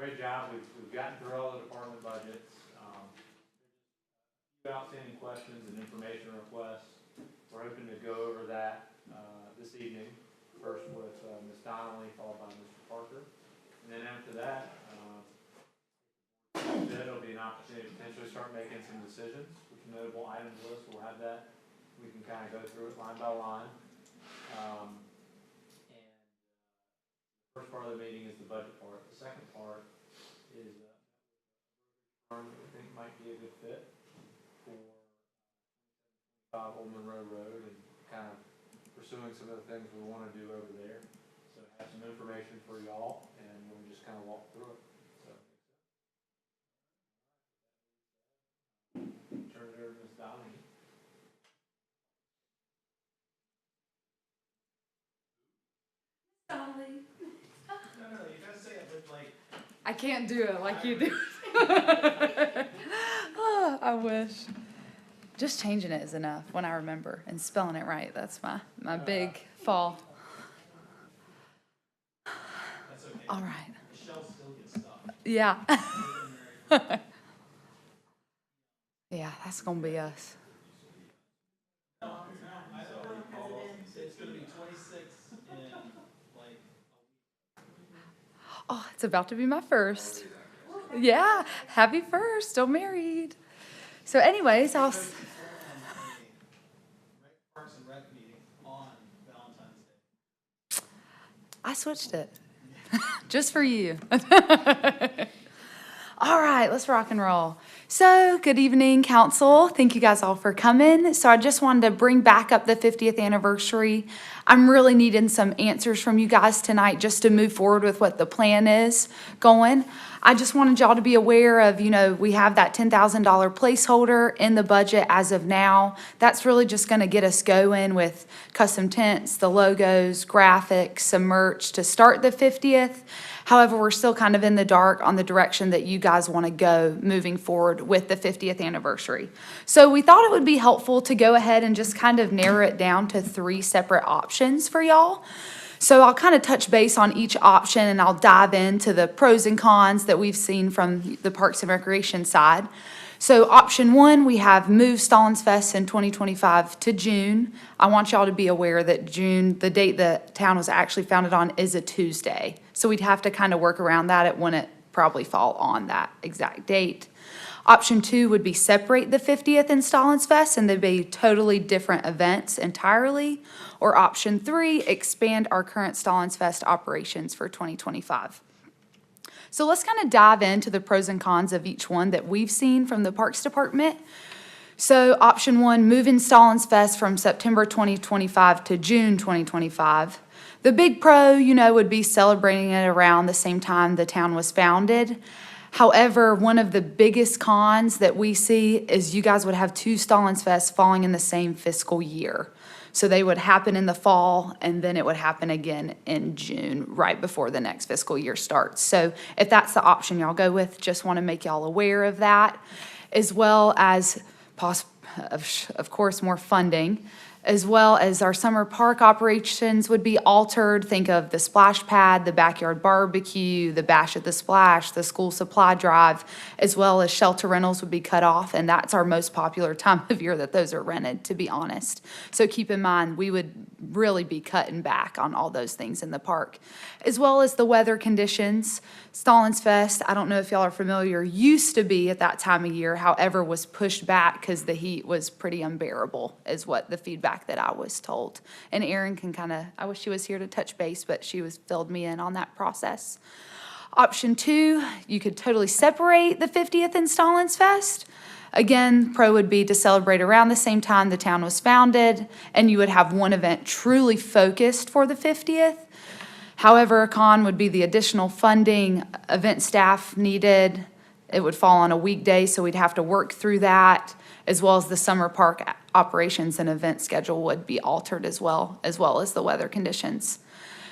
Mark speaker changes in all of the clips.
Speaker 1: great job. We've gotten through all the department budgets. Outstanding questions and information requests. We're hoping to go over that this evening, first with Ms. Donnelly, followed by Mr. Parker. And then after that, it'll be an opportunity to potentially start making some decisions with the notable items list. We'll have that. We can kind of go through it line by line. And the first part of the meeting is the budget part. The second part is we think might be a good fit for Old Monroe Road and kind of pursuing some of the things we want to do over there. So I have some information for y'all, and we'll just kind of walk through it. So turn it over to Ms. Donnelly.
Speaker 2: No, you gotta say it with like.
Speaker 3: I can't do it like you do. Oh, I wish. Just changing it is enough when I remember and spelling it right. That's my big fall.
Speaker 2: That's okay.
Speaker 3: All right.
Speaker 2: Michelle still gets stuff.
Speaker 3: Yeah. Yeah, that's gonna be us.
Speaker 2: It's gonna be 26 in like.
Speaker 3: Oh, it's about to be my first. Yeah, happy first. Still married. So, anyways, I'll.
Speaker 2: Parks and Rec meeting on Valentine's Day.
Speaker 3: I switched it just for you. All right, let's rock and roll. So, good evening, council. Thank you guys all for coming. So, I just wanted to bring back up the 50th anniversary. I'm really needing some answers from you guys tonight just to move forward with what the plan is going. I just wanted y'all to be aware of, we have that $10,000 placeholder in the budget as of now. That's really just going to get us going with custom tents, the logos, graphics, some merch to start the 50th. However, we're still kind of in the dark on the direction that you guys want to go moving forward with the 50th anniversary. So we thought it would be helpful to go ahead and just kind of narrow it down to 3 separate options for y'all. So I'll kind of touch base on each option and I'll dive into the pros and cons that we've seen from the Parks and Recreation side. So option 1, we have move Stallings Fest in 2025 to June. I want y'all to be aware that June, the date the town was actually founded on, is a Tuesday. So we'd have to kind of work around that. It wouldn't probably fall on that exact date. Option 2 would be separate the 50th and Stallings Fest, and they'd be totally different events entirely. Or option 3, expand our current Stallings Fest operations for 2025. So let's kind of dive into the pros and cons of each one that we've seen from the Parks Department. So option 1, moving Stallings Fest from September 2025 to June 2025. The big pro, would be celebrating it around the same time the town was founded. However, one of the biggest cons that we see is you guys would have 2 Stallings Fests falling in the same fiscal year. So they would happen in the fall, and then it would happen again in June, right before the next fiscal year starts. So if that's the option y'all go with, just want to make y'all aware of that, as well as, of course, more funding, as well as our summer park operations would be altered. Think of the splash pad, the backyard barbecue, the bash at the splash, the school supply drive, as well as shelter rentals would be cut off, and that's our most popular time of year that those are rented, to be honest. So keep in mind, we would really be cutting back on all those things in the park, as well as the weather conditions. Stallings Fest, I don't know if y'all are familiar, used to be at that time of year, however, was pushed back because the heat was pretty unbearable, is what the feedback that I was told. And Erin can I wish she was here to touch base, but she filled me in on that process. Option 2, you could totally separate the 50th and Stallings Fest. Again, pro would be to celebrate around the same time the town was founded, and you would have one event truly focused for the 50th. However, a con would be the additional funding, event staff needed. It would fall on a weekday, so we'd have to work through that, as well as the summer park operations and event schedule would be altered as well as the weather conditions.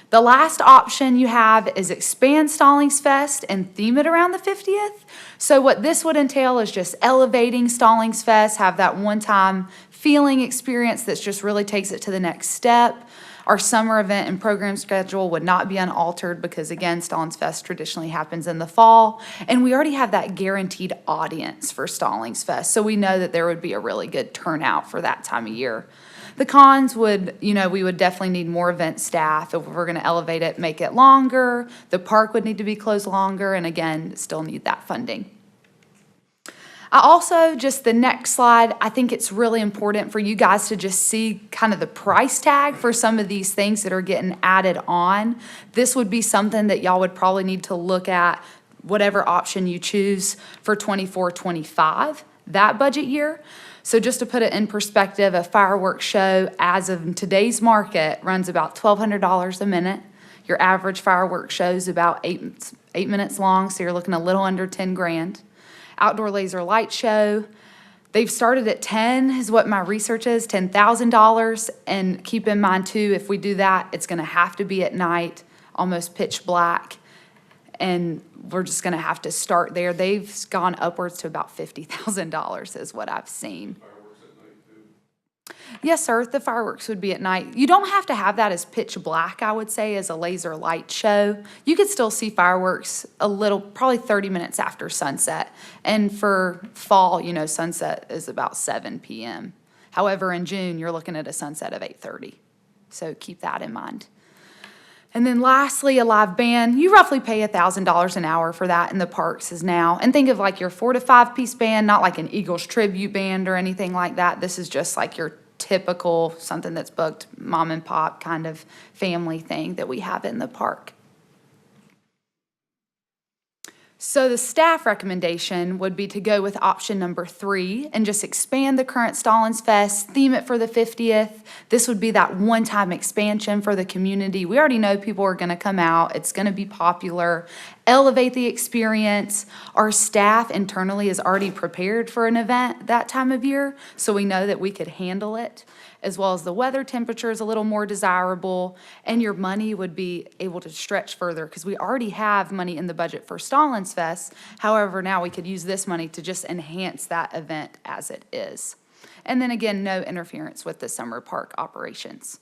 Speaker 3: The last option you have is expand Stallings Fest and theme it around the 50th. So what this would entail is just elevating Stallings Fest, have that one-time feeling experience that just really takes it to the next step. Our summer event and program schedule would not be unaltered because, again, Stallings Fest traditionally happens in the fall. And we already have that guaranteed audience for Stallings Fest, so we know that there would be a really good turnout for that time of year. The cons would, we would definitely need more event staff. If we're going to elevate it, make it longer. The park would need to be closed longer, and again, still need that funding. I also, just the next slide, I think it's really important for you guys to just see kind of the price tag for some of these things that are getting added on. This would be something that y'all would probably need to look at, whatever option you choose for 24-25, that budget year. So just to put it in perspective, a fireworks show as of today's market runs about $1,200 a minute. Your average fireworks show is about eight minutes long, so you're looking a little under 10 grand. Outdoor laser light show, they've started at 10 is what my research is, $10,000. And keep in mind too, if we do that, it's gonna have to be at night, almost pitch black. And we're just gonna have to start there. They've gone upwards to about $50,000 is what I've seen.
Speaker 4: Fireworks at night too?
Speaker 3: Yes, sir, the fireworks would be at night. You don't have to have that as pitch black, I would say, as a laser light show. You could still see fireworks a little, probably 30 minutes after sunset. And for fall, sunset is about 7 p.m. However, in June, you're looking at a sunset of 8:30. So keep that in mind. And then lastly, a live band. You roughly pay $1,000 an hour for that in the parks is now. And think of like your 4 to 5 piece band, not like an Eagles tribute band or anything like that. This is just like your typical, something that's booked mom and pop kind of family thing that we have in the park. So the staff recommendation would be to go with option number 3 and just expand the current Stallings Fest, theme it for the 50th. This would be that one-time expansion for the community. We already know people are going to come out. It's going to be popular. Elevate the experience. Our staff internally is already prepared for an event that time of year, so we know that we could handle it, as well as the weather temperature is a little more desirable, and your money would be able to stretch further because we already have money in the budget for Stallings Fest. However, now we could use this money to just enhance that event as it is. And then again, no interference with the summer park operations.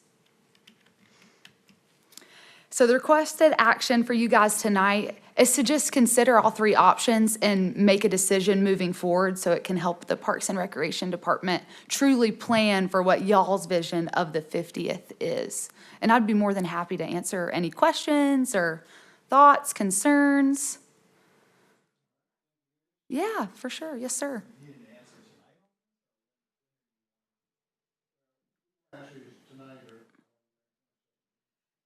Speaker 3: So the requested action for you guys tonight is to just consider all 3 options and make a decision moving forward so it can help the Parks and Recreation Department truly plan for what y'all's vision of the 50th is. And I'd be more than happy to answer any questions or thoughts, concerns. Yeah, for sure. Yes, sir.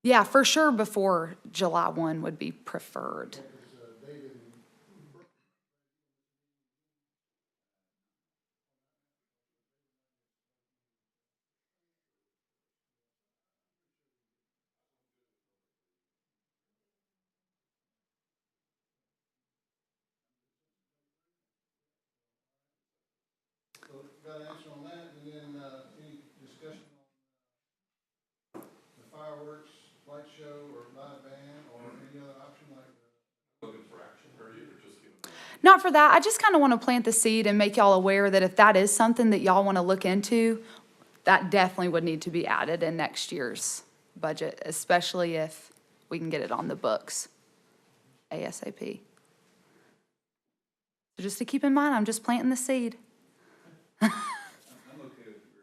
Speaker 3: Yeah, for sure before July 1 would be preferred.
Speaker 4: So got an answer on that, and then, any discussion on the fireworks, light show, or live band, or any other option like that? Looking for action, or you just giving?
Speaker 3: Not for that. I just kind of want to plant the seed and make y'all aware that if that is something that y'all want to look into, that definitely would need to be added in next year's budget, especially if we can get it on the books ASAP. So just to keep in mind, I'm just planting the seed.
Speaker 2: I'm okay with the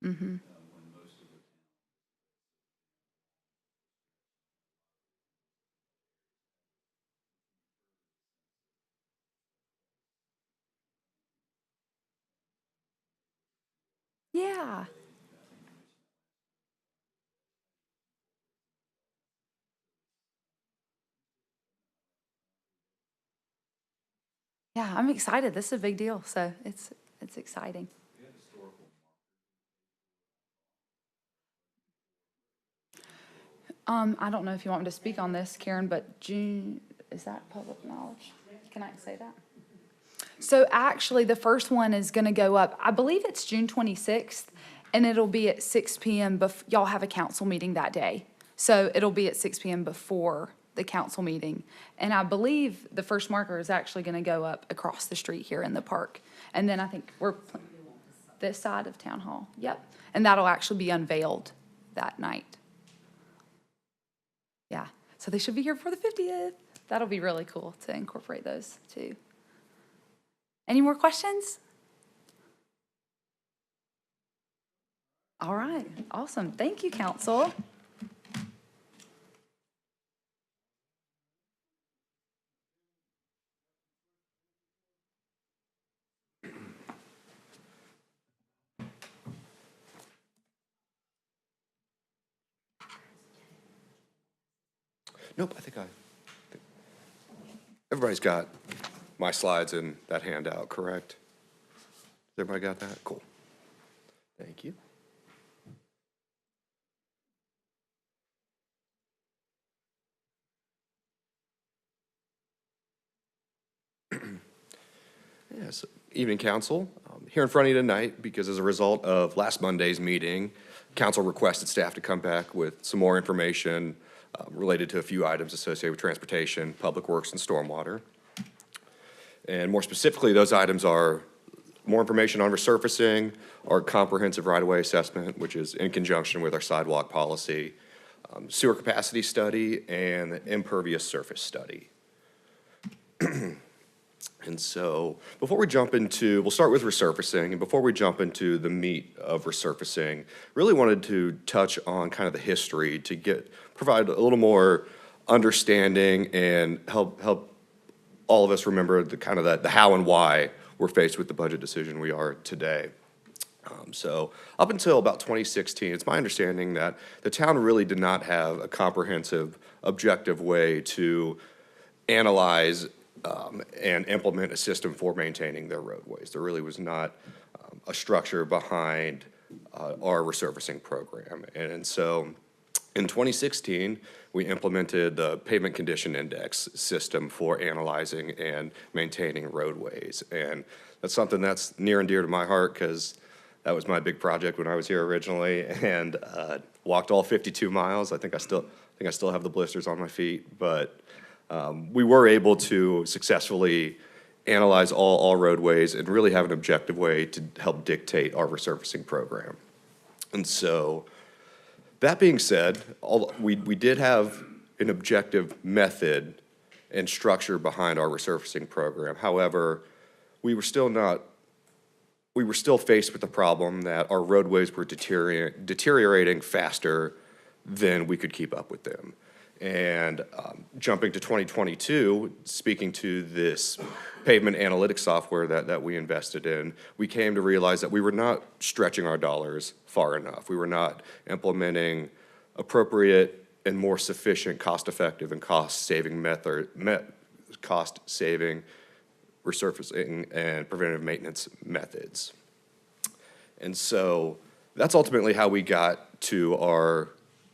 Speaker 3: Mm-hmm.
Speaker 2: when most of the town.
Speaker 3: Yeah. Yeah, I'm excited. This is a big deal, so it's exciting.
Speaker 2: We have historical.
Speaker 3: I don't know if you want me to speak on this, Karen, but June, is that public knowledge? Can I say that? So actually, the first one is gonna go up, I believe it's June 26th, and it'll be at 6 p.m. Y'all have a council meeting that day. So it'll be at 6 p.m. before the council meeting. And I believe the first marker is actually going to go up across the street here in the park. And then I think this side of Town Hall. Yep. And that'll actually be unveiled that night. Yeah. So they should be here for the 50th. That'll be really cool to incorporate those too. Any more questions? All right. Awesome. Thank you, council.
Speaker 5: Nope, I think everybody's got my slides in that handout, correct? Everybody got that? Cool. Thank you. Yes, evening council. Here in front of you tonight because as a result of last Monday's meeting, council requested staff to come back with some more information related to a few items associated with transportation, public works, and stormwater. And more specifically, those items are more information on resurfacing, our comprehensive right-of-way assessment, which is in conjunction with our sidewalk policy, sewer capacity study, and the impervious surface study. And so before we jump into, we'll start with resurfacing, and before we jump into the meat of resurfacing, really wanted to touch on kind of the history to provide a little more understanding and help all of us remember the how and why we're faced with the budget decision we are today. So up until about 2016, it's my understanding that the town really did not have a comprehensive, objective way to analyze and implement a system for maintaining their roadways. There really was not a structure behind our resurfacing program. And so in 2016, we implemented the pavement condition index system for analyzing and maintaining roadways. And that's something that's near and dear to my heart because that was my big project when I was here originally, and walked all 52 miles. I think I still have the blisters on my feet, but we were able to successfully analyze all roadways and really have an objective way to help dictate our resurfacing program. And so, that being said, we did have an objective method and structure behind our resurfacing program. However, we were still faced with the problem that our roadways were deteriorating faster than we could keep up with them. And jumping to 2022, speaking to this pavement analytics software that we invested in, we came to realize that we were not stretching our dollars far enough. We were not implementing appropriate and more sufficient, cost-effective and cost-saving resurfacing and preventative maintenance methods. And so that's ultimately how we got to our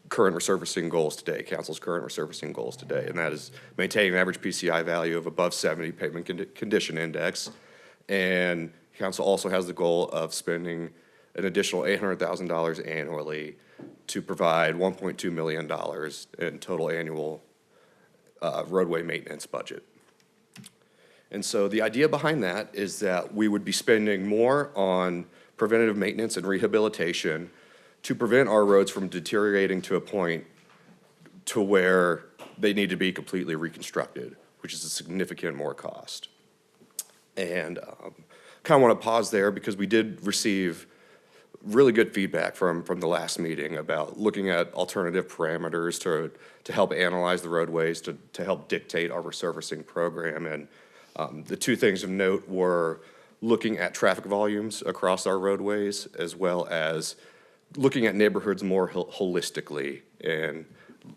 Speaker 5: current resurfacing goals today, council's current resurfacing goals today, and that is maintaining an average PCI value of above 70 pavement condition index. And council also has the goal of spending an additional $800,000 annually to provide $1.2 million in total annual roadway maintenance budget. And so the idea behind that is that we would be spending more on preventative maintenance and rehabilitation to prevent our roads from deteriorating to a point to where they need to be completely reconstructed, which is a significant more cost. And kind of want to pause there because we did receive really good feedback from the last meeting about looking at alternative parameters to help analyze the roadways, to help dictate our resurfacing program. And the two things of note were looking at traffic volumes across our roadways, as well as looking at neighborhoods more holistically and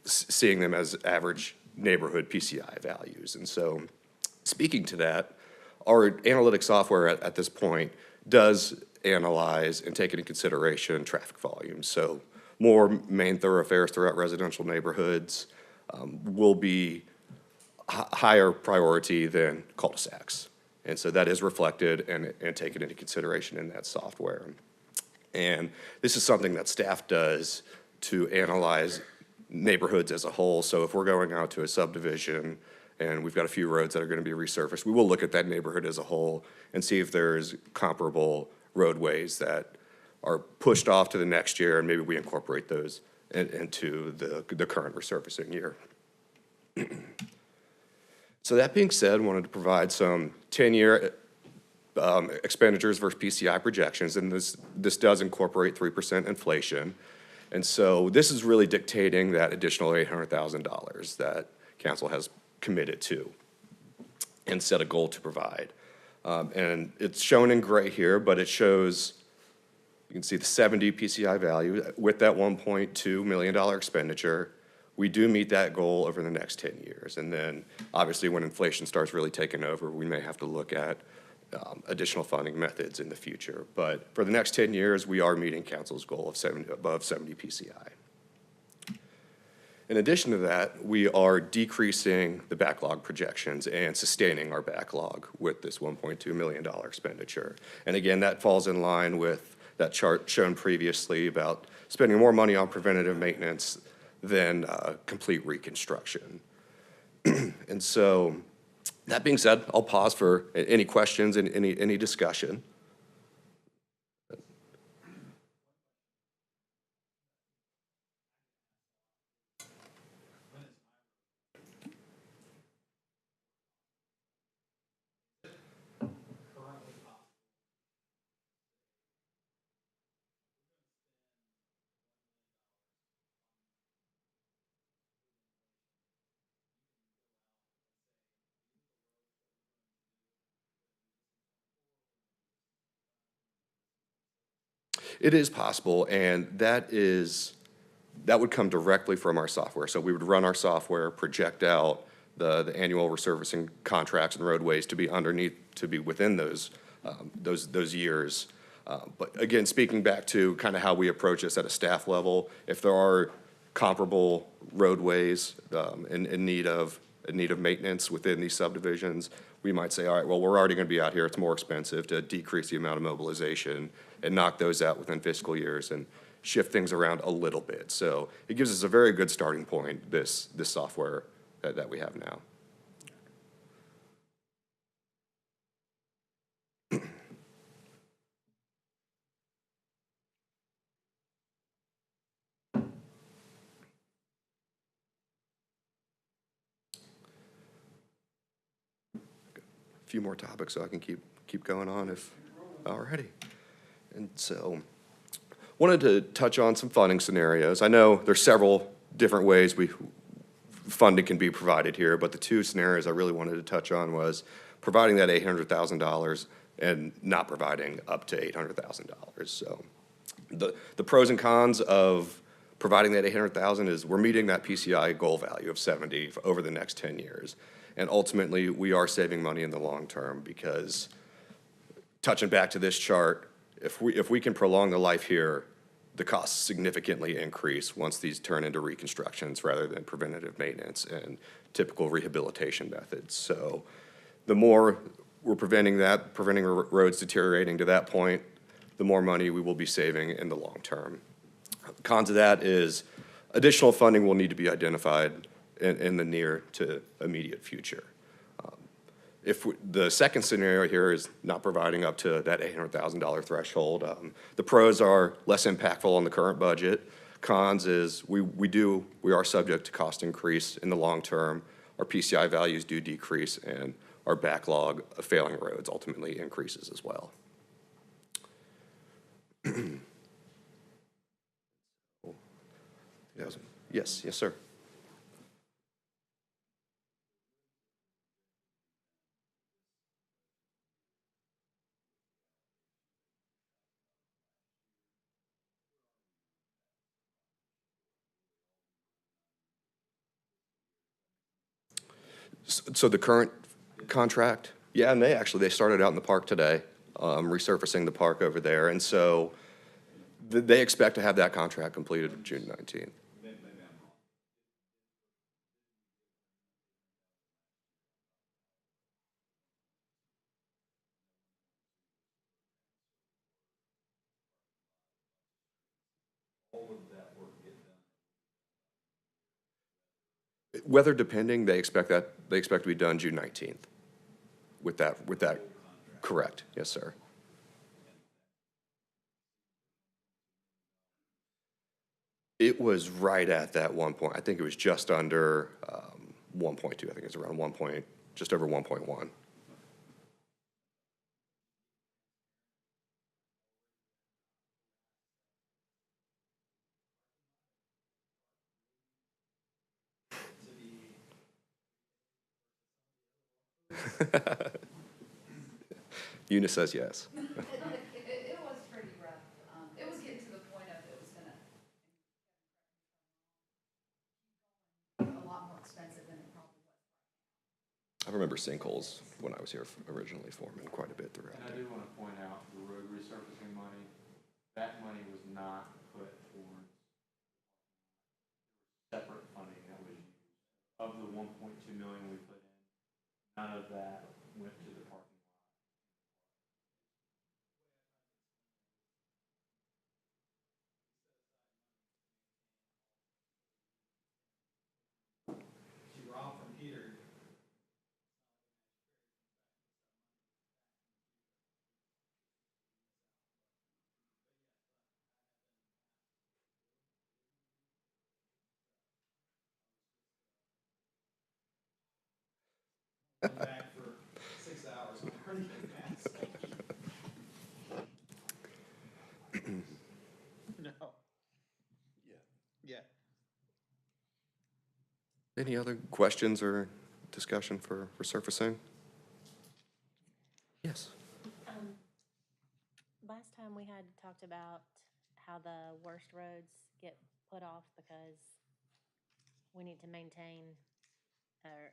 Speaker 5: seeing them as average neighborhood PCI values. And so speaking to that, our analytic software at this point does analyze and take into consideration traffic volumes. So more main thoroughfares throughout residential neighborhoods will be higher priority than cul-de-sacs. And so that is reflected and taken into consideration in that software. And this is something that staff does to analyze neighborhoods as a whole. So if we're going out to a subdivision and we've got a few roads that are going to be resurfaced, we will look at that neighborhood as a whole and see if there's comparable roadways that are pushed off to the next year, and maybe we incorporate those into the current resurfacing year. So that being said, I wanted to provide some 10-year expenditures versus PCI projections, and this does incorporate 3% inflation. And so this is really dictating that additional $800,000 that council has committed to and set a goal to provide. And it's shown in gray here, but it shows, you can see the 70 PCI value with that $1.2 million expenditure. We do meet that goal over the next 10 years. And then obviously when inflation starts really taking over, we may have to look at additional funding methods in the future. But for the next 10 years, we are meeting council's goal of above 70 PCI. In addition to that, we are decreasing the backlog projections and sustaining our backlog with this $1.2 million expenditure. And again, that falls in line with that chart shown previously about spending more money on preventative maintenance than complete reconstruction. And so, that being said, I'll pause for any questions and any discussion. It is possible, and that would come directly from our software. So we would run our software, project out the annual resurfacing contracts and roadways to be within those years. But again, speaking back to kind of how we approach this at a staff level, if there are comparable roadways in need of maintenance within these subdivisions, we might say, all right, well, we're already going to be out here. It's more expensive to decrease the amount of mobilization and knock those out within fiscal years and shift things around a little bit. So it gives us a very good starting point, this software that we have now. A few more topics so I can keep going on if already. And so wanted to touch on some funding scenarios. I know there's several different ways funding can be provided here, but the two scenarios I really wanted to touch on was providing that $800,000 and not providing up to $800,000. So the pros and cons of providing that $800,000 is we're meeting that PCI goal value of 70 over the next 10 years. And ultimately, we are saving money in the long term because, touching back to this chart, if we can prolong the life here, the costs significantly increase once these turn into reconstructions rather than preventative maintenance and typical rehabilitation methods. So the more we're preventing roads deteriorating to that point, the more money we will be saving in the long term. Cons of that is additional funding will need to be identified in the near to immediate future. The second scenario here is not providing up to that $800,000 threshold. The pros are less impactful on the current budget. Cons is we are subject to cost increase in the long term. Our PCI values do decrease, and our backlog of failing roads ultimately increases as well. Yes, sir. So the current contract, yeah, and they started out in the park today, resurfacing the park over there, and so they expect to have that contract completed June 19th. Weather depending, they expect to be done June 19th. With that, correct, yes, sir. It was right at that 1 point. I think it was just under 1.2. I think it's around 1 point, just over 1.1. Eunice says yes.
Speaker 3: It was pretty rough. It was getting to the point of it was gonna a lot more expensive than it probably was.
Speaker 5: I remember sinkholes when I was here originally forming quite a bit throughout
Speaker 1: And I
Speaker 5: there.
Speaker 1: do want to point out the road resurfacing money, that money was not put towards separate funding that was used. Of the 1.2 million we put in, none of that went to the parking lot.
Speaker 2: You rob from Peter. Went back for 6 hours on Hurricane Pass. No. Yeah.
Speaker 5: Any other questions or discussion for resurfacing? Yes.
Speaker 6: Last time we had talked about how the worst roads get put off because we need to maintain, or,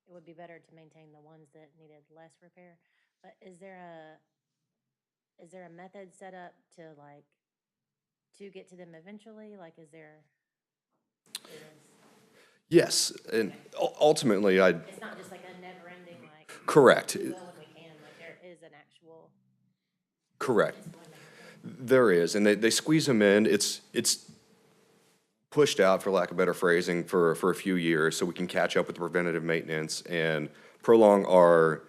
Speaker 6: it would be better to maintain the ones that needed less repair. But is there a method set up to like, to get to them eventually? Like, is there,
Speaker 5: Yes, and ultimately,
Speaker 6: it's not just like a never ending, like,
Speaker 5: correct,
Speaker 6: we will when we can, like there is an actual,
Speaker 5: correct.
Speaker 6: it's going to happen.
Speaker 5: There is, and they squeeze them in. It's pushed out, for lack of better phrasing, for a few years so we can catch up with the preventative maintenance and prolong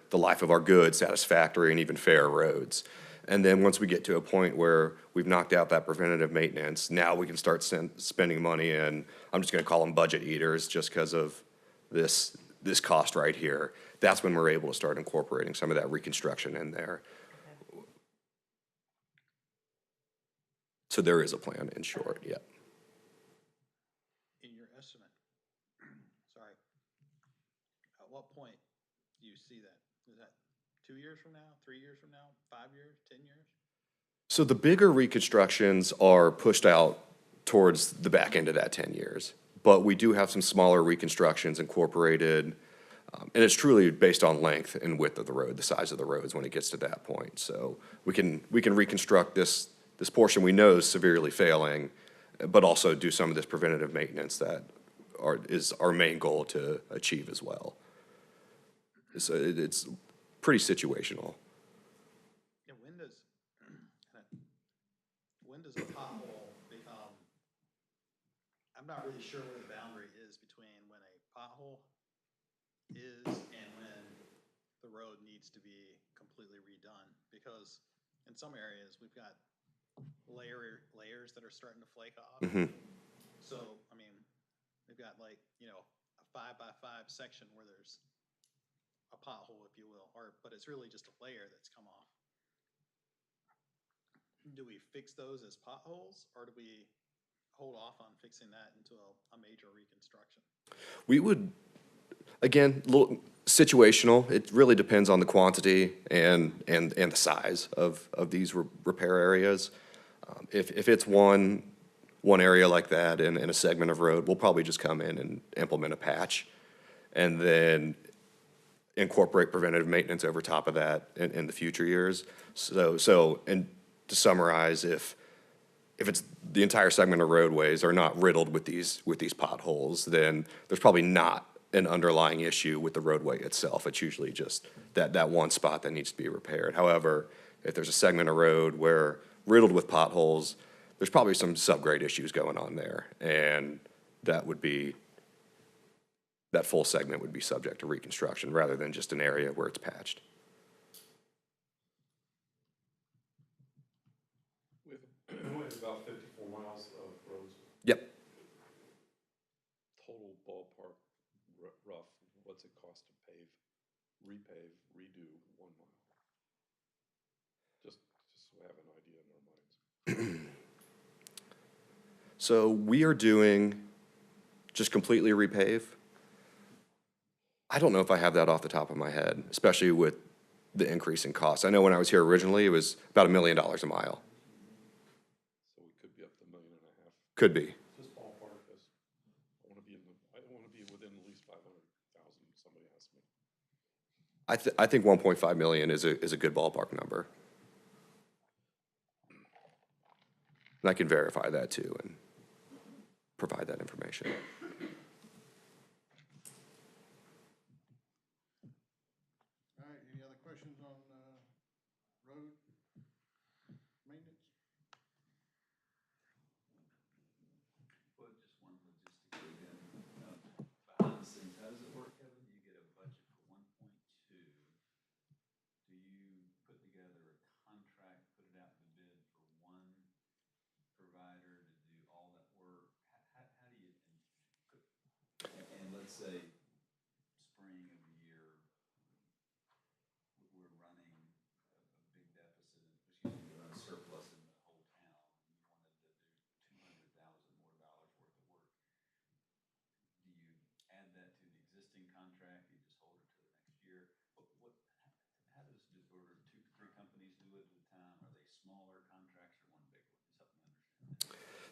Speaker 5: the life of our good, satisfactory, and even fair roads. And then once we get to a point where we've knocked out that preventative maintenance, now we can start spending money, and I'm just gonna call them budget eaters just because of this cost right here. That's when we're able to start incorporating some of that reconstruction in there. So there is a plan, in short, yeah.
Speaker 7: In your estimate, sorry, at what point do you see that? Is that 2 years from now, 3 years from now, 5 years, 10 years?
Speaker 5: So the bigger reconstructions are pushed out towards the back end of that 10 years. But we do have some smaller reconstructions incorporated, and it's truly based on length and width of the road, the size of the roads when it gets to that point. So we can reconstruct this portion we know is severely failing, but also do some of this preventative maintenance that is our main goal to achieve as well. So it's pretty situational.
Speaker 7: And when does a pothole become, I'm not really sure where the boundary is between when a pothole is and when the road needs to be completely redone. Because in some areas, we've got layers that are starting to flake off.
Speaker 5: Mhm.
Speaker 7: So, I mean, we've got like, a 5x5 section where there's a pothole, if you will, but it's really just a layer that's come off. Do we fix those as potholes, or do we hold off on fixing that into a major reconstruction?
Speaker 5: We would, again, situational. It really depends on the quantity and the size of these repair areas. If it's one area like that in a segment of road, we'll probably just come in and implement a patch and then incorporate preventative maintenance over top of that in the future years. So, and to summarize, if it's the entire segment of roadways are not riddled with these potholes, then there's probably not an underlying issue with the roadway itself. It's usually just that one spot that needs to be repaired. However, if there's a segment of road where riddled with potholes, there's probably some subgrade issues going on there, and that would be that full segment would be subject to reconstruction rather than just an area where it's patched.
Speaker 8: With, with about 54 miles of roads,
Speaker 5: Yep.
Speaker 8: total ballpark, rough, what's it cost to pave, repave, redo 1 mile? Just so we have an idea in our minds.
Speaker 5: So we are doing just completely repave. I don't know if I have that off the top of my head, especially with the increase in costs. I know when I was here originally, it was about $1 million a mile.
Speaker 8: So we could be up to $1.5 million.
Speaker 5: Could be.
Speaker 8: Just ballpark, because I want to be I want to be within at least 500,000, somebody asked me.
Speaker 5: I think 1.5 million is a good ballpark number. And I can verify that too and provide that information.
Speaker 4: All right, any other questions on, road maintenance?
Speaker 2: Well, just one logistical again, behind the scenes, how does it work, Kevin? You get a budget for 1.2. Do you put together a contract, put it out to bid for one provider to do all that work? How do you, and let's say spring of the year, we're running a big deficit, excuse me, we're running a surplus in the whole town, and you wanted to do $200,000 more worth of work. Do you add that to the existing contract, you just hold it to the next year? How does, or two, three companies do it at a time? Are they smaller contracts or one big one? Just help me understand.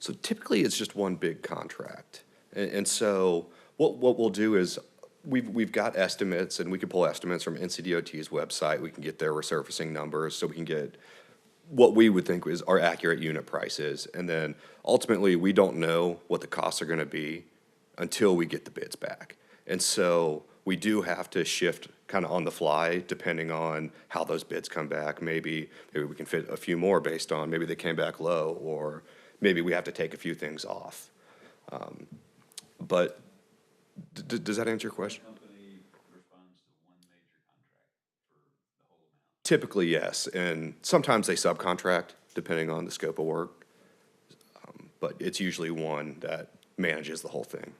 Speaker 5: So typically it's just one big contract. And so what we'll do is we've got estimates, and we can pull estimates from NCDOT's website. We can get their resurfacing numbers, so we can get what we would think is our accurate unit prices. And then ultimately, we don't know what the costs are gonna be until we get the bids back. And so we do have to shift kind of on the fly, depending on how those bids come back. Maybe we can fit a few more based on, maybe they came back low, or maybe we have to take a few things off. But does that answer your question?
Speaker 2: Company responds to one major contract for the whole amount.
Speaker 5: Typically, yes, and sometimes they subcontract, depending on the scope of work. But it's usually one that manages the whole thing.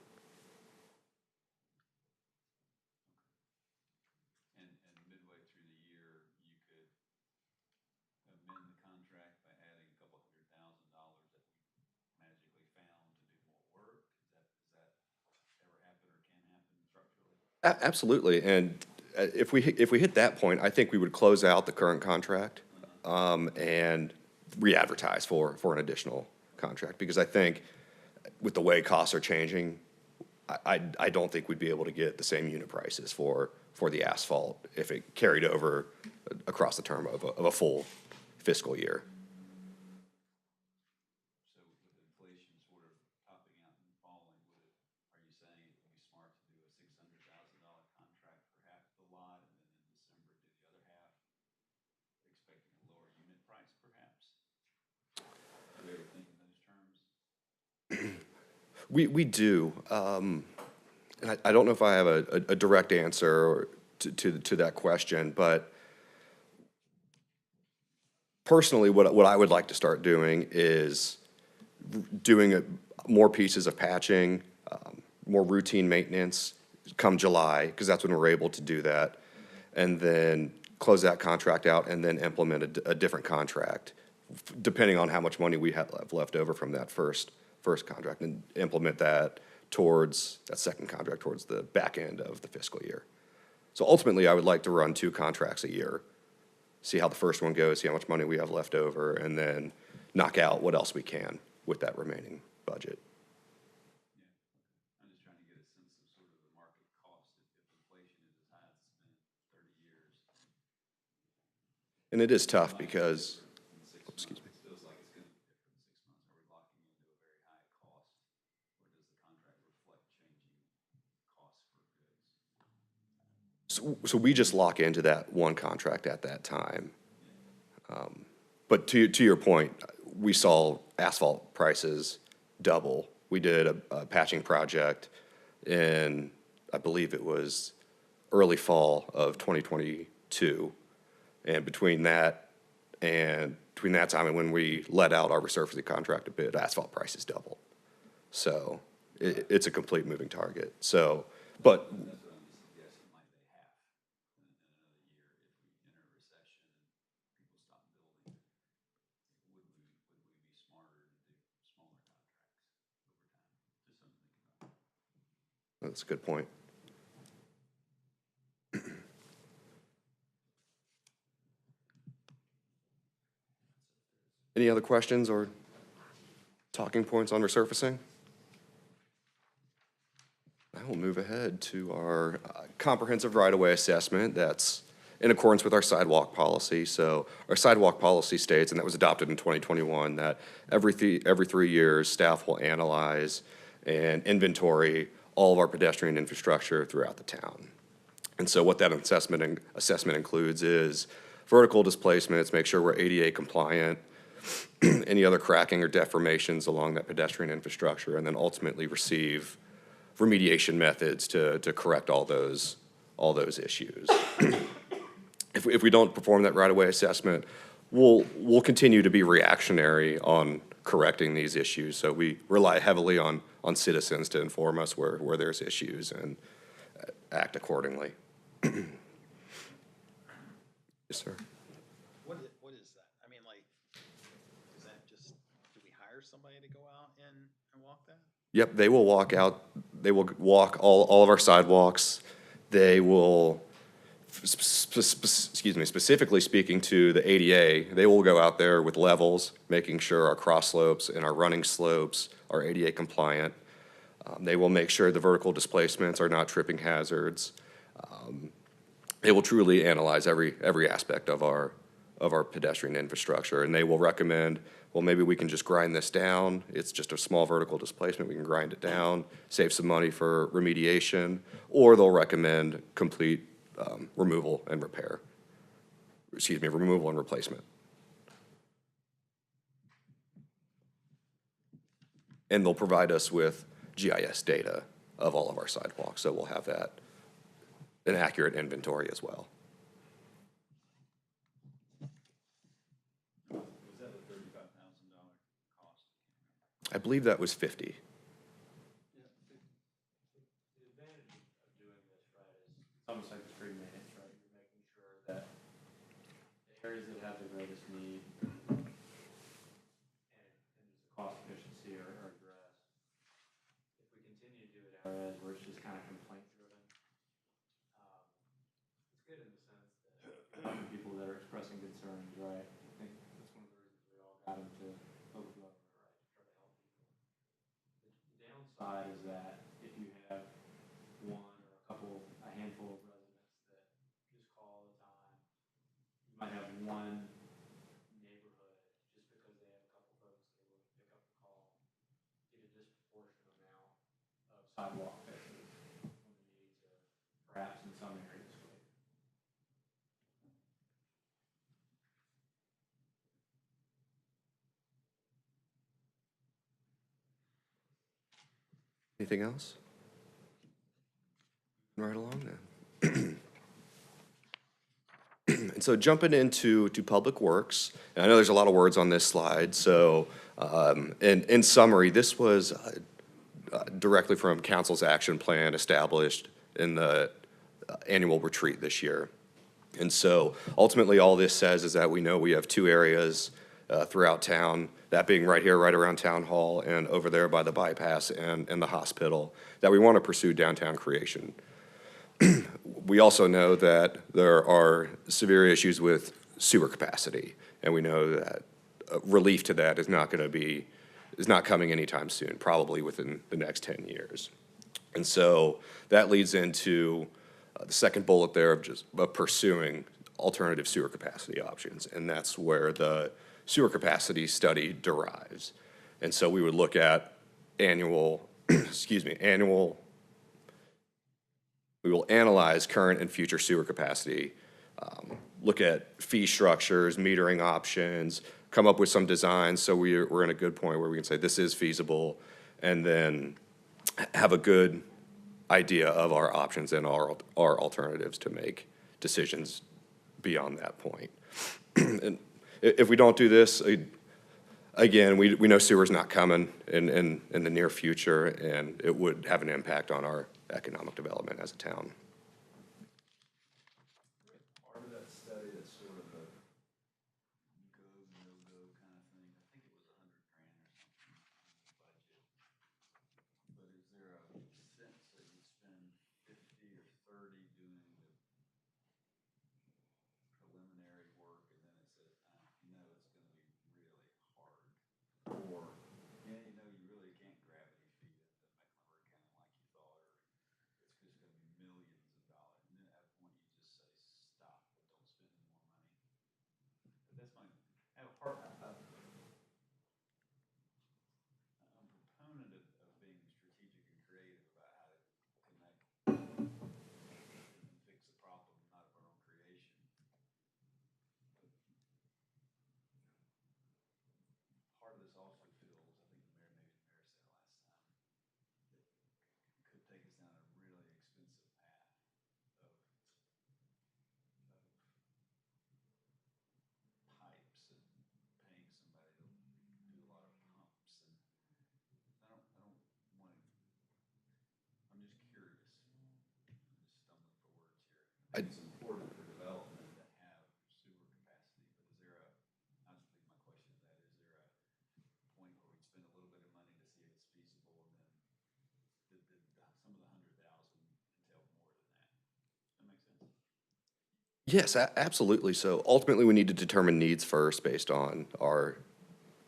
Speaker 2: And midway through the year, you could amend the contract by adding a couple $100,000 that we magically found to do more work? Does that ever happen or can happen structurally?
Speaker 5: Absolutely, and if we hit that point, I think we would close out the current contract and re-advertise for an additional contract, because I think with the way costs are changing, I don't think we'd be able to get the same unit prices for the asphalt if it carried over across the term of a full fiscal year.
Speaker 2: So with inflation sort of topping out and falling, are you saying it would be smart to do a $600,000 contract for half the lot, and then in December do the other half, expecting a lower unit price perhaps? Do you ever think in those terms?
Speaker 5: We do, and I don't know if I have a direct answer to that question, but personally, what I would like to start doing is doing more pieces of patching, more routine maintenance come July, because that's when we're able to do that, and then close that contract out and then implement a different contract, depending on how much money we have left over from that first contract, and implement that towards that second contract towards the back end of the fiscal year. So ultimately, I would like to run 2 contracts a year, see how the first one goes, see how much money we have left over, and then knock out what else we can with that remaining budget.
Speaker 2: Yeah, I'm just trying to get a sense of sort of the market cost if inflation is as high as it's been in 30 years.
Speaker 5: And it is tough because,
Speaker 2: In 6
Speaker 5: excuse
Speaker 2: months, it feels like it's going to be different in 6 months. Are we locking into a very high cost, or does the contract reflect changing costs for goods?
Speaker 5: so we just lock into that one contract at that time. But to your point, we saw asphalt prices double. We did a patching project in I believe it was early fall of 2022. And between that time and when we let out our resurfacing contract a bit, asphalt prices doubled. So it's a complete moving target. So, but
Speaker 2: That's what I'm suggesting, might they have in another year if we enter a recession and people stop building, would we be smarter to do smaller contracts over time? Just something to think about.
Speaker 5: that's a good point. Any other questions or talking points on resurfacing? I will move ahead to our comprehensive right-of-way assessment that's in accordance with our sidewalk policy. So our sidewalk policy states, and that was adopted in 2021, that every 3 years, staff will analyze and inventory all of our pedestrian infrastructure throughout the town. And so what that assessment includes is vertical displacements, make sure we're ADA compliant, any other cracking or deformations along that pedestrian infrastructure, and then ultimately receive remediation methods to correct all those issues. If we don't perform that right-of-way assessment, we'll continue to be reactionary on correcting these issues. So we rely heavily on citizens to inform us where there's issues and act accordingly. Yes, sir.
Speaker 7: What is that? I mean, like, is that just, do we hire somebody to go out and walk that?
Speaker 5: Yep, they will walk out, they will walk all of our sidewalks. They will, specifically speaking to the ADA, they will go out there with levels, making sure our cross slopes and our running slopes are ADA compliant. They will make sure the vertical displacements are not tripping hazards. They will truly analyze every aspect of our pedestrian infrastructure, and they will recommend, well, maybe we can just grind this down. It's just a small vertical displacement. We can grind it down, save some money for remediation, or they'll recommend complete removal and replacement. And they'll provide us with GIS data of all of our sidewalks, so we'll have that, an accurate inventory as well.
Speaker 2: Was that a $35,000 cost?
Speaker 5: I believe that was 50.
Speaker 1: The advantage of doing this, right, is it's almost like the street maintenance, right? You're making sure that the areas that have the greatest need and just cost efficiency are addressed. If we continue to do it areas where it's just kind of complaint driven, it's good in the sense that people that are expressing concerns, right? I think that's one of the reasons we all got into local government, right, to try to help people. The downside is that if you have one or a handful of residents that just call all the time, you might have one neighborhood, just because they have a couple folks that will pick up the call, get a disproportionate amount of sidewalk fixes when the needs are perhaps in some areas greater.
Speaker 5: Anything else? Right along then. And so jumping into Public Works, and I know there's a lot of words on this slide, so in summary, this was directly from Council's action plan established in the annual retreat this year. And so ultimately all this says is that we know we have 2 areas throughout town, that being right here, right around Town Hall, and over there by the bypass and the hospital, that we want to pursue downtown creation. We also know that there are severe issues with sewer capacity, and we know that relief to that is not coming anytime soon, probably within the next 10 years. And so that leads into the second bullet there of pursuing alternative sewer capacity options, and that's where the sewer capacity study derives. And so we would look at we will analyze current and future sewer capacity, look at fee structures, metering options, come up with some designs so we're in a good point where we can say this is feasible, and then have a good idea of our options and our alternatives to make decisions beyond that point. And if we don't do this, again, we know sewer's not coming in the near future, and it would have an impact on our economic development as a town.
Speaker 2: Part of that study that's sort of a go, no-go kind of thing, I think it was $100,000 or something in the budget. But is there a sense that you spend 50 or 30 doing the preliminary work and then it says, you know, it's gonna be really hard? Or, yeah, you know, you really can't gravity feed it to Mecklenburg County like you thought, or it's just gonna be millions of dollars. And then at that point, you just say, stop, but don't spend any more money. But that's my, I have a hard, I'm a proponent of being strategic and creative about how to connect and fix the problem, not of our own creation. But part of this also feels, I think the mayor, maybe the mayor said it last time, that could take us down a really expensive path of pipes and paying somebody to do a lot of pumps. And I don't want to, I'm just curious. I'm just stumbling for words here. I think it's important for development to have sewer capacity, but is there a, I'll just leave my question to that, is there a point where we'd spend a little bit of money to see if it's feasible and then some of the 100,000 entail more than that? Does that make sense?
Speaker 5: Yes, absolutely. So ultimately, we need to determine needs first based on our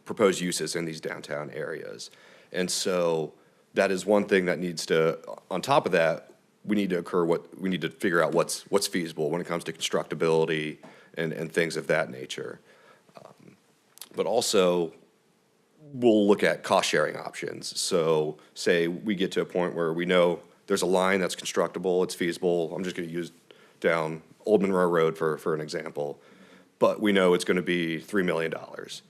Speaker 5: proposed uses in these downtown areas. And so that is one thing that needs to, on top of that, we need to figure out what's feasible when it comes to constructability and things of that nature. But also, we'll look at cost-sharing options. So say we get to a point where we know there's a line that's constructible, it's feasible. I'm just gonna use down Old Monroe Road for an example. But we know it's gonna be $3 million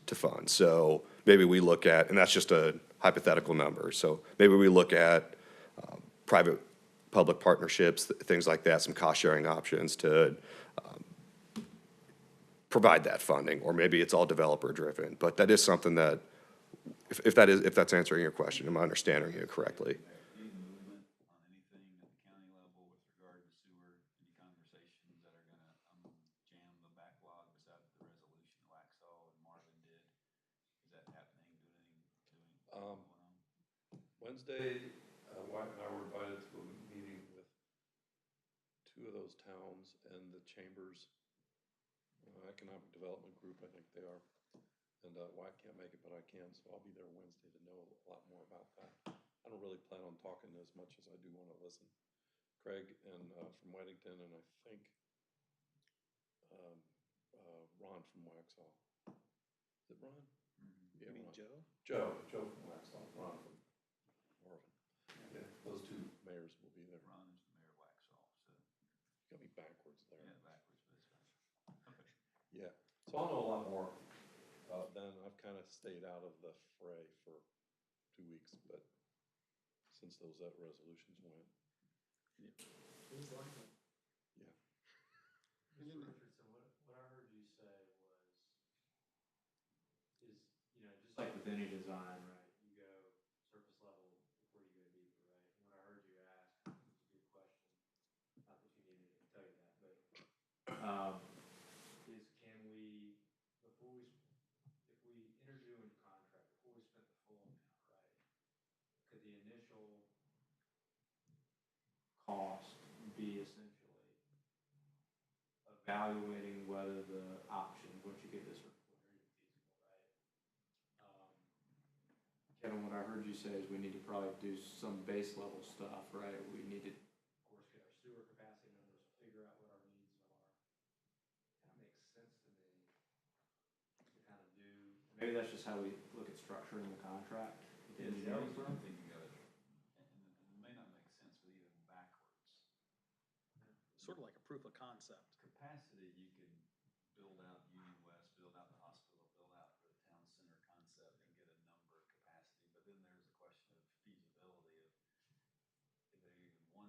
Speaker 5: to fund. So maybe we look at, and that's just a hypothetical number. So maybe we look at private-public partnerships, things like that, some cost-sharing options to provide that funding. Or maybe it's all developer-driven. But that is something that, if that's answering your question, am I understanding you correctly?
Speaker 2: Any movement on anything at the county level with regard to sewer? Any conversations that are gonna jam the backlog besides the resolution that Waxaw and Marvin did? Is that happening? Doing going on?
Speaker 8: Wednesday, Wyatt and I were invited to a meeting with two of those towns and the Chambers Economic Development Group, I think they are. And Wyatt can't make it, but I can, so I'll be there Wednesday to know a lot more about that. I don't really plan on talking as much as I do want to listen. Craig and from Weddington, and I think Ron from Waxhaw. Is it Ron?
Speaker 7: You mean
Speaker 8: Ron.
Speaker 7: Joe?
Speaker 8: Joe from Waxhaw, Ron from Marvin. Yeah, those two mayors will be there.
Speaker 2: Ron is the mayor of Waxhaw, so.
Speaker 8: You got me backwards there.
Speaker 2: Yeah, backwards, but it's fine. Okay.
Speaker 8: Yeah, so I'll know a lot more. Then I've kind of stayed out of the fray for 2 weeks, but since those resolutions went,
Speaker 7: Who's like it?
Speaker 8: yeah.
Speaker 1: Mr. Richardson, what I heard you say is, just like with any design, right? You go surface level before you go deeper, right? And what I heard you ask, which is a good question, not that you needed me to tell you that, but, is can we, if we entered you into contract, before we spent the full amount, right? Could the initial cost be essentially evaluating whether the option, once you get this report, are even feasible, right? Kevin, what I heard you say is we need to probably do some base level stuff, right? We need to, of course, get our sewer capacity numbers, figure out what our needs are. Kind of makes sense to me to kind of do, maybe that's just how we look at structuring the contract with the engineering firm.
Speaker 2: I'm thinking of it, and it may not make sense, but even backwards.
Speaker 7: Sort of like a proof of concept.
Speaker 2: Capacity, you can build out Union West, build out the hospital, build out the town center concept and get a number of capacity. But then there's a question of feasibility of, is there even one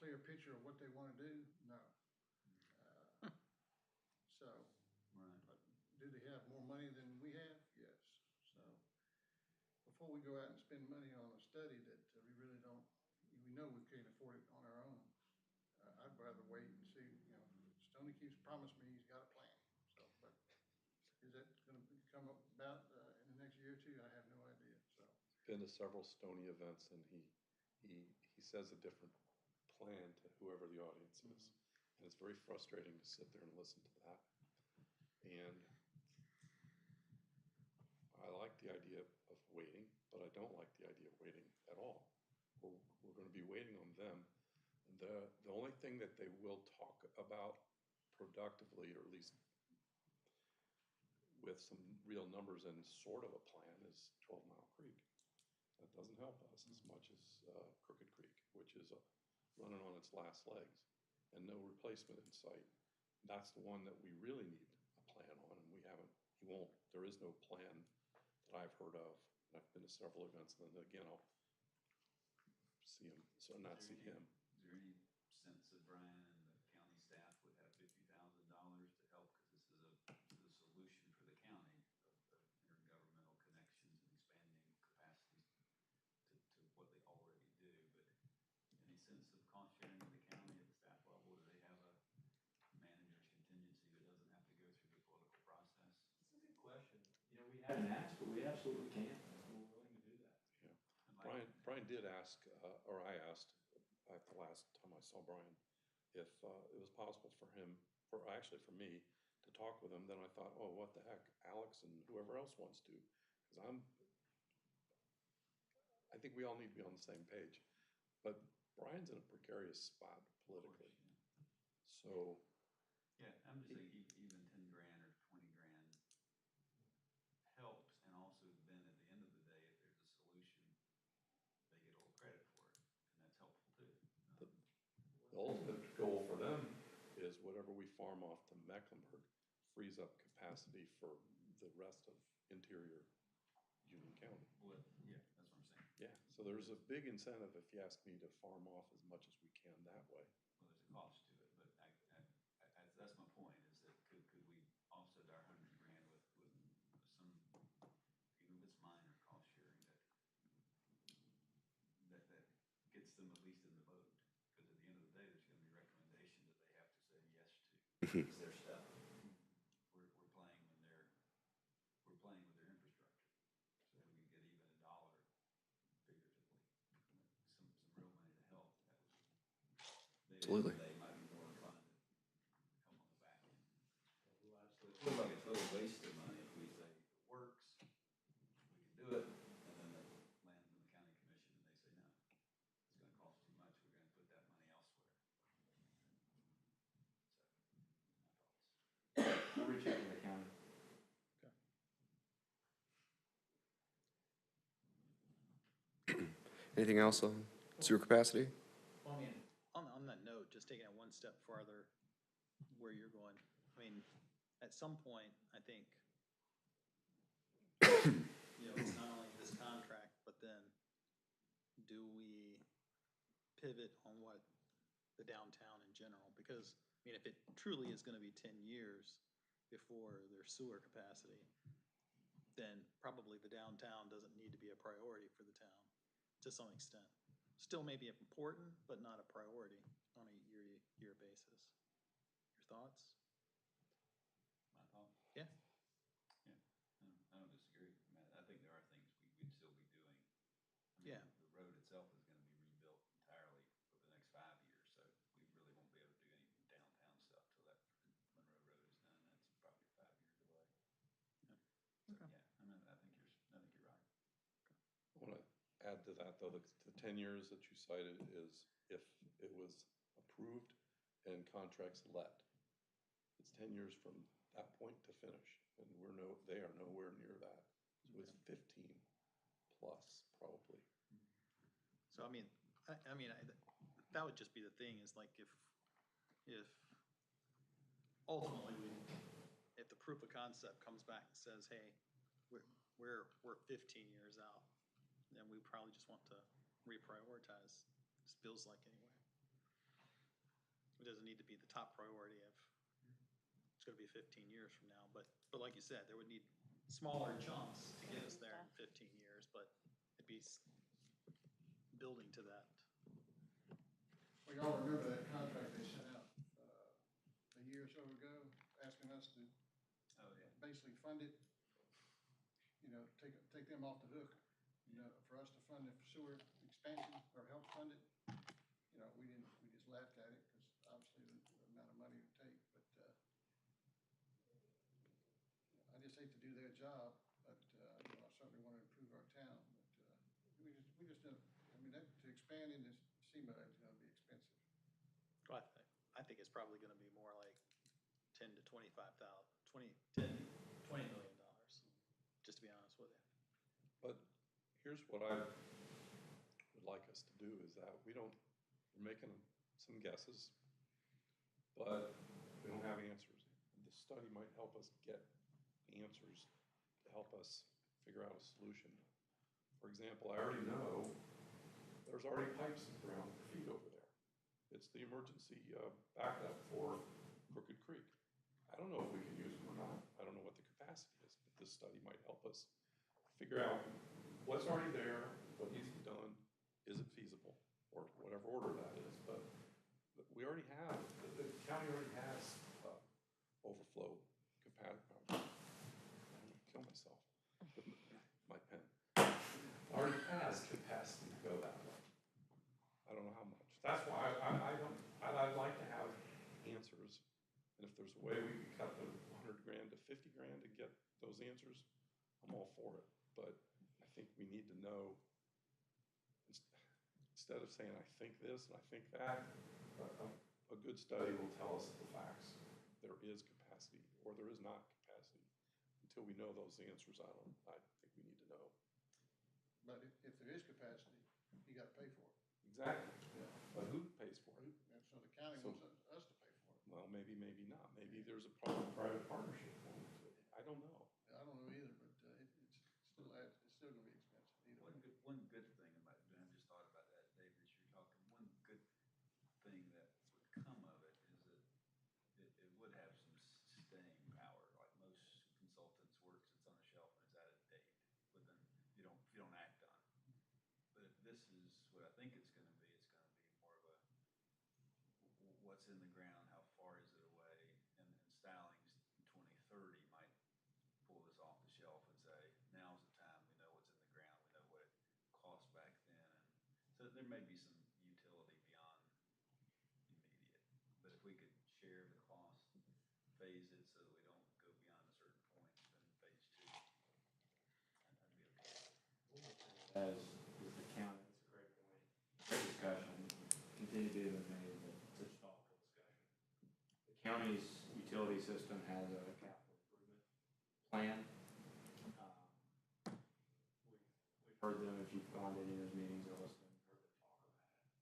Speaker 4: clear picture of what they wanna do? No. So,
Speaker 2: Right.
Speaker 4: but do they have more money than we have? Yes. So, before we go out and spend money on a study that we really don't, we know we can't afford it on our own, I'd rather wait and see, you know, Stoney keeps promising me he's got a plan, so, but is that gonna come about, in the next year or two? I have no idea, so.
Speaker 8: Been to several Stony events, and he says a different plan to whoever the audience is. And it's very frustrating to sit there and listen to that. And I like the idea of waiting, but I don't like the idea of waiting at all. We're gonna be waiting on them. The only thing that they will talk about productively, or at least with some real numbers and sort of a plan, is 12 Mile Creek. That doesn't help us as much as Crooked Creek, which is running on its last legs and no replacement in sight. That's the one that we really need a plan on, and we haven't, there is no plan that I've heard of. I've been to several events, and then again, I'll see him, so not see him.
Speaker 2: Is there any sense that Brian and the county staff would have $50,000 to help? Because this is a solution for the county of intergovernmental connections and expanding capacity to what they already do. But any sense of cost sharing with the county at the staff level? Do they have a manager's contingency that doesn't have to go through the political process?
Speaker 1: That's a good question. You know, we hadn't asked, but we absolutely can. We're willing to do that.
Speaker 8: Yeah. Brian did ask, or I asked at the last time I saw Brian, if it was possible for him, actually for me, to talk with him. Then I thought, oh, what the heck, Alex and whoever else wants to, because I think we all need to be on the same page. But Brian's in a precarious spot politically. So.
Speaker 2: Yeah, I'm just saying even 10 grand or 20 grand helps, and also then at the end of the day, if there's a solution, they get all credit for it, and that's helpful too.
Speaker 8: The ultimate goal for them is whatever we farm off to Mecklenburg frees up capacity for the rest of interior Union County.
Speaker 2: Well, yeah, that's what I'm saying.
Speaker 8: Yeah, so there's a big incentive, if you ask me, to farm off as much as we can that way.
Speaker 2: Well, there's a cost to it, but that's my point, is that could we offset our 100 grand with some, even if it's minor cost sharing, that gets them at least in the boat? Because at the end of the day, there's gonna be recommendations that they have to say yes to. It's their stuff. We're playing with their infrastructure. So if we could get even a dollar figuratively, some real money to help, that would,
Speaker 5: Absolutely.
Speaker 2: they might be more inclined to come on the back end. It feels like a total waste of money if we say it works, we can do it, and then it lands in the county commission and they say no, it's gonna cost too much, we're gonna put that money elsewhere. So, my thoughts.
Speaker 1: We'll reach out to the county.
Speaker 5: Anything else on sewer capacity?
Speaker 7: Well, I mean, on that note, just taking it one step farther where you're going, I mean, at some point, I think, you know, it's not only this contract, but then do we pivot on what the downtown in general? Because, I mean, if it truly is gonna be 10 years before there's sewer capacity, then probably the downtown doesn't need to be a priority for the town to some extent. Still may be important, but not a priority on a year-to-year basis. Your thoughts?
Speaker 2: My thought?
Speaker 7: Yeah.
Speaker 2: Yeah, I don't disagree. I mean, I think there are things we'd still be doing. I mean,
Speaker 7: Yeah.
Speaker 2: The road itself is gonna be rebuilt entirely for the next 5 years, so we really won't be able to do any downtown stuff till that Monroe Road is done. That's probably a 5-year delay.
Speaker 7: Yeah.
Speaker 2: So,
Speaker 7: Okay.
Speaker 2: yeah, I mean, I think you're right.
Speaker 8: I want to add to that, though, the 10 years that you cited is if it was approved and contracts let. It's 10 years from that point to finish, and they are nowhere near that. So it's 15 plus, probably.
Speaker 7: So, I mean, that would just be the thing, is like if ultimately, if the proof of concept comes back and says, hey, we're 15 years out, then we probably just want to reprioritize, this feels like anyway. doesn't need to be the top priority of, it's gonna be 15 years from now, but like you said, there would need smaller chunks to get us there in 15 years, but it'd be building to that.
Speaker 4: Well, y'all remember that contract they sent out, a year or so ago, asking us to
Speaker 2: Oh, yeah.
Speaker 4: basically fund it, you know, take them off the hook, you know, for us to fund the sewer expansion or help fund it. You know, we just laughed at it because obviously the amount of money it would take, but, I just hate to do their job, but, you know, I certainly want to improve our town, but, we just don't, I mean, to expand into SEMA is gonna be expensive.
Speaker 7: Well, I think it's probably gonna be more like 10 to 25,000, 20 million dollars, just to be honest with you.
Speaker 8: But here's what I would like us to do is that we're making some guesses, but we don't have answers. The study might help us get answers to help us figure out a solution. For example, I already know there's already pipes in the ground that feed over there. It's the emergency backup for Crooked Creek. I don't know if we can use them or not. I don't know what the capacity is, but this study might help us figure out what's already there, what needs to be done, is it feasible, or whatever order that is. But we already have, the county already has overflow capacity. I'm gonna kill myself with my pen. Already has capacity to go that way. I don't know how much. That's why I'd like to have answers. And if there's a way we could cut the 100 grand to 50 grand to get those answers, I'm all for it. But I think we need to know, instead of saying, I think this and I think that, a good study will tell us the facts. There is capacity or there is not capacity. Until we know those answers, I think we need to know.
Speaker 4: But if there is capacity, you gotta pay for it.
Speaker 8: Exactly.
Speaker 4: Yeah.
Speaker 8: But who pays for it?
Speaker 4: And so the county wants us to pay for it.
Speaker 8: Well, maybe not. Maybe there's a public-private partnership. I don't know.
Speaker 4: I don't know either, but, it's still gonna be expensive either way.
Speaker 2: One good thing about, and I just thought about that, David, as you're talking, one good thing that would come of it is that it would have some staying power. Like most consultants' work sits on a shelf and is out of date within, if you don't act on it. But if this is what I think it's gonna be more of a, what's in the ground, how far is it away? And Stallings in 2030 might pull this off the shelf and say, now's the time, we know what's in the ground, we know what it cost back then. And so there may be some utility beyond immediate, but if we could share the cost, phase it so that we don't go beyond a certain point, then phase two, I'd be okay.
Speaker 1: As with the county, that's a great point. Great discussion. Continue to be made, but such thoughtful discussion. The county's utility system has a capital improvement plan. We've heard them, if you've gone to any of those meetings or listened, heard them talk about it.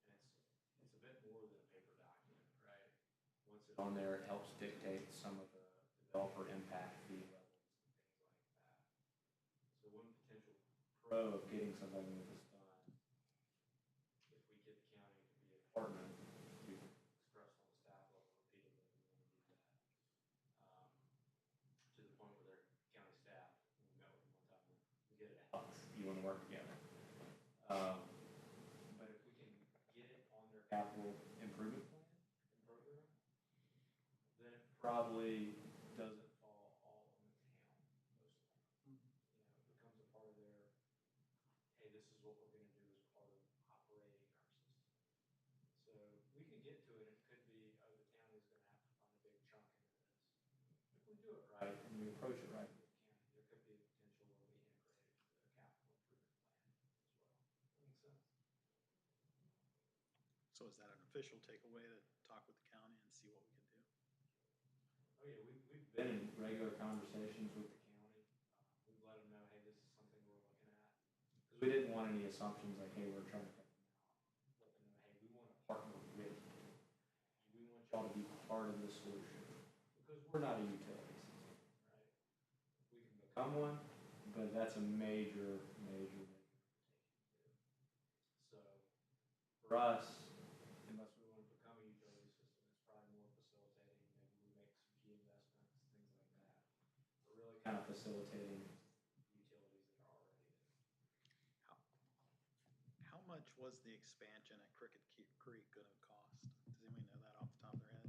Speaker 1: And it's a bit more than a paper document, right? Once it's on there, it helps dictate some of the developer impact fee levels and things like that. So one potential pro of getting something like this done, if we get the county to be a partner, we've expressed on the staff level repeatedly, we want to do that. To the point where their county staff, we met with them one time, we get it out, you want to work together. But if we can get it on their capital improvement plan and program, then it probably doesn't fall all on the town, most likely. You know, it becomes a part of their, hey, this is what we're gonna do as part of operating our system. So we can get to it, it could be, oh, the county's gonna have to fund a big chunk into this. If we do it right and we approach it right with the county, there could be a potential where we integrate it to the capital improvement plan as well. That makes sense?
Speaker 7: So is that an official takeaway to talk with the county and see what we can do?
Speaker 1: Oh, yeah, we've been in regular conversations with the county. We've let them know, hey, this is something we're looking at. Because we didn't want any assumptions like, hey, we're trying to cut them out. Let them know, hey, we want to partner with you. We want y'all to be part of the solution. Because we're not a utility system, right? We can become one, but that's a major undertaking to do. So for us, unless we want to become a utility system, kind of facilitating utilities that are already there.
Speaker 7: How much was the expansion at Cricket Creek gonna cost? Does anybody know that off the top of their head?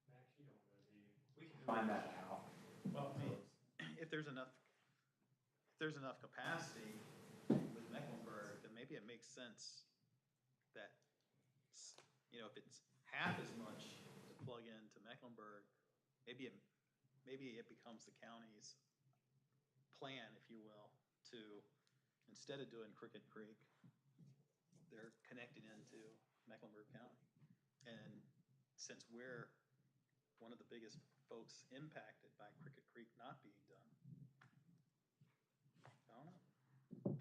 Speaker 1: Max, you don't know, do you? We can find that out.
Speaker 7: Well, I mean, if there's enough capacity with Mecklenburg, then maybe it makes sense that, if it's half as much to plug into Mecklenburg, maybe it becomes the county's plan, if you will, to, instead of doing Cricket Creek, they're connected into Mecklenburg County. And since we're one of the biggest folks impacted by Cricket Creek not being done, I don't know.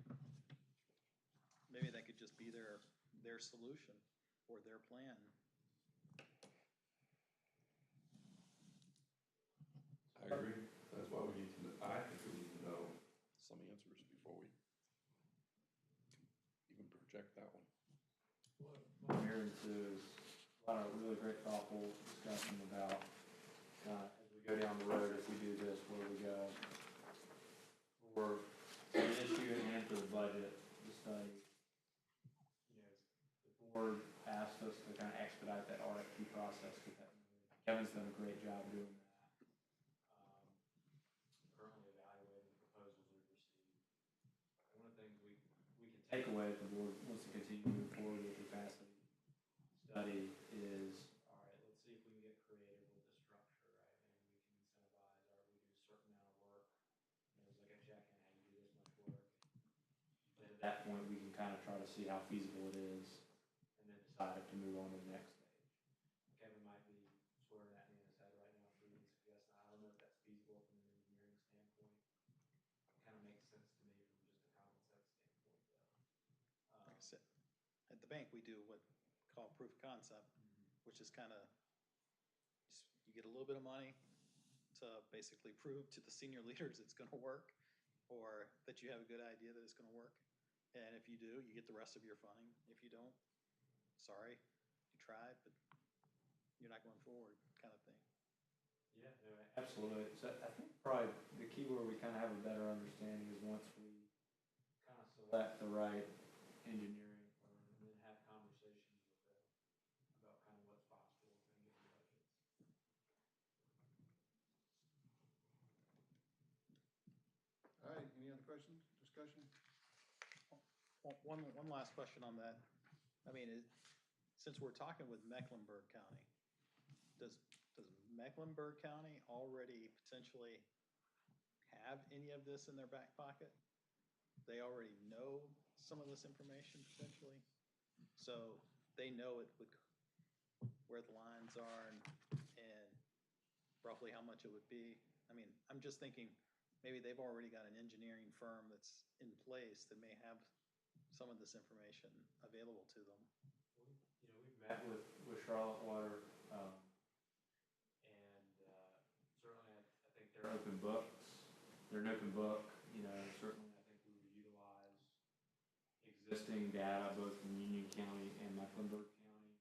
Speaker 7: Maybe that could just be their solution or their plan.
Speaker 8: I agree. That's why we need to, I think we need to know some answers before we even project that one.
Speaker 1: What I'm hearing too is a lot of really great thoughtful discussion about, as we go down the road, if we do this, where we go. For the issue at hand for the budget, the study, the board asked us to kind of expedite that RFP process, get that moving. Kevin's done a great job doing that. Currently evaluating the proposals we've received. One of the things we can take away if the board wants to continue to move forward with the capacity study is, all right, let's see if we can get creative with the structure, right? Maybe we can incentivize, all right, we do a certain amount of work. There's like a check in, how you do this much work. Then at that point, we can kind of try to see how feasible it is and then decide to move on to the next stage. Kevin might be swearing at me in his head right now for even suggesting, I don't know if that's feasible from an engineering standpoint. It kind of makes sense to me from just a common sense standpoint, though.
Speaker 7: Like I said, at the bank, we do what called proof of concept, which is kind of, you get a little bit of money to basically prove to the senior leaders it's going to work, or that you have a good idea that it's going to work. And if you do, you get the rest of your funding. If you don't, sorry, you tried, but you're not going forward, kind of thing.
Speaker 1: Yeah, no, absolutely. So I think probably the key where we kind of have a better understanding is once we kind of select the right engineering firm and then have conversations with them about kind of what's possible within given budgets.
Speaker 4: All right, any other questions, discussion?
Speaker 7: One last question on that. I mean, since we're talking with Mecklenburg County, does Mecklenburg County already potentially have any of this in their back pocket? They already know some of this information potentially, so they know where the lines are and roughly how much it would be. I mean, I'm just thinking maybe they've already got an engineering firm that's in place that may have some of this information available to them.
Speaker 1: We've met with Charlotte Water, and certainly I think they're open books. They're an open book. Certainly I think we would utilize existing data both from Union County and Mecklenburg County.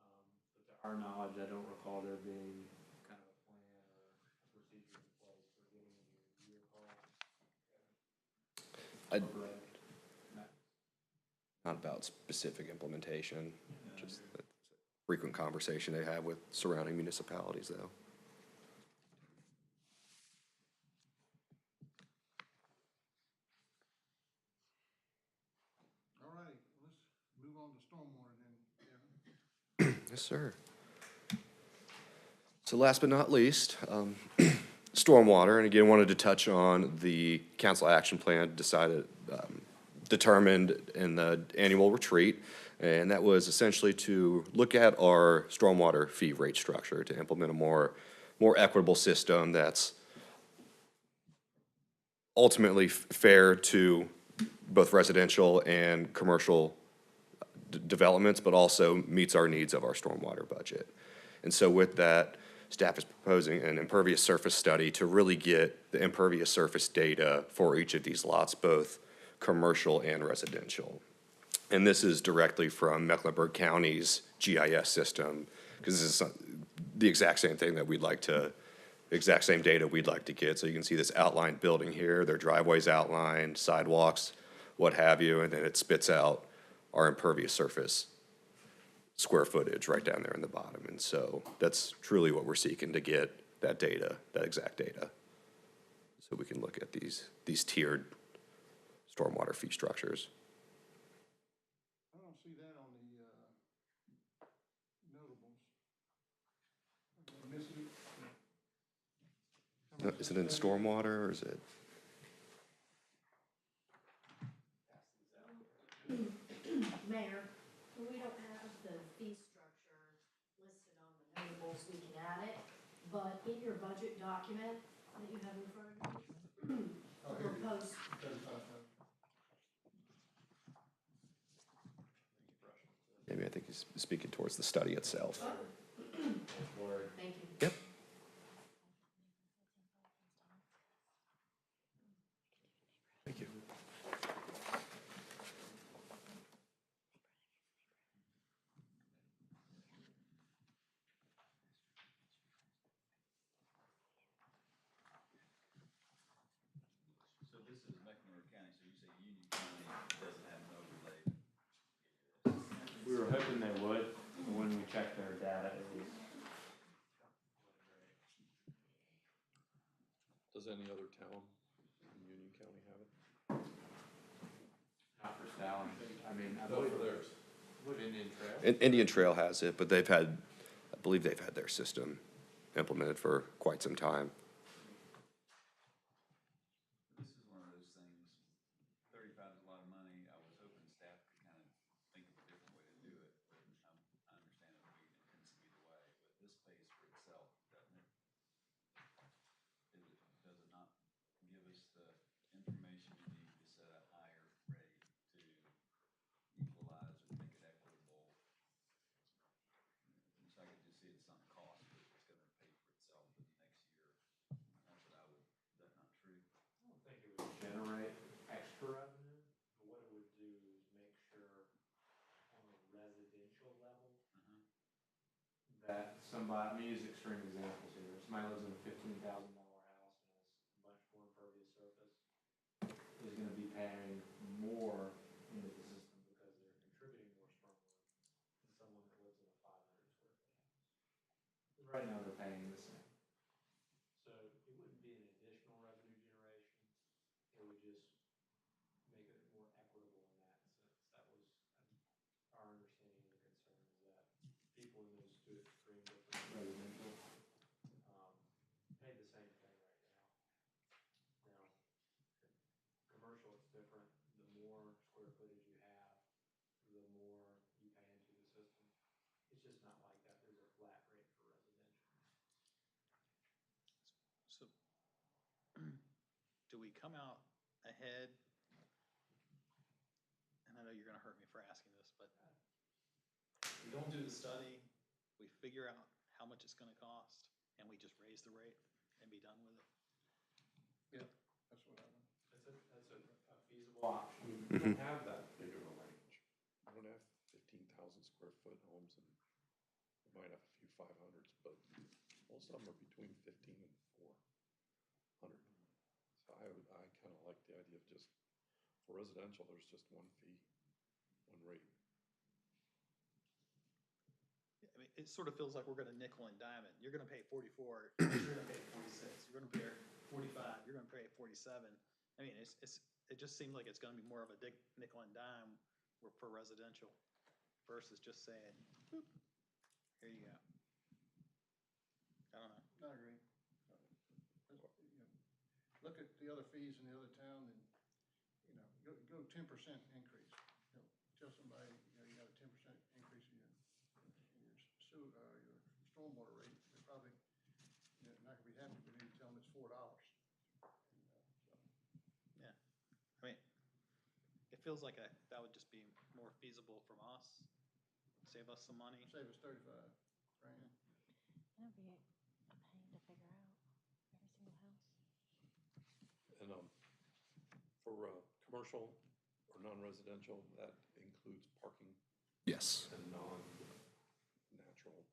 Speaker 1: But to our knowledge, I don't recall there being kind of a plan or a procedure in place for getting your call.
Speaker 5: Not about specific implementation, just the frequent conversation they have with surrounding municipalities, though.
Speaker 4: All righty, let's move on to stormwater then, Kevin.
Speaker 5: Yes, sir. So last but not least, stormwater, and again, wanted to touch on the council action plan determined in the annual retreat, and that was essentially to look at our stormwater fee rate structure to implement a more equitable system that's ultimately fair to both residential and commercial developments, but also meets our needs of our stormwater budget. And so with that, staff is proposing an impervious surface study to really get the impervious surface data for each of these lots, both commercial and residential. And this is directly from Mecklenburg County's GIS system, because this is the exact same thing that we'd like to exact same data we'd like to get. So you can see this outlined building here, their driveways outlined, sidewalks, what have you, and then it spits out our impervious surface square footage right down there in the bottom. And so that's truly what we're seeking, to get that data, that exact data. So we can look at these tiered stormwater fee structures.
Speaker 4: I don't see that on the, notables. Am I missing it?
Speaker 5: Is it in stormwater or is it?
Speaker 9: Mayor, we don't have the fee structure listed on the notables, we can add it, but in your budget document that you have in front of you,
Speaker 4: Oh, here it is.
Speaker 9: proposed,
Speaker 4: 35,000.
Speaker 5: Maybe I think he's speaking towards the study itself.
Speaker 9: thank you.
Speaker 5: Yep. Thank you.
Speaker 2: So this is Mecklenburg County, so you say Union County doesn't have an overlay.
Speaker 1: We were hoping they would, but when we checked their data, it was.
Speaker 8: Does any other town in Union County have it?
Speaker 1: Not for Stallings. I mean, I
Speaker 8: No,
Speaker 1: believe
Speaker 8: for theirs.
Speaker 1: Would Indian Trail?
Speaker 5: Indian Trail has it, but I believe they've had their system implemented for quite some time.
Speaker 2: This is one of those things, 35 is a lot of money. I was hoping staff could kind of think of a different way to do it, but I understand it'll be intensive either way. But this pays for itself, doesn't it? Does it not give us the information we need to set a higher rate to equalize or make it equitable? So I could just see it's some cost, but it's gonna pay for itself in the next year. That's what I would, is that not true?
Speaker 1: I don't think it would generate extra revenue, but what it would do is make sure on a residential level that somebody, I'm gonna use extreme examples here. Somebody lives in a $15,000 house and has a bunch more impervious surface, is gonna be paying more into the system because they're contributing more stormwater than someone that lives in a 500 square foot house. Because right now they're paying the same. So it wouldn't be an additional revenue generation. It would just make it more equitable in that sense. That was our understanding of the concern, is that people in those two extreme different residential pay the same thing right now. Now, commercial, it's different. The more square footage you have, the more you pay into the system. It's just not like that. There's a flat rate for residential.
Speaker 7: So, do we come out ahead? And I know you're gonna hurt me for asking this, but we don't do the study, we figure out how much it's gonna cost, and we just raise the rate and be done with it.
Speaker 4: Yeah, that's what I want.
Speaker 1: That's a feasible option.
Speaker 8: We don't have that big of a range. We don't have 15,000 square foot homes, and we might have a few 500s, but most of them are between 15 and 400. So I kind of like the idea of just, for residential, there's just one fee, one rate.
Speaker 7: I mean, it sort of feels like we're gonna nickel and dime it. You're gonna pay 44, you're gonna pay 46, you're gonna pay 45, you're gonna pay 47. I mean, it just seems like it's gonna be more of a nickel and dime for residential versus just saying, boop, here you go. I don't know.
Speaker 4: I agree. Look at the other fees in the other town and, go 10% increase. Tell somebody, you got a 10% increase in your stormwater rate. They're probably, not gonna be happy, but you tell them it's $4.
Speaker 7: Yeah, I mean, it feels like that would just be more feasible from us, save us some money.
Speaker 4: Save us 35 grand.
Speaker 6: That'd be a pain to figure out, every single house.
Speaker 8: And for commercial or non-residential, that includes parking
Speaker 5: Yes,
Speaker 8: and non-natural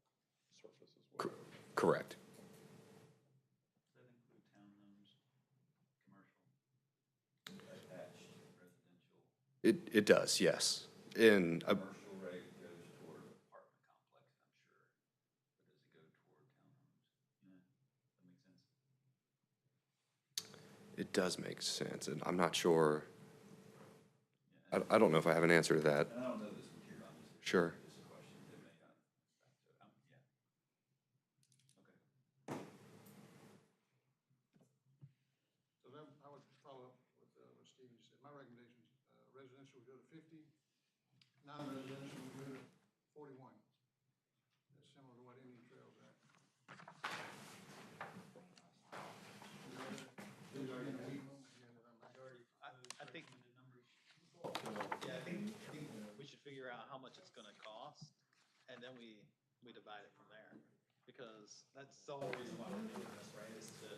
Speaker 8: surface as well.
Speaker 5: correct. It does, yes. And
Speaker 2: Commercial rate goes toward apartment complex, I'm sure, but does it go toward townhomes? Yeah, that makes sense.
Speaker 5: it does make sense, and I'm not sure,
Speaker 2: Yeah,
Speaker 5: I don't know if I have an answer to that.
Speaker 2: and I don't know this material, I'm just.
Speaker 5: Sure.
Speaker 2: Just a question that may not, so, yeah. Okay.
Speaker 4: So then I would follow up with what Stephen said. My recommendation is residential would go to 50, non-residential would go to 41. That's similar to what Indian Trail's at. These are in a week.
Speaker 7: I think, yeah, I think we should figure out how much it's gonna cost, and then we divide it from there. Because that's the whole reason why we're doing this, right, is to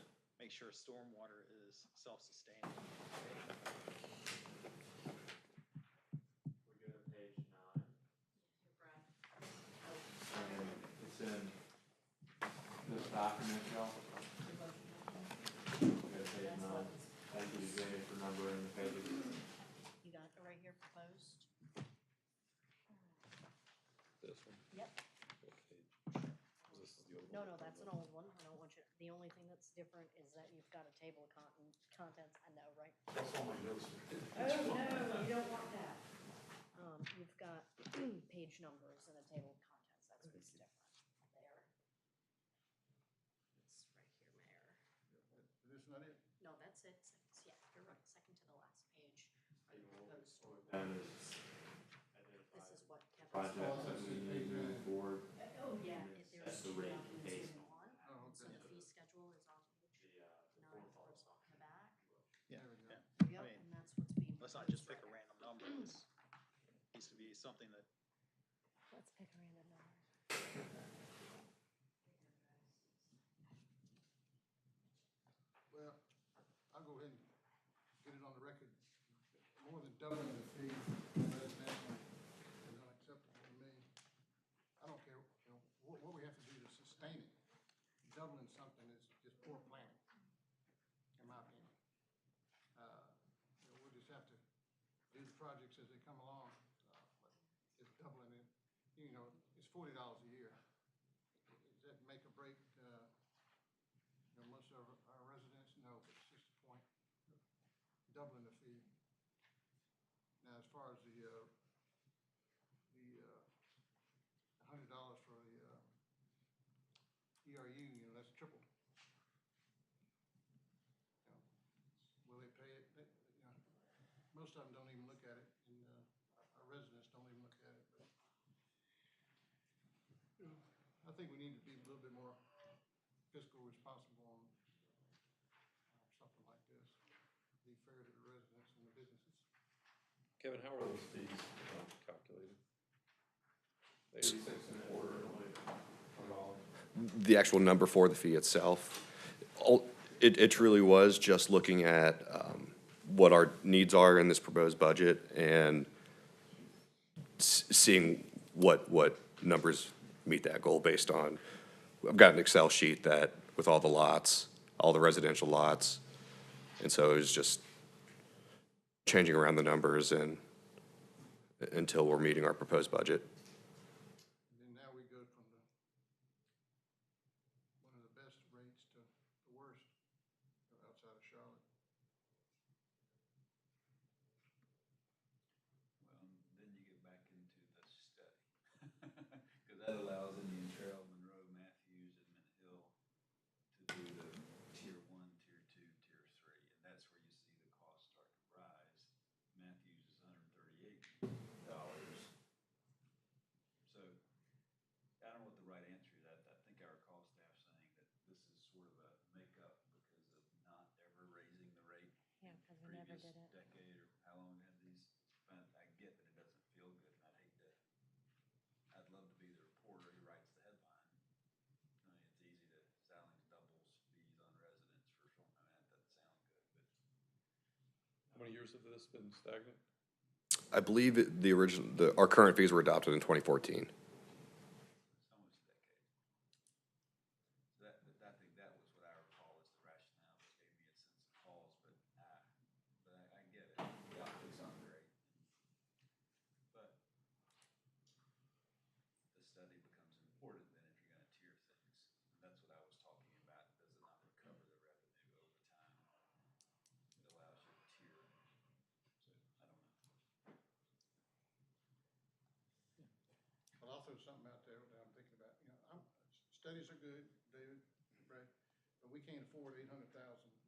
Speaker 7: make sure stormwater is self-sustaining.
Speaker 1: We go to page 9. And it's in this document, y'all. We go to page 9. Thank you to Jamie for numbering the pages.
Speaker 9: You got it right here proposed?
Speaker 8: This one.
Speaker 9: Yep.
Speaker 8: What page? This is the old
Speaker 9: No,
Speaker 8: one.
Speaker 9: no, that's an old one. I don't want you, the only thing that's different is that you've got a table of contents. I know, right?
Speaker 8: That's all my notes.
Speaker 9: Oh, no, you don't want that. You've got page numbers and a table of contents. That's what's different there. It's right here, Mayor.
Speaker 4: Is this not it?
Speaker 9: No, that's it. Yeah, you're right. Second to the last page are the proposed.
Speaker 1: And
Speaker 9: This is what Kevin's.
Speaker 1: projects that we need to move forward.
Speaker 9: Oh, yeah.
Speaker 1: That's
Speaker 9: There's
Speaker 1: the
Speaker 9: two
Speaker 1: rate
Speaker 9: documents
Speaker 1: based
Speaker 9: in
Speaker 1: on
Speaker 9: one.
Speaker 4: Oh,
Speaker 9: So
Speaker 4: okay.
Speaker 9: the fee schedule is on page
Speaker 1: the
Speaker 9: 9
Speaker 1: form
Speaker 9: towards
Speaker 1: follows
Speaker 9: the back.
Speaker 7: Yeah,
Speaker 4: There we go.
Speaker 7: yeah.
Speaker 9: Yep,
Speaker 7: I mean,
Speaker 9: and that's what's being.
Speaker 7: let's not just pick a
Speaker 9: proposed right
Speaker 7: random number. This needs to be something that,
Speaker 9: now. Let's pick a random number.
Speaker 4: Well, I'll go ahead and get it on the record. More than doubling the fee in residential is unacceptable to me. I don't care, what we have to do to sustain it. Doubling something is just poor planning, in my opinion. We'll just have to do the projects as they come along. But just doubling it, it's $40 a year. Does that make or break, most of our residents? No, but it's just a point of doubling the fee. Now, as far as the $100 for the ERU, that's triple. Will they pay it? Most of them don't even look at it, and our residents don't even look at it. But I think we need to be a little bit more fiscal responsible on something like this. Be fair to the residents and the businesses.
Speaker 8: Kevin, how are those fees calculated?
Speaker 1: 86 and a quarter, $20.
Speaker 5: The actual number for the fee itself, it truly was just looking at what our needs are in this proposed budget and seeing what numbers meet that goal based on, I've got an Excel sheet that, with all the lots, all the residential lots, and so it was just changing around the numbers and until we're meeting our proposed budget.
Speaker 4: And then now we go from one of the best rates to the worst outside of Charlotte.
Speaker 2: Well, then you get back into the study. Because that allows Indian Trail, Monroe, Matthews, and Mint Hill to do the tier 1, tier 2, tier 3. And that's where you see the costs start to rise. Matthews is $138. So I don't know what the right answer is. I think I recall staff saying that this is sort of a makeup because of not ever raising the rate
Speaker 6: Yeah,
Speaker 2: in
Speaker 6: because we never
Speaker 2: previous
Speaker 6: did it.
Speaker 2: decade or how long we had these. I get that it doesn't feel good, and I'd love to be the reporter who writes the headline. I mean, it's easy to, Stallings doubles fees on residents for short, I mean, that doesn't sound good, but
Speaker 8: How many years have this been stagnant?
Speaker 5: I believe our current fees were adopted in 2014.
Speaker 2: it's almost a decade. So I think that was what I recall as the rationale that gave me a sense of pause, but I get it. The optics aren't great.
Speaker 4: throw something out there that I'm thinking about, studies are good, David, Brad, but we can't afford 800,000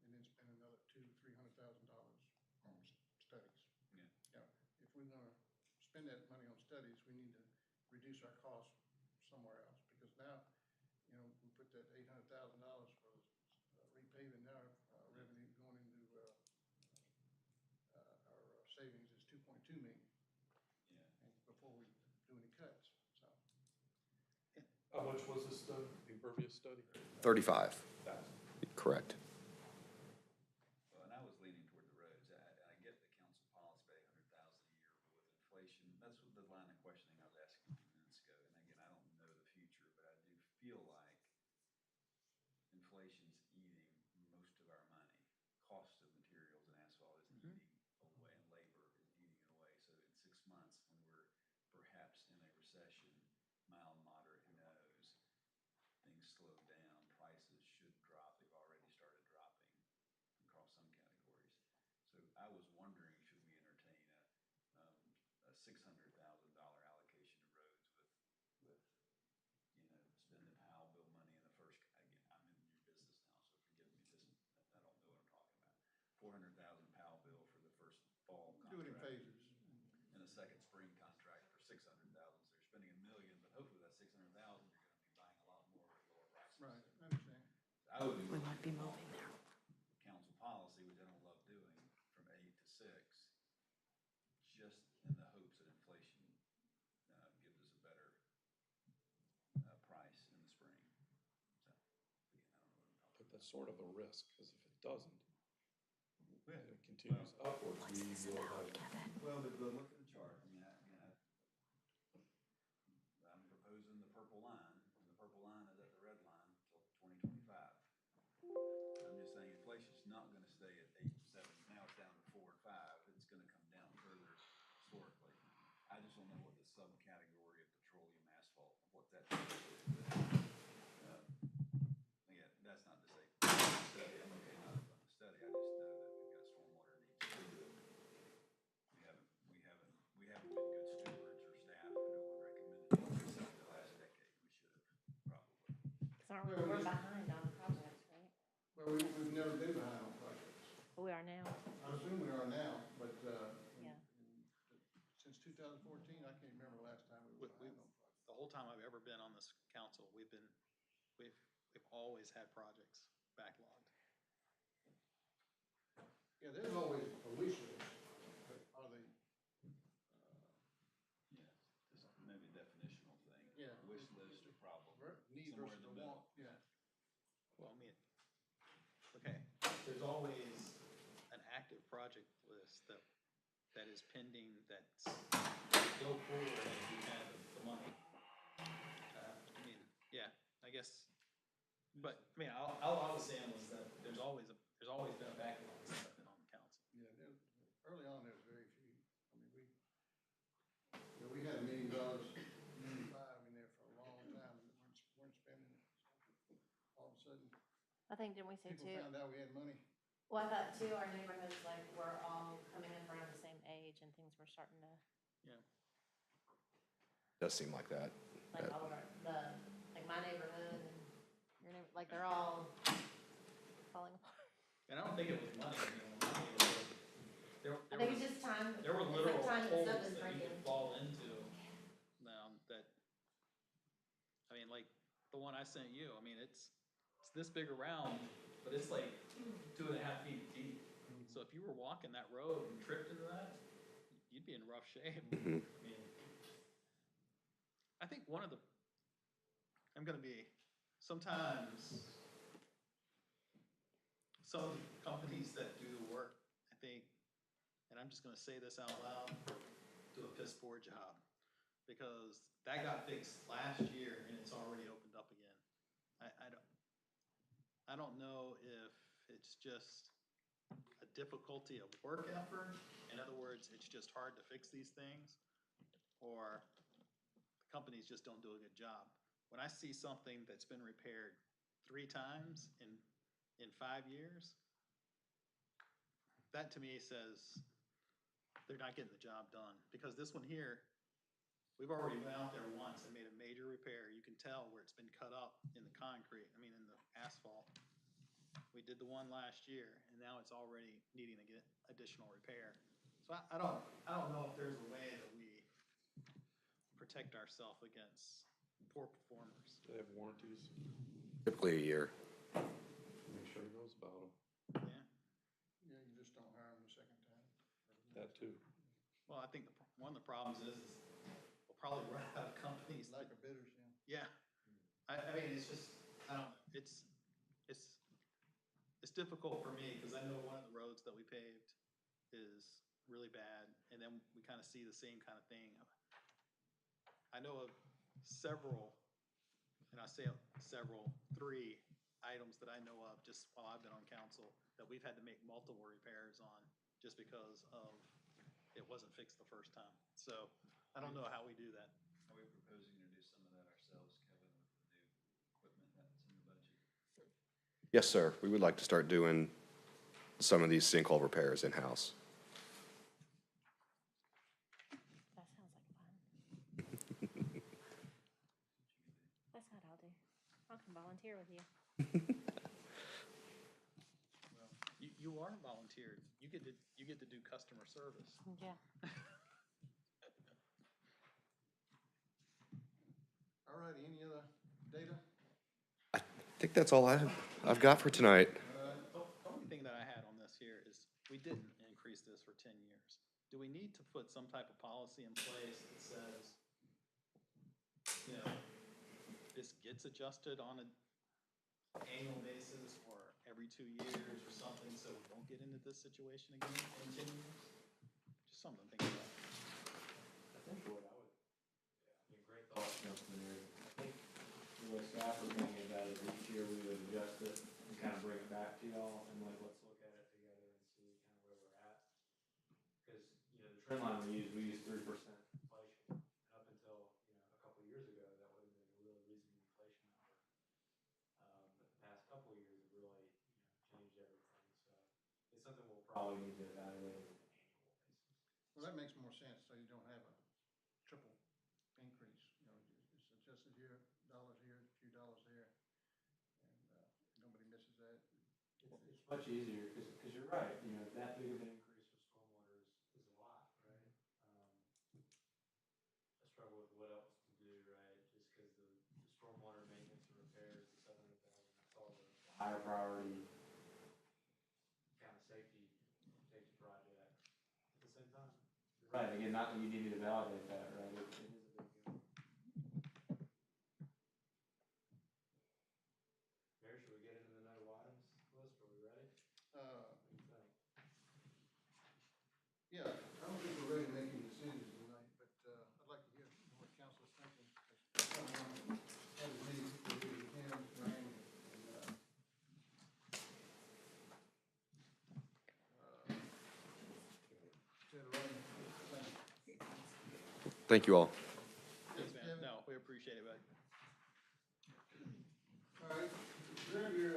Speaker 4: and then spend another $200,000-300,000 on studies.
Speaker 2: Yeah.
Speaker 4: If we're gonna spend that money on studies, we need to reduce our costs somewhere else, because now, we put that $800,000 for repaving, now revenue going into our savings is 2.2 million.
Speaker 2: Yeah.
Speaker 4: And before we do any cuts, so.
Speaker 8: How much was this study, impervious study?
Speaker 5: 35, correct.
Speaker 2: Well, and I was leaning toward the roads. I get the council policy by 800,000 a year, but with inflation, that's what the line of questioning I was asking a few minutes ago. And again, I don't know the future, but I do feel like inflation's eating most of our money. Cost of materials and asphalt is eating away, and labor is eating it away. So in 6 months, when we're perhaps in a recession, mild, moderate, who knows, things slow down, prices should drop. They've already started dropping across some categories. So I was wondering, should we entertain a $600,000 allocation to roads with spending Powell bill money in the first, again, I'm in your business now, so forgive me, I don't know what I'm talking about. 400,000 Powell bill for the first fall contract.
Speaker 4: Do it in phases.
Speaker 2: And a second spring contract for 600,000. So you're spending $1 million, but hopefully that 600,000 you're going to be buying a lot more at lower prices.
Speaker 4: Right, I understand.
Speaker 2: I would
Speaker 6: We might be moving there.
Speaker 2: council policy, which I don't love doing, from 8 to 6, just in the hopes that inflation gives us a better price in the spring. So again, I don't know what I'm talking
Speaker 8: But that's sort of a risk, because if it doesn't,
Speaker 2: about.
Speaker 8: and it continues upwards, we will have.
Speaker 2: Well, but look at the chart. I mean, I'm proposing the purple line, and the purple line is at the red line until 2025. I'm just saying inflation's not gonna stay at 8, 7, now it's down to 4 and 5. It's gonna come down further historically. I just don't know what the subcategory of petroleum asphalt, what that is. Again, that's not to say study, I'm okay not on the study, I just know that we've got stormwater needs to do. We haven't been good stewards or staff, no one recommended it except the last decade, we should have, probably.
Speaker 6: Because we're behind on projects, right?
Speaker 4: Well, we've never been behind on projects.
Speaker 6: But we are now.
Speaker 4: I assume we are now, but,
Speaker 6: Yeah.
Speaker 4: since 2014, I can't remember the last time we were behind on projects.
Speaker 7: The whole time I've ever been on this council, we've always had projects backlogged.
Speaker 4: Yeah, there's always a wish list, but are they,
Speaker 2: Yeah, just maybe a definitional thing.
Speaker 4: Yeah.
Speaker 2: Wish list or problem.
Speaker 4: need
Speaker 2: Somewhere
Speaker 4: versus
Speaker 2: in the
Speaker 4: a
Speaker 2: middle.
Speaker 4: want? Yeah.
Speaker 7: Well, I mean, okay, there's always an active project list that is pending, that's go forward if you have the money. I mean, yeah, I guess, but, I mean, all I was saying was that there's always been a backlog since I've been on the council.
Speaker 4: Yeah, early on, there was very few. I mean, we had $1 million, $1.5 million in there for a long time, and weren't spending it. All of a sudden,
Speaker 6: I think, didn't we say
Speaker 4: people
Speaker 6: too?
Speaker 4: found out we had money.
Speaker 6: Well, I thought too, our neighborhoods, like, we're all coming up around the same age and things were starting to,
Speaker 7: Yeah.
Speaker 5: Does seem like that.
Speaker 6: like, all of our, like my neighborhood and your neighbor, like, they're all falling apart.
Speaker 7: And I don't think it was money,
Speaker 6: I think it's just time.
Speaker 7: there were
Speaker 6: it's
Speaker 7: literal
Speaker 6: like time
Speaker 7: holes
Speaker 6: stuff is
Speaker 7: that you
Speaker 6: breaking.
Speaker 7: could fall into. That, I mean, like the one I sent you, I mean, it's this big around, but it's like 2.5 feet deep. So if you were walking that road and tripped into that, you'd be in rough shape. I mean, I think sometimes some companies that do the work, I think, and I'm just gonna say this out loud, do a piss poor job. Because that got fixed last year and it's already opened up again. I don't know if it's just a difficulty of work effort. In other words, it's just hard to fix these things, or the companies just don't do a good job. When I see something that's been repaired 3 times in 5 years, that to me says they're not getting the job done. Because this one here, we've already been out there once and made a major repair. You can tell where it's been cut up in the concrete, I mean, in the asphalt. We did the one last year, and now it's already needing to get additional repair. So I don't know if there's a way that we protect ourselves against poor performers.
Speaker 8: They have warranties.
Speaker 5: Typically a year.
Speaker 8: Make sure he knows about them.
Speaker 7: Yeah.
Speaker 4: Yeah, you just don't hire them the second time.
Speaker 8: That too.
Speaker 7: Well, I think one of the problems is we'll probably run out of companies.
Speaker 4: Lack of bidders, yeah.
Speaker 7: Yeah. I mean, it's just, I don't know, it's difficult for me, because I know one of the roads that we paved is really bad, and then we kind of see the same kind of thing. I know of several, and I say several, 3 items that I know of just while I've been on council that we've had to make multiple repairs on just because of it wasn't fixed the first time. So I don't know how we do that.
Speaker 2: Are we proposing to do some of that ourselves, Kevin, with the new equipment that's in the budget?
Speaker 5: Yes, sir. We would like to start doing some of these sinkhole repairs in-house.
Speaker 6: That sounds like fun. That's what I'll do. I'll come volunteer with you.
Speaker 7: Well, you are volunteered. You get to do customer service.
Speaker 6: Yeah.
Speaker 4: All righty, any other data?
Speaker 5: I think that's all I've got for tonight.
Speaker 7: The only thing that I had on this here is we didn't increase this for 10 years. Do we need to put some type of policy in place that says, you know, this gets adjusted on an annual basis or every 2 years or something, so we won't get into this situation again in 10 years? Just something to think about.
Speaker 1: I think what I would, great thoughts, Councilman Aaron. I think the way staff are thinking about it, each year we would adjust it and kind of bring it back to y'all and like, let's look at it together and see kind of where we're at. Because, you know, the trend line we use 3% inflation. And up until, you know, a couple of years ago, that would have been a really reasonable inflation number. But the past couple of years have really, you know, changed everything. So it's something we'll probably need to evaluate on an annual basis.
Speaker 4: Well, that makes more sense, so you don't have a triple increase, you know, it's adjusted here, dollars here, a few dollars there, and, nobody misses that.
Speaker 1: It's much easier, because you're right, you know, that big of an increase with stormwater is a lot, right? I struggle with what else to do, right? Just because the stormwater maintenance and repairs, the 700,000, that's all the higher priority kind of safety project. At the same time, you're right, again, not that you needed to validate that, right? It is a big deal. Mayor, should we get into the no items list? Are we ready? What do you think?
Speaker 4: Yeah, I don't think we're ready to make any decisions tonight, but, I'd like to hear what council's thinking. Someone has as many people here as you can, Mr. Rain, and, Ted Rain, thank you.
Speaker 5: Thank you all.
Speaker 7: Thanks, man. No, we appreciate it, bud.
Speaker 4: All right, grab your,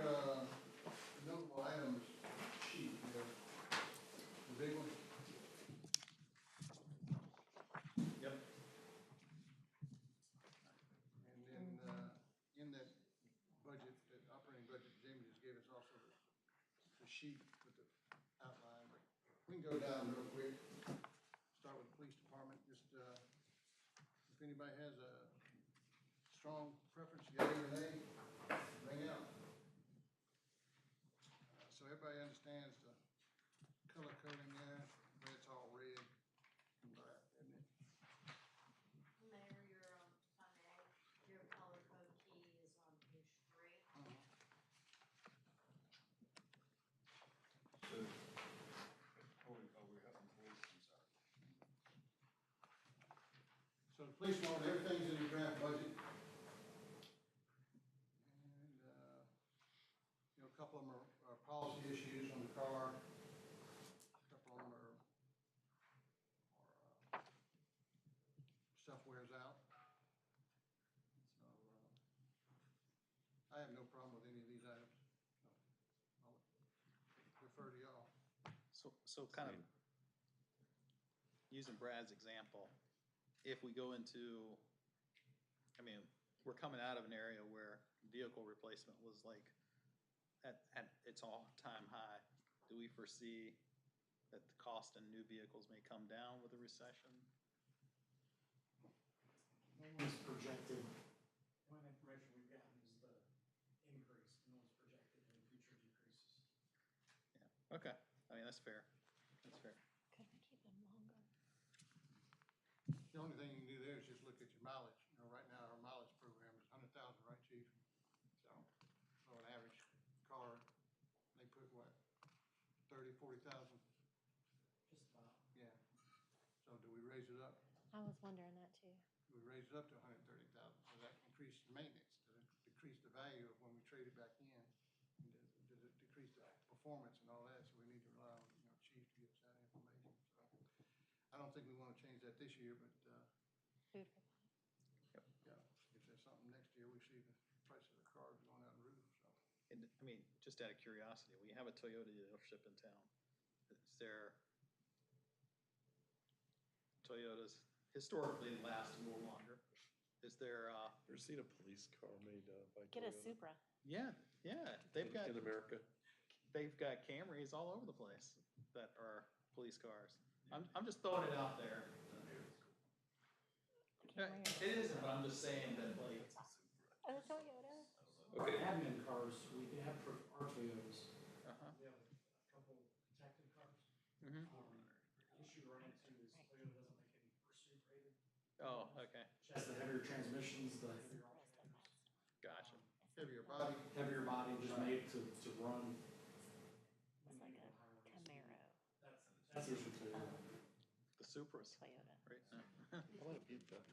Speaker 4: notable items sheet, here. The big one.
Speaker 7: Yep.
Speaker 4: And then, in that budget, that operating budget Jamie just gave us also the sheet with the outline, but we can go down real quick. Start with the police department, just, if anybody has a strong preference, yea or nay, bring it out. So everybody understands the color coding there, where it's all red and black, isn't it?
Speaker 9: Mayor, if I may, your color code key is on page 3.
Speaker 2: So, we're up in police, I'm sorry.
Speaker 4: So the police department, everything's in the draft budget. And, you know, a couple of them are policy issues on the car. A couple of them are stuff wears out. So, I have no problem with any of these items. So, I'll refer to y'all.
Speaker 7: So kind of using Brad's example, if we go into, I mean, we're coming out of an area where vehicle replacement was like at its all-time high. Do we foresee that the cost in new vehicles may come down with a recession?
Speaker 10: No one's projected, the only information we've gotten is the increase, no one's projected any future decreases.
Speaker 7: Yeah, okay, I mean, that's fair, that's fair.
Speaker 6: Could we keep them longer?
Speaker 4: The only thing you can do there is just look at your mileage. You know, right now, our mileage program is 100,000, right, chief? So an average car, they put what, 30, 40,000?
Speaker 10: Just about.
Speaker 4: Yeah. So do we raise it up?
Speaker 6: I was wondering that too.
Speaker 4: We raise it up to 130,000, so that increases the maintenance, does it decrease the value of when we trade it back in? And does it decrease the performance and all that, so we need to rely on, you know, chief to give us that information, so. I don't think we wanna change that this year, but,
Speaker 6: Food for thought.
Speaker 4: yeah, if there's something next year, we see the price of the cars going out the roof, so.
Speaker 7: And, I mean, just out of curiosity, we have a Toyota dealership in town. Is there, Toyotas historically last a little longer. Is there,
Speaker 8: Ever seen a police car made by Toyota?
Speaker 6: Get a Supra.
Speaker 7: yeah, they've got,
Speaker 8: In America?
Speaker 7: they've got Camrys all over the place that are police cars. I'm just throwing it out there.
Speaker 6: Camry.
Speaker 7: It isn't, but I'm just saying that, like,
Speaker 6: Oh, the Toyota.
Speaker 8: Okay.
Speaker 10: Admin cars, we have our Toyotas.
Speaker 7: uh-huh,
Speaker 10: We have a couple detective cars.
Speaker 7: mhm.
Speaker 10: The issue we run into is Toyota doesn't make any pursuit rated.
Speaker 7: Oh, okay,
Speaker 10: Just the heavier transmissions, the heavier alternators.
Speaker 7: gotcha.
Speaker 4: Heavier body.
Speaker 10: Heavier body, just made to run.
Speaker 6: It's like a Camaro.
Speaker 10: That's usually Toyota.
Speaker 7: The Supras,
Speaker 6: Toyota.
Speaker 7: right?
Speaker 8: I want to beat that.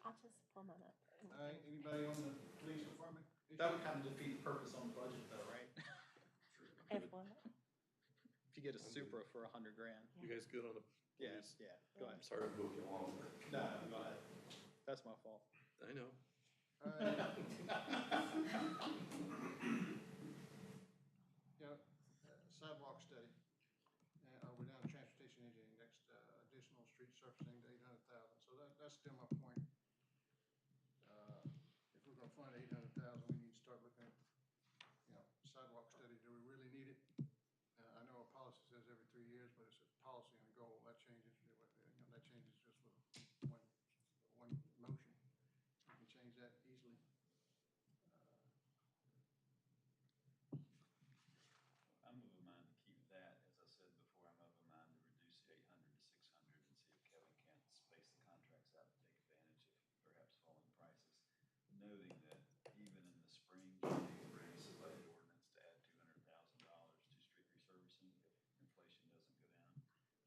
Speaker 6: I'll just pull mine up.
Speaker 4: All right, anybody on the police department?
Speaker 7: That would kind of defeat the purpose on the budget though, right?
Speaker 6: F1.
Speaker 7: If you get a Supra for $100,000.
Speaker 8: You guys good on the
Speaker 7: Yeah,
Speaker 8: police?
Speaker 7: yeah, go
Speaker 8: I'm
Speaker 7: ahead.
Speaker 8: sorry to move you along.
Speaker 7: No, go ahead. That's my fault.
Speaker 8: I know.
Speaker 4: All right. Yeah, sidewalk study. We're down to transportation engineering, next, additional street surfacing to 800,000, so that's still my point. If we're gonna fund 800,000, we need to start looking at, you know, sidewalk study, do we really need it? I know our policy says every 3 years, but it's a policy and a goal, that changes, you know, that changes just with one motion. We can change that easily.
Speaker 2: I'm of a mind to keep that, as I said before, I'm of a mind to reduce the 800 to 600 and see if Kevin can't space the contracts out to take advantage of perhaps falling prices. Noting that even in the spring, you raise the budget ordinance to add $200,000 to street resurfacing if inflation doesn't go down,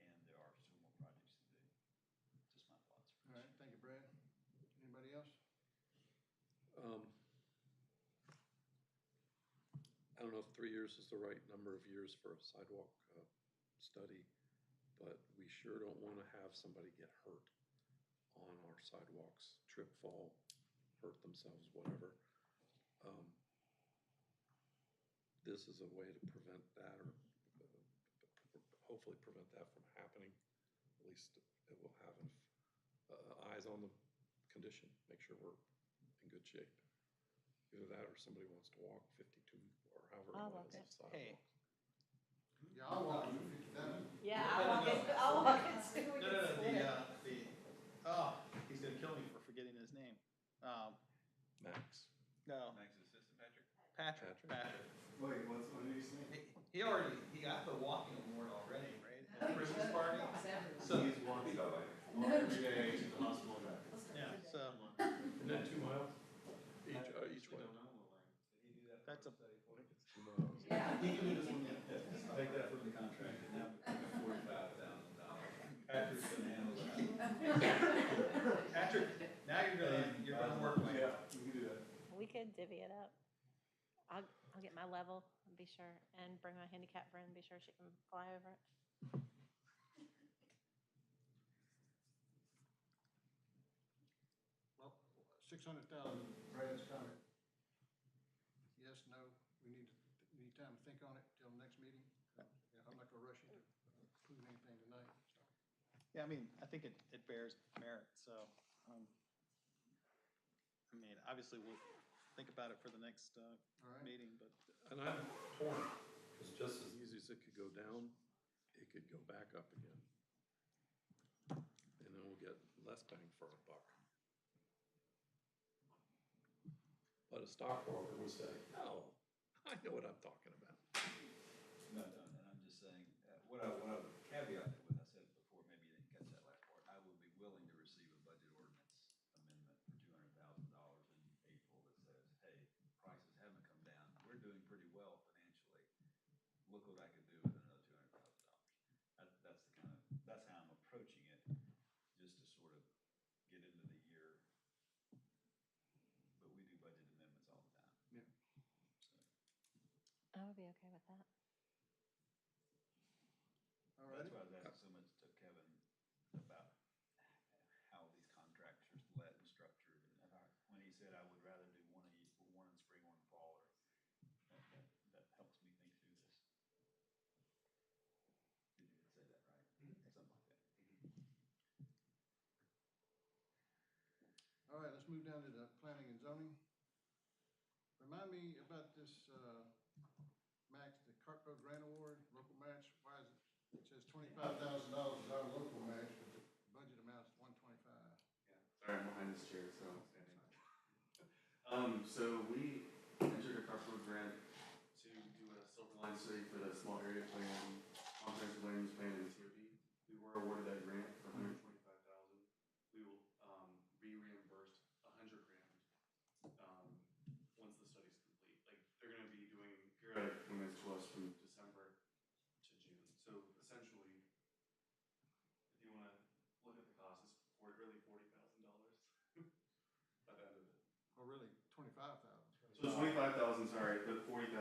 Speaker 2: and there are still more projects to do. Just my thoughts.
Speaker 4: All right, thank you, Brad. Anybody else?
Speaker 8: I don't know if 3 years is the right number of years for a sidewalk study, but we sure don't want to have somebody get hurt on our sidewalks, trip, fall, hurt themselves, whatever. This is a way to prevent that, or hopefully prevent that from happening. At least it will have eyes on the condition, make sure we're in good shape. Either that or somebody wants to walk 52 or however
Speaker 6: I'll
Speaker 8: miles
Speaker 6: walk
Speaker 8: of
Speaker 6: it.
Speaker 8: sidewalk.
Speaker 7: Hey.
Speaker 4: Yeah, I'll walk you 50,000.
Speaker 6: Yeah,
Speaker 7: I'll walk it
Speaker 6: so we
Speaker 7: No,
Speaker 6: can split it.
Speaker 7: He's gonna kill me for forgetting his name.
Speaker 8: Max.
Speaker 7: No,
Speaker 2: Max's assistant, Patrick?
Speaker 7: Patrick.
Speaker 4: Wait, what did he say?
Speaker 7: He got the walking award already, right? At the Christmas party. So,
Speaker 1: He's walking every day to the hospital back.
Speaker 7: yeah, so,
Speaker 8: Isn't that 2 miles each way?
Speaker 7: that's a,
Speaker 8: I think it's 2 miles.
Speaker 9: Yeah.
Speaker 7: he can do this one, yeah.
Speaker 2: Take that from the contract and now $45,000. Patrick's gonna handle that.
Speaker 7: Patrick, now you're gonna work with me.
Speaker 1: We can do that.
Speaker 6: We could divvy it up. I'll get my level, and be sure, and bring my handicap friend, be sure she can fly over it.
Speaker 4: Well, 600,000, Brad's comment. Yes, no, we need time to think on it till the next meeting. Yeah, I'm not gonna rush you to approve anything tonight, so.
Speaker 7: Yeah, I mean, I think it bears merit, so, I mean, obviously, we'll think about it for the next,
Speaker 4: All right.
Speaker 7: meeting, but
Speaker 8: And I'm torn, because just as easy as it could go down, it could go back up again. And then we'll get less bang for our buck. But a stockbroker would say, oh, I know what I'm talking about.
Speaker 2: No, and I'm just saying, what I would caveat it with, I said it before, maybe you didn't catch that last part, I would be willing to receive a budget ordinance amendment for $200,000 in April that says, hey, prices haven't come down, we're doing pretty well financially, look what I could do with another $200,000. That's how I'm approaching it, just to sort of get into the year. But we do budget amendments all the time.
Speaker 1: Yeah.
Speaker 2: So,
Speaker 6: I would be okay with that.
Speaker 4: All
Speaker 2: that's
Speaker 4: righty.
Speaker 2: why I was asking so much to Kevin about how these contracts are let and structured. And when he said I would rather do one in spring, one in fall, that helps me think through this. Did you say that right? Something like that.
Speaker 4: All right, let's move down to the planning and zoning. Remind me about this, Max, the Cartco Grant Award, local match. Why is it, it says $25,000 is our local match, but the budget amount is $125,000.
Speaker 1: Yeah, sorry, I'm behind this chair, so I'm standing. So we entered a carpool grant to do a silver line study for the small area plan, comprehensive land use plan, and TOD. We were awarded that grant for $125,000. We will be reimbursed $100,000 once the study's complete. Like they're going to be doing periodic payments to us from December to June. So essentially, if you want to look at the cost, it's really $40,000 by the end of it.
Speaker 4: Oh, really, 25,000?
Speaker 1: So 25,000, sorry, but $40,000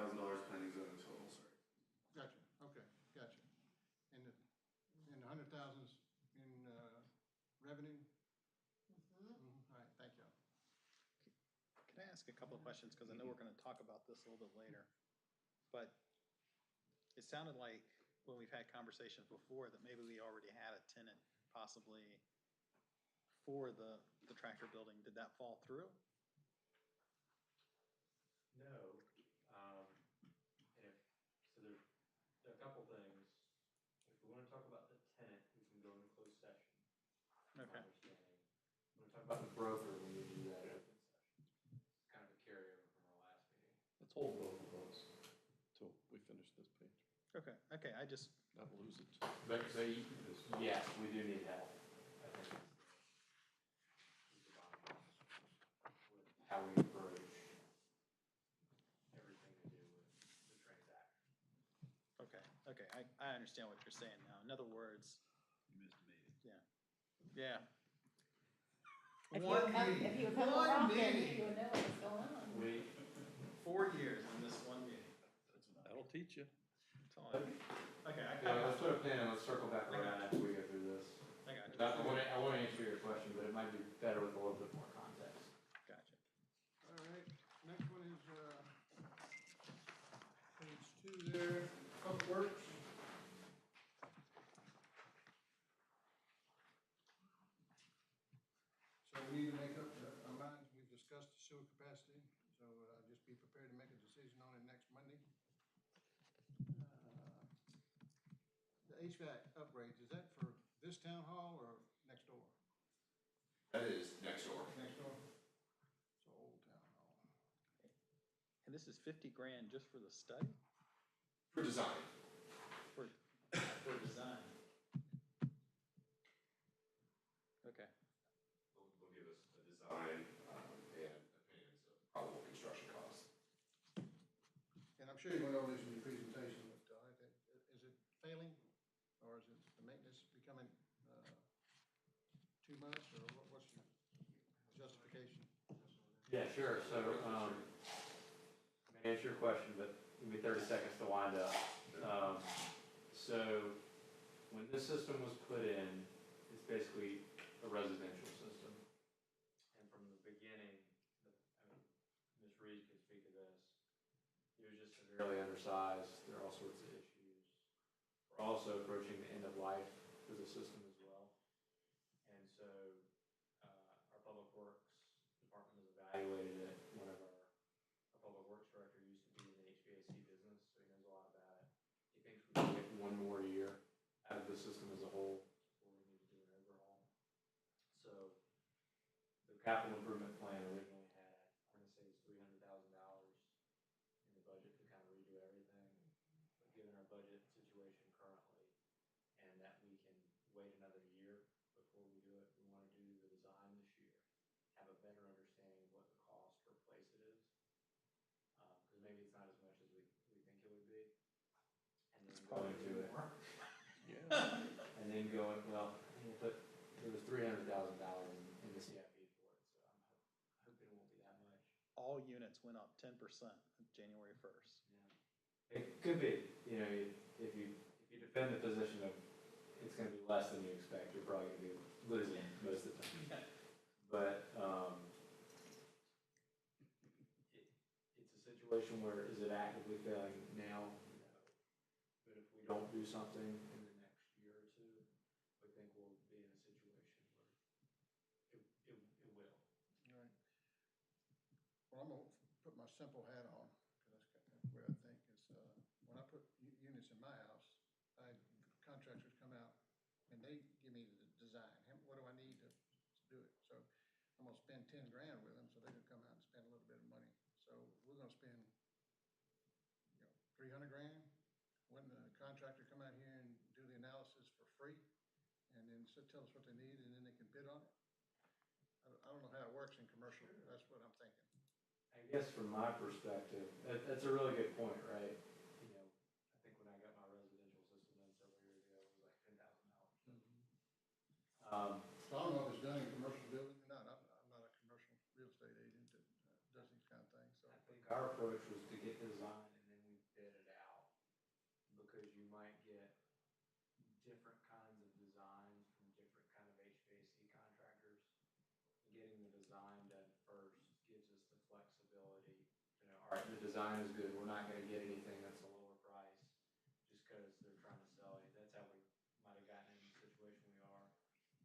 Speaker 1: planning zone in total, sorry.
Speaker 4: Gotcha, okay, gotcha. And the 100,000 in, revenue? All right, thank you.
Speaker 7: can I ask a couple of questions? Because I know we're gonna talk about this a little bit later. But it sounded like when we've had conversations before that maybe we already had a tenant possibly for the tractor building. Did that fall through?
Speaker 1: No. And if, so there are a couple things. If we want to talk about the tenant, we can go into closed session.
Speaker 7: Okay.
Speaker 1: Understanding. When we talk about the broker, we need to do that in open session. It's kind of a carryover from our last meeting.
Speaker 8: Let's hold both of those till we finish this page.
Speaker 7: Okay, okay, I just,
Speaker 8: Not lose it.
Speaker 1: But so, yes, we do need help. I think that's with how we approach everything to do with the transaction.
Speaker 7: okay, I understand what you're saying now. In other words,
Speaker 2: You missed a meeting.
Speaker 7: yeah.
Speaker 6: If you
Speaker 7: One
Speaker 6: would come,
Speaker 7: meeting.
Speaker 6: if you would come
Speaker 7: One
Speaker 6: around, then
Speaker 7: meeting.
Speaker 6: you would know what's going on.
Speaker 1: We,
Speaker 7: 4 years in this one meeting.
Speaker 8: That'll teach you.
Speaker 7: That's all I- Okay,
Speaker 1: let's put a pin and let's circle back around after we go through this.
Speaker 7: I got you.
Speaker 1: I want to answer your question, but it might be better with a little bit more context.
Speaker 7: Gotcha.
Speaker 4: All right, next one is, page 2 there, Public Works. So we need to make up our minds, we've discussed the sewer capacity, so just be prepared to make a decision on it next Monday. The HVAC upgrades, is that for this town hall or next door?
Speaker 5: That is next door.
Speaker 4: Next door? It's an old town hall.
Speaker 7: And this is 50 grand just for the study?
Speaker 5: For design.
Speaker 7: For design? Okay.
Speaker 5: They'll give us a design and opinions of probable construction costs.
Speaker 4: And I'm sure you went over this in your presentation, but is it failing? Or is it the maintenance becoming too much, or what's your justification?
Speaker 1: Yeah, sure. So, I may answer your question, but give me 30 seconds to wind up. So, when this system was put in, it's basically a residential system. And from the beginning, Ms. Reed can speak to this, it was just severely undersized. There are all sorts of issues. We're also approaching the end of life for the system as well. evaluated it whenever our public works director used to be in the HVAC business, so he knows a lot about it. He thinks we can get one more year out of the system as a whole before we need to do an overhaul. So the capital improvement plan originally had, I'm gonna say it's $300,000 in the budget to kind of redo everything. But given our budget situation currently, and that we can wait another year before we do it, we wanna do the design this year, have a better understanding of what the cost to replace it is. Cause maybe it's not as much as we think it would be. And then go into it.
Speaker 8: Yeah.
Speaker 1: And then going, well, but there was $300,000 in the CIP for it, so I'm hoping it won't be that much.
Speaker 7: All units went up 10% January 1st.
Speaker 1: Yeah. It could be, you know, if you defend the position of it's gonna be less than you expect, you're probably gonna be losing most of the time. But, it's a situation where, is it actively failing now? No. But if we don't do something in the next year or two, I think we'll be in a situation where it will.
Speaker 4: Right. Well, I'm gonna put my simple hat on, because that's the way I think is, when I put units in my house, contractors come out and they give me the design. What do I need to do it? So I'm gonna spend 10 grand with them, so they're gonna come out and spend a little bit of money. So we're gonna spend, 300 grand when the contractor come out here and do the analysis for free, and then tell us what they need, and then they can bid on it. I don't know how it works in commercial. That's what I'm thinking.
Speaker 1: I guess from my perspective, that's a really good point, right? You know, I think when I got my residential system done several years ago, it was like $10,000.
Speaker 4: So I don't know if it's done in commercial building or not. I'm not a commercial real estate agent that does these kind of things, so.
Speaker 1: I think our approach was to get design and then we bid it out, because you might get different kinds of designs from different kind of HVAC contractors. Getting the design done first gives us the flexibility, you know, all right, the design is good, we're not gonna get anything that's a lower price just because they're trying to sell it. That's how we might have gotten in the situation we are.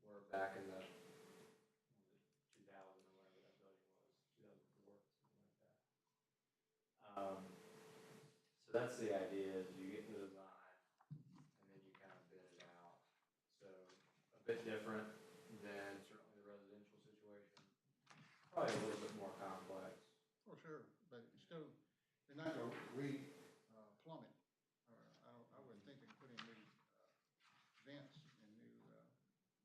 Speaker 1: We're back in the, what was it, 2000 or whatever that building was, 2004, something like that. So that's the idea, is you get the design and then you kind of bid it out. So a bit different than certainly the residential situation. Probably a little bit more complex.
Speaker 4: Oh, sure, but still, they're not gonna plumb it. Or I wouldn't think they can put in new vents and new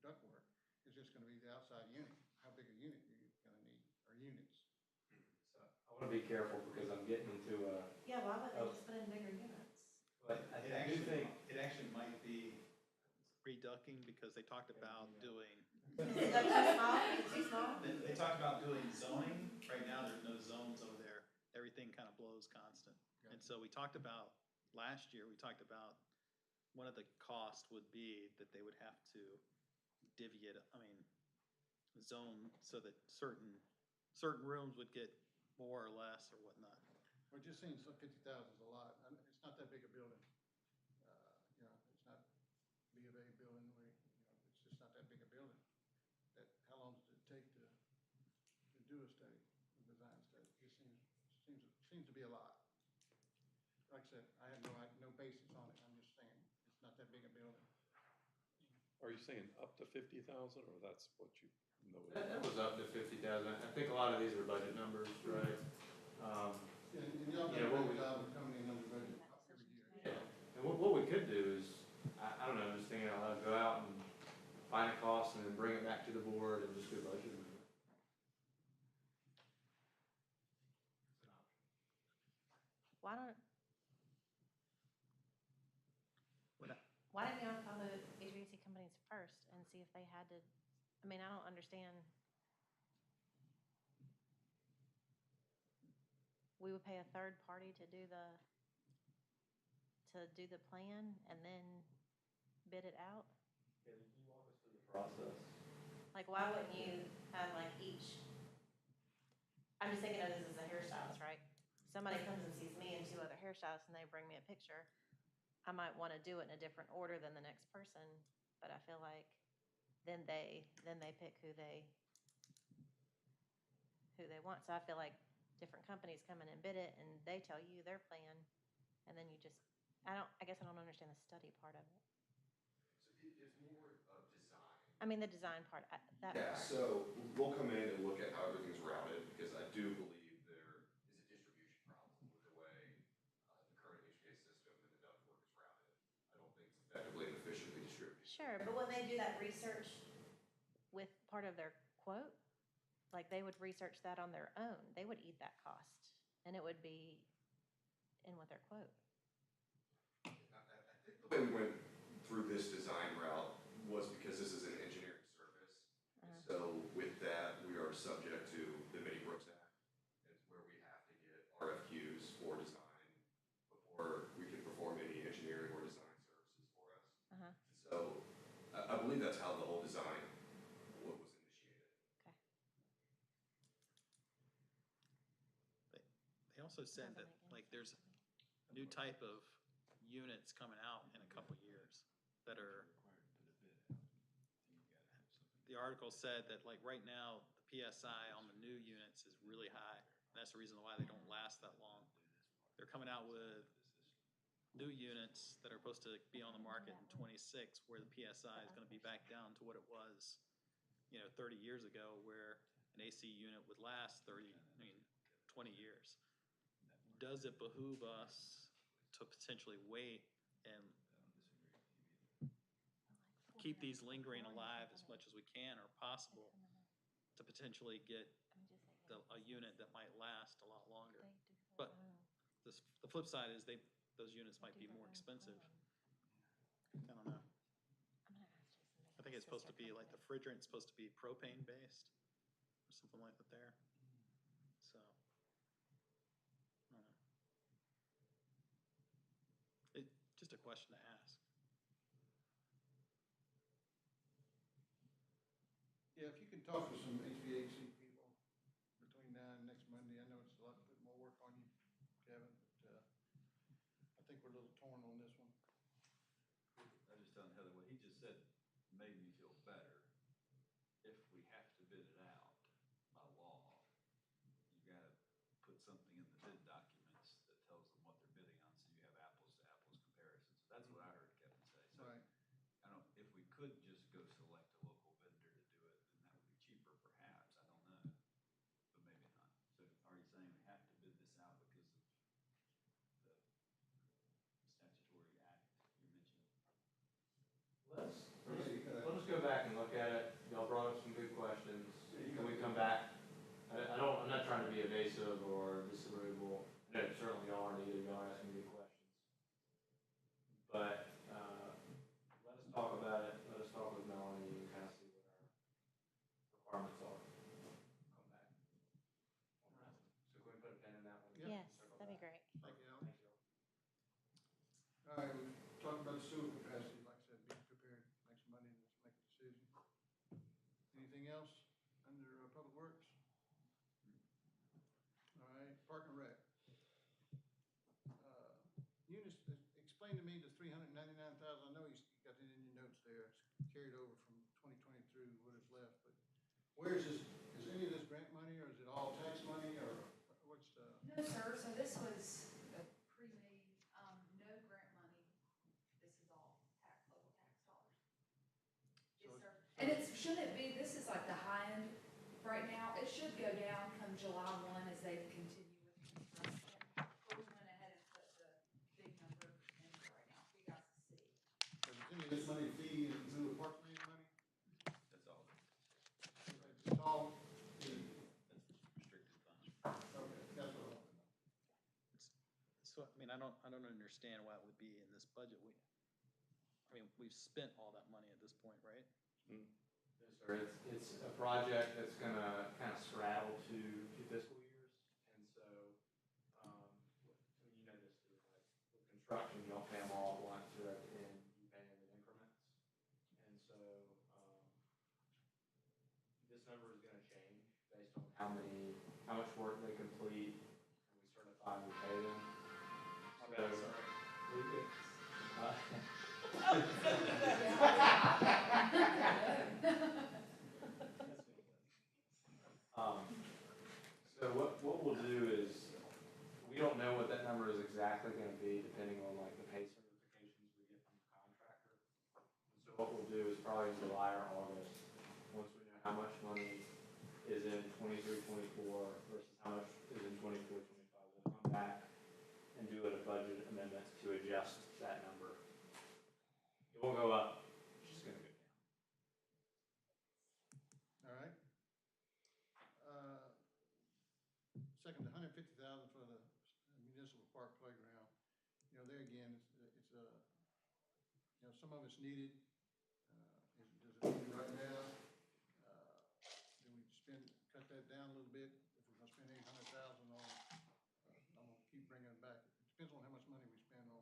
Speaker 4: ductwork. It's just gonna be the outside unit. How big a unit you're gonna need, or units.
Speaker 1: So I want to be careful because I'm getting into a.
Speaker 6: Yeah, why would they just put in bigger units?
Speaker 1: But I
Speaker 7: It
Speaker 1: do think.
Speaker 7: actually might be reducting, because they talked about doing,
Speaker 6: Is it too small? Is it too small?
Speaker 7: they talked about doing zoning. Right now, there's no zones over there. Everything kind of blows constant. And so we talked about, last year, we talked about one of the costs would be that they would have to divvy it, zone so that certain rooms would get more or less or whatnot.
Speaker 4: Well, it just seems like 50,000 is a lot. It's not that big a building. It's not B of A building where, it's just not that big a building. How long does it take to do a study, a design study? It seems to be a lot. Like I said, I have no basis on it. I'm just saying, it's not that big a building.
Speaker 8: Are you saying up to 50,000, or that's what you know?
Speaker 1: That was up to 50,000. I think a lot of these are budget numbers, right?
Speaker 4: And y'all do a
Speaker 1: what
Speaker 4: good
Speaker 1: we-
Speaker 4: job of coming in under budget every year.
Speaker 1: Yeah. And what we could do is, I don't know, just thinking out loud, go out and find a cost and then bring it back to the board and just do a budget amendment. It's an option.
Speaker 6: Why didn't y'all call the HVAC companies first and see if they had to, I don't understand. We would pay a third party to do the plan and then bid it out?
Speaker 1: Yeah, can you walk us through the process?
Speaker 6: Like, why wouldn't you have each, I'm just thinking of this as a hairstylist, right? Somebody comes and sees me and two other hairstylists and they bring me a picture. I might want to do it in a different order than the next person, but I feel like then they pick who they they want. So I feel like different companies come in and bid it, and they tell you their plan, and then you just, I guess I don't understand the study part of it.
Speaker 5: It's more of design.
Speaker 6: I mean, the design part, that
Speaker 5: Yeah,
Speaker 6: part.
Speaker 5: so we'll come in and look at how everything's routed, because I do believe there is a distribution problem with the way the current HVAC system and the ductwork is routed. I don't think it's effectively and efficiently distributed.
Speaker 6: Sure, but when they do that research with part of their quote, like they would research that on their own, they would eat that cost, and it would be in with their quote.
Speaker 5: I think the way we went through this design route was because this is an engineering service. And so with that, we are subject to the Mini Brooks Act. It's where we have to get RFQs for design before we can perform any engineering or design services for us. So I believe that's how the whole design was initiated.
Speaker 6: Okay.
Speaker 7: They also said that, like, there's a new type of units coming out in a couple years that are, the article said that, like, right now, the PSI on the new units is really high. And that's the reason why they don't last that long. They're coming out with new units that are supposed to be on the market in 26, where the PSI is gonna be back down to what it was, 30 years ago, where an AC unit would last 20 years. Does it behoove us to potentially wait and keep these lingering alive as much as we can or possible to potentially get a unit that might last a lot longer? But the flip side is those units might be more expensive. I don't know. I think it's supposed to be like the refrigerant's supposed to be propane based or something like that there. So, I don't know. It's just a question to ask.
Speaker 4: Yeah, if you can talk to some HVAC people between now and next Monday, I know it's a lot, put more work on you, Kevin, but, I think we're a little torn on this one.
Speaker 2: I was just telling Heather, what he just said made me feel better. If we have to bid it out by law, you gotta put something in the bid documents that tells them what they're bidding on, so you have apples to apples comparisons. That's what I heard Kevin say. So
Speaker 4: Right.
Speaker 2: I don't, if we could just go select a local vendor to do it, then that would be cheaper perhaps, I don't know, but maybe not. So are you saying we have to bid this out because of the statutory act you mentioned?
Speaker 1: Let's go back and look at it. Y'all brought up some good questions. Can we come back? I'm not trying to be evasive or disagreeable. No, certainly y'all aren't either. Y'all are asking good questions. But, let us talk about it. Let us talk with Melanie and kind of see what our requirements are. Come back. All right. So can we put a pin in that one?
Speaker 6: Yes, that'd be great.
Speaker 4: Thank you, Al.
Speaker 1: Thank you.
Speaker 4: All right, we've talked about sewer capacity, like I said, be prepared next Monday to make a decision. Anything else under Public Works? All right, Park and Rec. Eunice, explain to me the $399,000, I know you got it in your notes there, it's carried over from 2020 through what is left, but where is this, is any of this grant money, or is it all tax money, or what's the?
Speaker 3: No, sir, so this was a pre-made, no grant money. This is all local tax dollars. Yes,
Speaker 4: So
Speaker 3: sir. And should it be, this is like the high end right now, it should go down come July 1 as they continue with construction. But we went ahead and put the big number in right now for you guys to see.
Speaker 4: So is any of this money fee in lieu of park land money?
Speaker 2: That's all.
Speaker 4: It's all,
Speaker 2: That's restricted funds.
Speaker 4: okay, that's what I want to know.
Speaker 7: So, I mean, I don't understand why it would be in this budget. We've spent all that money at this point, right?
Speaker 1: Yes, sir. It's a project that's gonna kind of straddle two fiscal years. And so, you know this too, like with construction, you don't pay them all at once, you're at the end, you pay them in increments. And so, this number is gonna change based on how much work they complete, and we certify and we pay them. So, we could, exactly gonna be depending on like the pay certifications we get from the contractor. And so what we'll do is probably in July or August, once we know how much money is in 23-24 versus how much is in 24-25, we'll come back and do a budget amendment to adjust that number. It won't go up, it's just gonna go down.
Speaker 4: All right. Second, the $150,000 for the municipal park playground. You know, there again, it's you know, some of it's needed. Does it need it right now? Do we cut that down a little bit? If we're gonna spend $800,000 on, I'm gonna keep bringing it back. It depends on how much money we spend on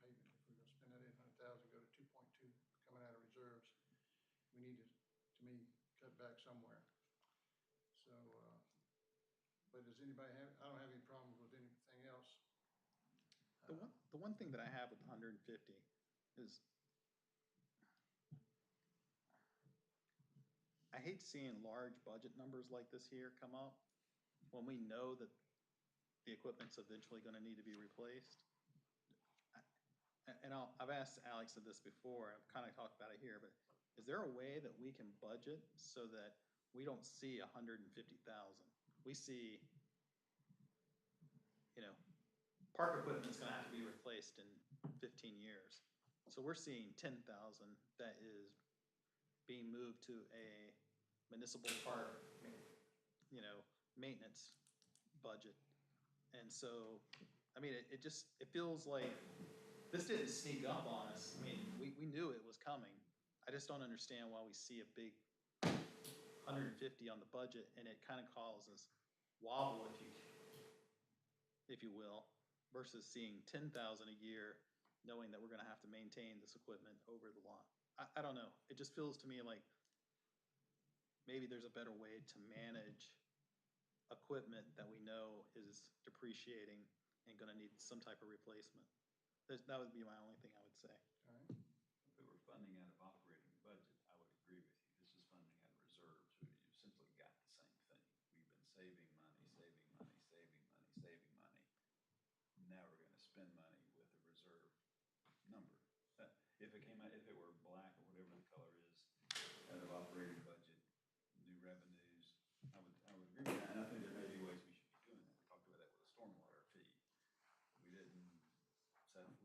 Speaker 4: paving. If we're gonna spend that $800,000, go to 2.2 coming out of reserves, we need to me, cut back somewhere. So, but does anybody have, I don't have any problems with anything else.
Speaker 7: The one thing that I have with 150 is I hate seeing large budget numbers like this here come up when we know that the equipment's eventually gonna need to be replaced. And I've asked Alex of this before, I've kind of talked about it here, but is there a way that we can budget so that we don't see 150,000? We see, you know, park equipment's gonna have to be replaced in 15 years. So we're seeing 10,000 that is being moved to a municipal park, you know, maintenance budget. And so, I mean, it just, it feels like this didn't sneak up on us. I mean, we knew it was coming. I just don't understand why we see a big 150 on the budget and it kind of causes wobble, if you will, versus seeing 10,000 a year, knowing that we're gonna have to maintain this equipment over the long. I don't know. It just feels to me like maybe there's a better way to manage equipment that we know is depreciating and gonna need some type of replacement. That would be my only thing I would say.
Speaker 4: All right.
Speaker 2: If it were funding out of operating budget, I would agree with you. This is funding out of reserves, where you simply got the same thing. We've been saving money, saving money, saving money, saving money. Now we're gonna spend money with a reserve number. If it came out, if it were black or whatever the color is, out of operating budget, new revenues, I would agree with that. And I think there may be ways we should be doing that. We talked about that with a stormwater fee. We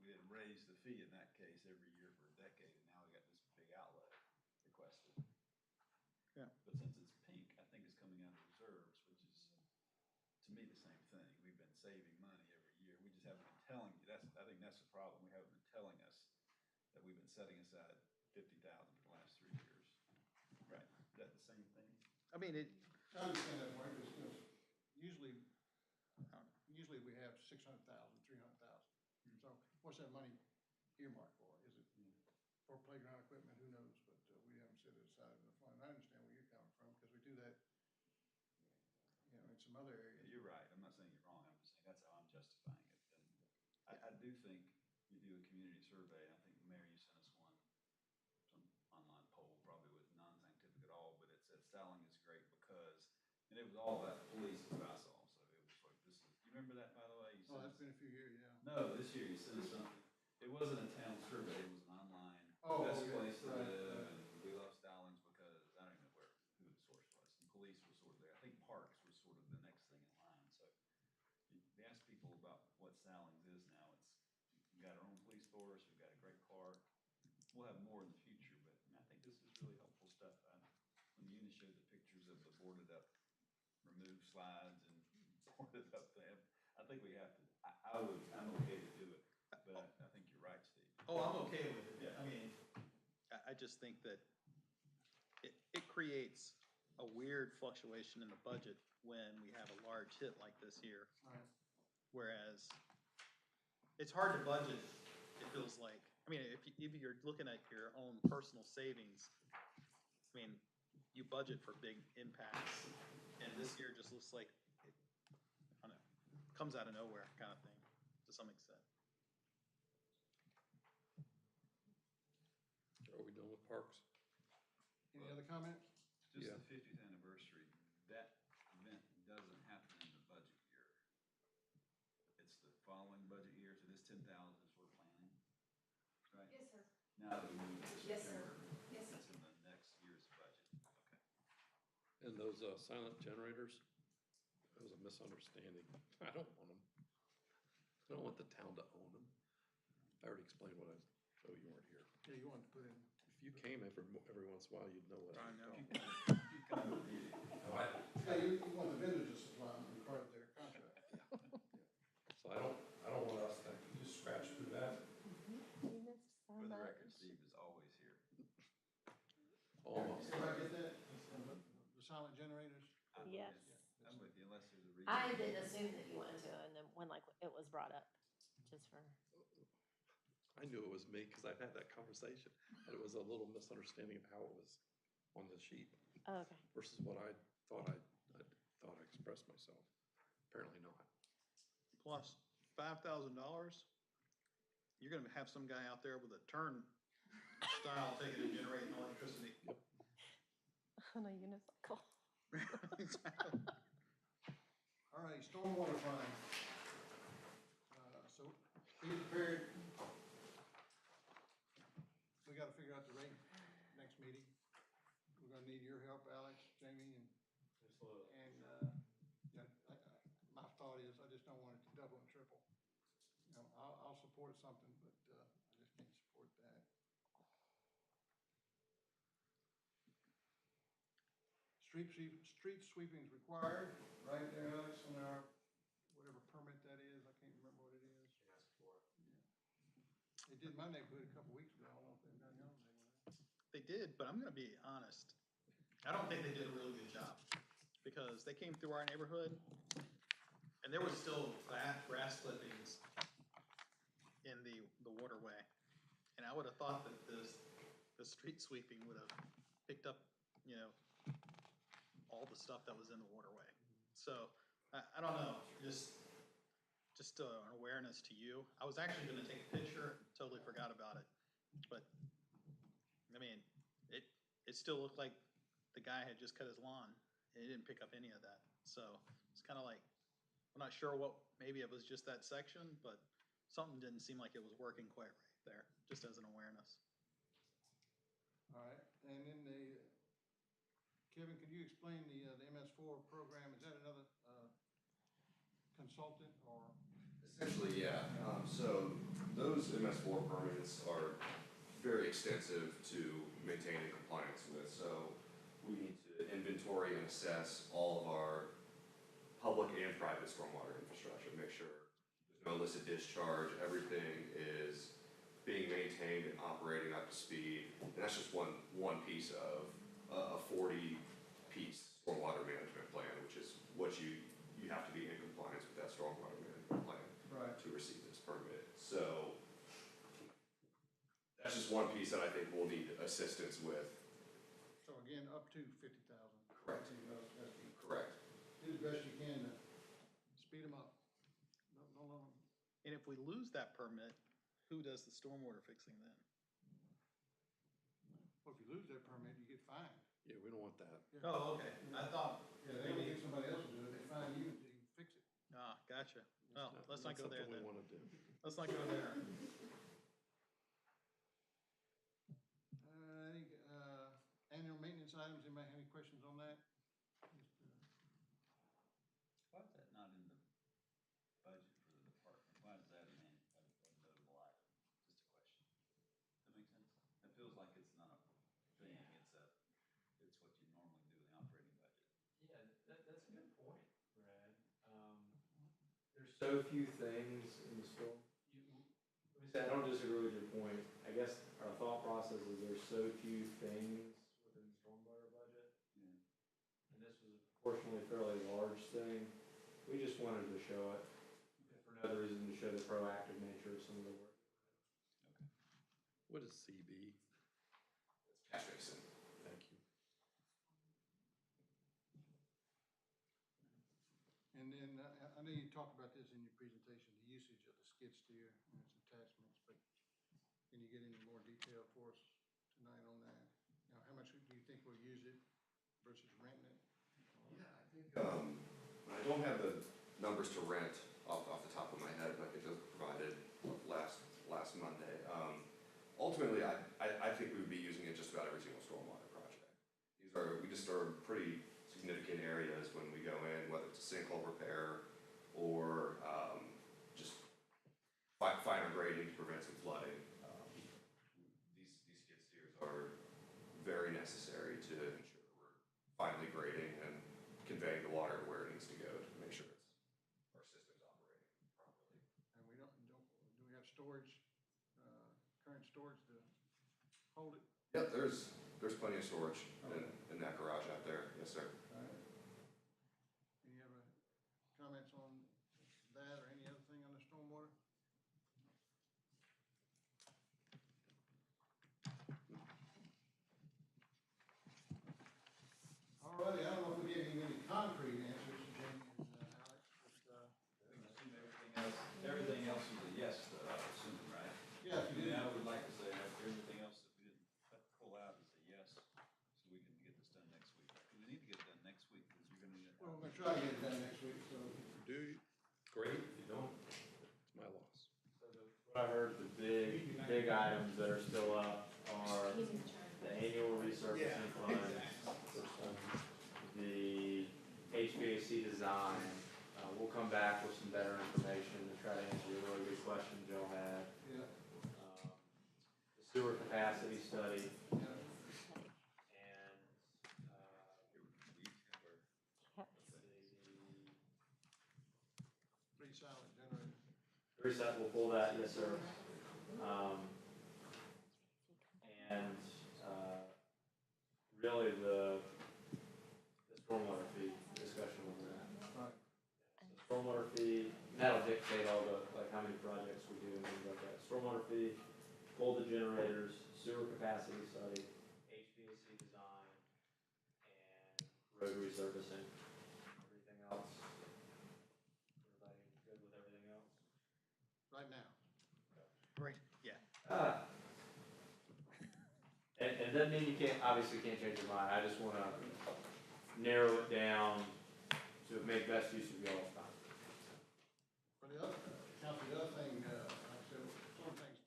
Speaker 2: didn't raise the fee in that case every year for a decade, and now we got this big outlay requested.
Speaker 7: Yeah.
Speaker 2: But since it's pink, I think it's coming out of reserves, which is, to me, the same thing. We've been saving money every year. We just haven't been telling you. I think that's the problem. We haven't been telling us that we've been setting aside 50,000 for the last 3 years. Right? Is that the same thing?
Speaker 7: I mean,
Speaker 4: I understand that, Mark, because, you know, usually we have 600,000, 300,000. So what's that money earmarked for? Is it for playground equipment? Who knows? But we haven't set it aside in the fund. I understand where you're coming from because we do that, you know, in some other areas.
Speaker 2: You're right. I'm not saying you're wrong. I'm just saying that's how I'm justifying it. And I do think you do a community survey. I think, Mayor, you sent us one, some online poll, probably was non-scientific at all, but it said Stallings is great because, and it was all about police that I saw. So it was like, this is, you remember that, by the way?
Speaker 4: Oh, that's been a few years, yeah.
Speaker 2: No, this year you sent us something. It wasn't a town survey, it was an online,
Speaker 4: Oh,
Speaker 2: best
Speaker 4: okay.
Speaker 2: place to
Speaker 4: Right,
Speaker 2: live,
Speaker 4: right.
Speaker 2: and we love Stallings because, I don't even know who the source was. And police was sort of there. I think parks was sort of the next thing in line. So we ask people about what Stallings is now. We've got our own police force, we've got a great park. We'll have more in the future, but I think this is really helpful stuff. When Eunice showed the pictures of the boarded up, removed slides and boarded up thing, I think we have to, I'm okay to do it, but I think you're right, Steve.
Speaker 7: oh, I'm okay with it.
Speaker 2: Yeah.
Speaker 7: I mean, I just think that it creates a weird fluctuation in the budget when we have a large hit like this here.
Speaker 4: Right.
Speaker 7: Whereas it's hard to budget, it feels like. I mean, if you're looking at your own personal savings, I mean, you budget for big impacts. And this year just looks like, I don't know, comes out of nowhere kind of thing, to some extent.
Speaker 8: Are we done with parks?
Speaker 4: Any other comments?
Speaker 2: Just
Speaker 8: Yeah.
Speaker 2: the 50th anniversary, that event doesn't happen in the budget year. It's the following budget year 10,000 is for planning, right?
Speaker 9: Yes, sir.
Speaker 2: Now that we move to
Speaker 9: Yes, sir.
Speaker 2: September,
Speaker 9: Yes, sir.
Speaker 2: it's in the next year's budget. Okay.
Speaker 8: And those silent generators, it was a misunderstanding. I don't want them. I don't want the town to own them. I already explained what oh, you weren't here.
Speaker 4: Yeah, you wanted to put in.
Speaker 8: If you came every once in a while, you'd know what I was talking
Speaker 2: You kind of repeat it.
Speaker 8: about.
Speaker 4: Yeah, you want the vendor to supply them, and part of their contract.
Speaker 8: So I don't want us to just scratch through that.
Speaker 6: You missed so
Speaker 2: For the
Speaker 6: much.
Speaker 2: record, Steve is always here.
Speaker 8: Almost.
Speaker 4: Everybody get that? The silent generators?
Speaker 6: Yes.
Speaker 2: I'm with you, unless there's a reason.
Speaker 6: I didn't assume that you wanted to, and then when like it was brought up, just for,
Speaker 8: I knew it was me because I've had that conversation, but it was a little misunderstanding of how it was on the sheet
Speaker 6: oh, okay.
Speaker 8: versus what I thought I expressed myself. Apparently not.
Speaker 7: Plus $5,000, you're gonna have some guy out there with a turn style taking and generating electricity.
Speaker 6: On a unicycle.
Speaker 7: Exactly.
Speaker 4: All right, stormwater fund. So be prepared. We gotta figure out the rate next meeting. We're gonna need your help, Alex, Jamie, and, yeah, my thought is I just don't want it to double and triple. You know, I'll support something, but, I just can't support that. Street sweeping is required, right there, Alex, on our, whatever permit that is, I can't remember what it is. They did my neighborhood a couple weeks ago, I don't know if they've done yours anyway.
Speaker 7: They did, but I'm gonna be honest. I don't think they did a really good job because they came through our neighborhood and there was still grass clippings in the waterway. And I would have thought that the street sweeping would have picked up, you know, all the stuff that was in the waterway. So I don't know, just an awareness to you. I was actually gonna take a picture, totally forgot about it. But, I mean, it still looked like the guy had just cut his lawn and he didn't pick up any of that. So it's kind of like, I'm not sure maybe it was just that section, but something didn't seem like it was working quite right there, just as an awareness.
Speaker 4: All right, and then Kevin, could you explain the MS4 program? Is that another, consultant or?
Speaker 5: Essentially, yeah. So those MS4 permits are very extensive to maintain in compliance with. So we need to inventory and assess all of our public and private stormwater infrastructure, make sure there's no illicit discharge, everything is being maintained and operating up to speed. And that's just one piece of a 40-piece stormwater management plan, which is what you have to be in compliance with that stormwater management plan to receive this permit. So that's just one piece that I think we'll need assistance with.
Speaker 4: So again, up to 50,000.
Speaker 5: Correct. Correct.
Speaker 4: Do the best you can to speed them up. Don't let them.
Speaker 7: And if we lose that permit, who does the stormwater fixing then?
Speaker 4: Well, if you lose that permit, you get fined.
Speaker 8: Yeah, we don't want that.
Speaker 4: Yeah.
Speaker 7: Oh, okay. I thought.
Speaker 4: Yeah, they don't think somebody else will do it. They fine you until you fix it.
Speaker 7: Ah, gotcha. Well, let's not go there
Speaker 8: That's something
Speaker 7: then.
Speaker 8: we want to do.
Speaker 7: Let's not go there.
Speaker 4: Any, annual maintenance items, anybody have any questions on that?
Speaker 2: Why is that not in the budget for the department? Why is that a notable item? Just a question. Does that make sense? It feels like it's not a thing, it's what you normally do in the operating budget.
Speaker 1: Yeah, that's a good point, Brad. There's so few things in the storm. Let me say, I don't disagree with your point. I guess our thought process is there's so few things within the stormwater budget.
Speaker 2: Yeah.
Speaker 1: And this was a proportionally fairly large thing. We just wanted to show it, if for no other reason, to show the proactive nature of some of the work.
Speaker 2: Okay.
Speaker 8: What is CB?
Speaker 5: Catch basin.
Speaker 8: Thank you.
Speaker 4: And then, I know you talked about this in your presentation, the usage of the skid steer and its attachments, but can you get any more detail for us tonight on that? You know, how much do you think we'll use it versus renting it?
Speaker 5: Yeah, I think, I don't have the numbers to rent off the top of my head, but I think those provided ultimately, I think we would be using it just about every single stormwater project. We disturb pretty significant areas when we go in, whether it's a sinkhole repair or just finer grading to prevent some flooding. These skid steers are very necessary to ensure we're finally grading and conveying the water where it needs to go to make sure our system's operating properly.
Speaker 4: And do we have storage, current storage to hold it?
Speaker 5: Yep, there's plenty of storage in that garage out there. Yes, sir.
Speaker 4: All right. Any other comments on that or any other thing on the stormwater? All righty, I don't know if we get any concrete answers, Jamie and Alex, but,
Speaker 2: Everything else is a yes, though, I assume, right?
Speaker 4: yeah, if you do.
Speaker 2: I would like to say everything else that we didn't pull out is a yes, so we can get this done next week. We need to get it done next week, because you're gonna need it.
Speaker 4: Well, we're gonna try to get it done next week, so.
Speaker 8: Do you? Great, if you don't, it's my loss.
Speaker 1: What I heard, the big items that are still up are the annual resurfacing fund, the HVAC design. We'll come back with some better information to try to answer your really good question Joe had.
Speaker 4: Yeah.
Speaker 1: The sewer capacity study
Speaker 4: Yeah.
Speaker 1: and,
Speaker 4: Pretty solid generator.
Speaker 1: reset, we'll pull that, yes, sir. And, really the stormwater fee discussion over that.
Speaker 4: Right.
Speaker 1: So stormwater fee, that'll dictate all the, like how many projects we do and things like that. Stormwater fee, pull the generators, sewer capacity study, HVAC design, and road resurfacing. Everything else, everybody good with everything else?
Speaker 4: Right now.
Speaker 7: Great, yeah.
Speaker 1: And it doesn't mean you obviously can't change your mind, I just wanna narrow it down to make best use of y'all's time.
Speaker 4: For the other, council, the other thing, like I said, some things,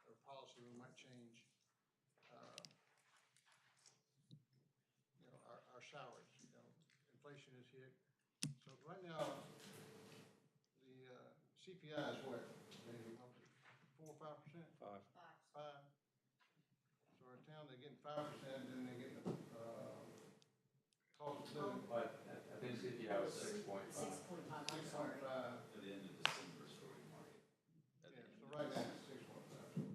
Speaker 4: or policy we might change, our salaries, inflation is hit. So right now, the, CPI is what, maybe 4 or 5%?
Speaker 8: 5.
Speaker 4: 5. So our town, they're getting 5%, then they're getting, cost of living.
Speaker 1: But I think CPI was 6.5.
Speaker 9: 6.5, I'm sorry.
Speaker 4: 6.5.
Speaker 2: At the end of December, story market.
Speaker 4: Yeah, so right now it's 6.5.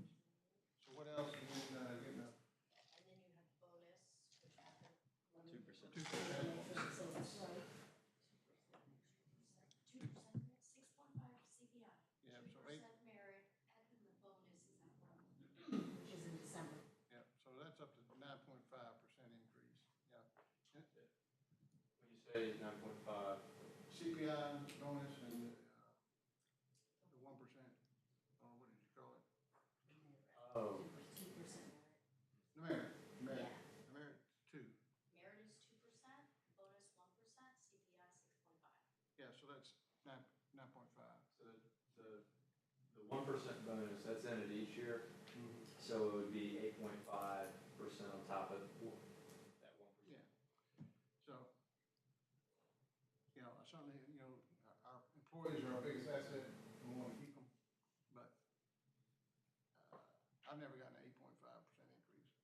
Speaker 4: So what else are you getting a?
Speaker 9: And then you have bonus, which happened.
Speaker 2: 2%.
Speaker 4: 2%.
Speaker 9: So that's right. 2%, 6.5 CPI.
Speaker 4: Yeah, so
Speaker 9: 2%
Speaker 4: 8.
Speaker 9: merit, and then the bonus is at 1, which is in December.
Speaker 4: Yeah, so that's up to 9.5% increase, yeah.
Speaker 1: When you say 9.5,
Speaker 4: CPI bonus and, the 1%, or what did you call it?
Speaker 1: oh,
Speaker 9: 2% merit.
Speaker 4: Merit, merit,
Speaker 9: Yeah.
Speaker 4: merit 2.
Speaker 9: Merit is 2%, bonus 1%, CPI 6.5.
Speaker 4: Yeah, so that's 9.5.
Speaker 1: so the 1% bonus, that's in it each year, so it would be 8.5% on top of that 1%.
Speaker 4: Yeah. So, certainly, our employees are our biggest asset, we want to keep them, but, I've never gotten an 8.5% increase.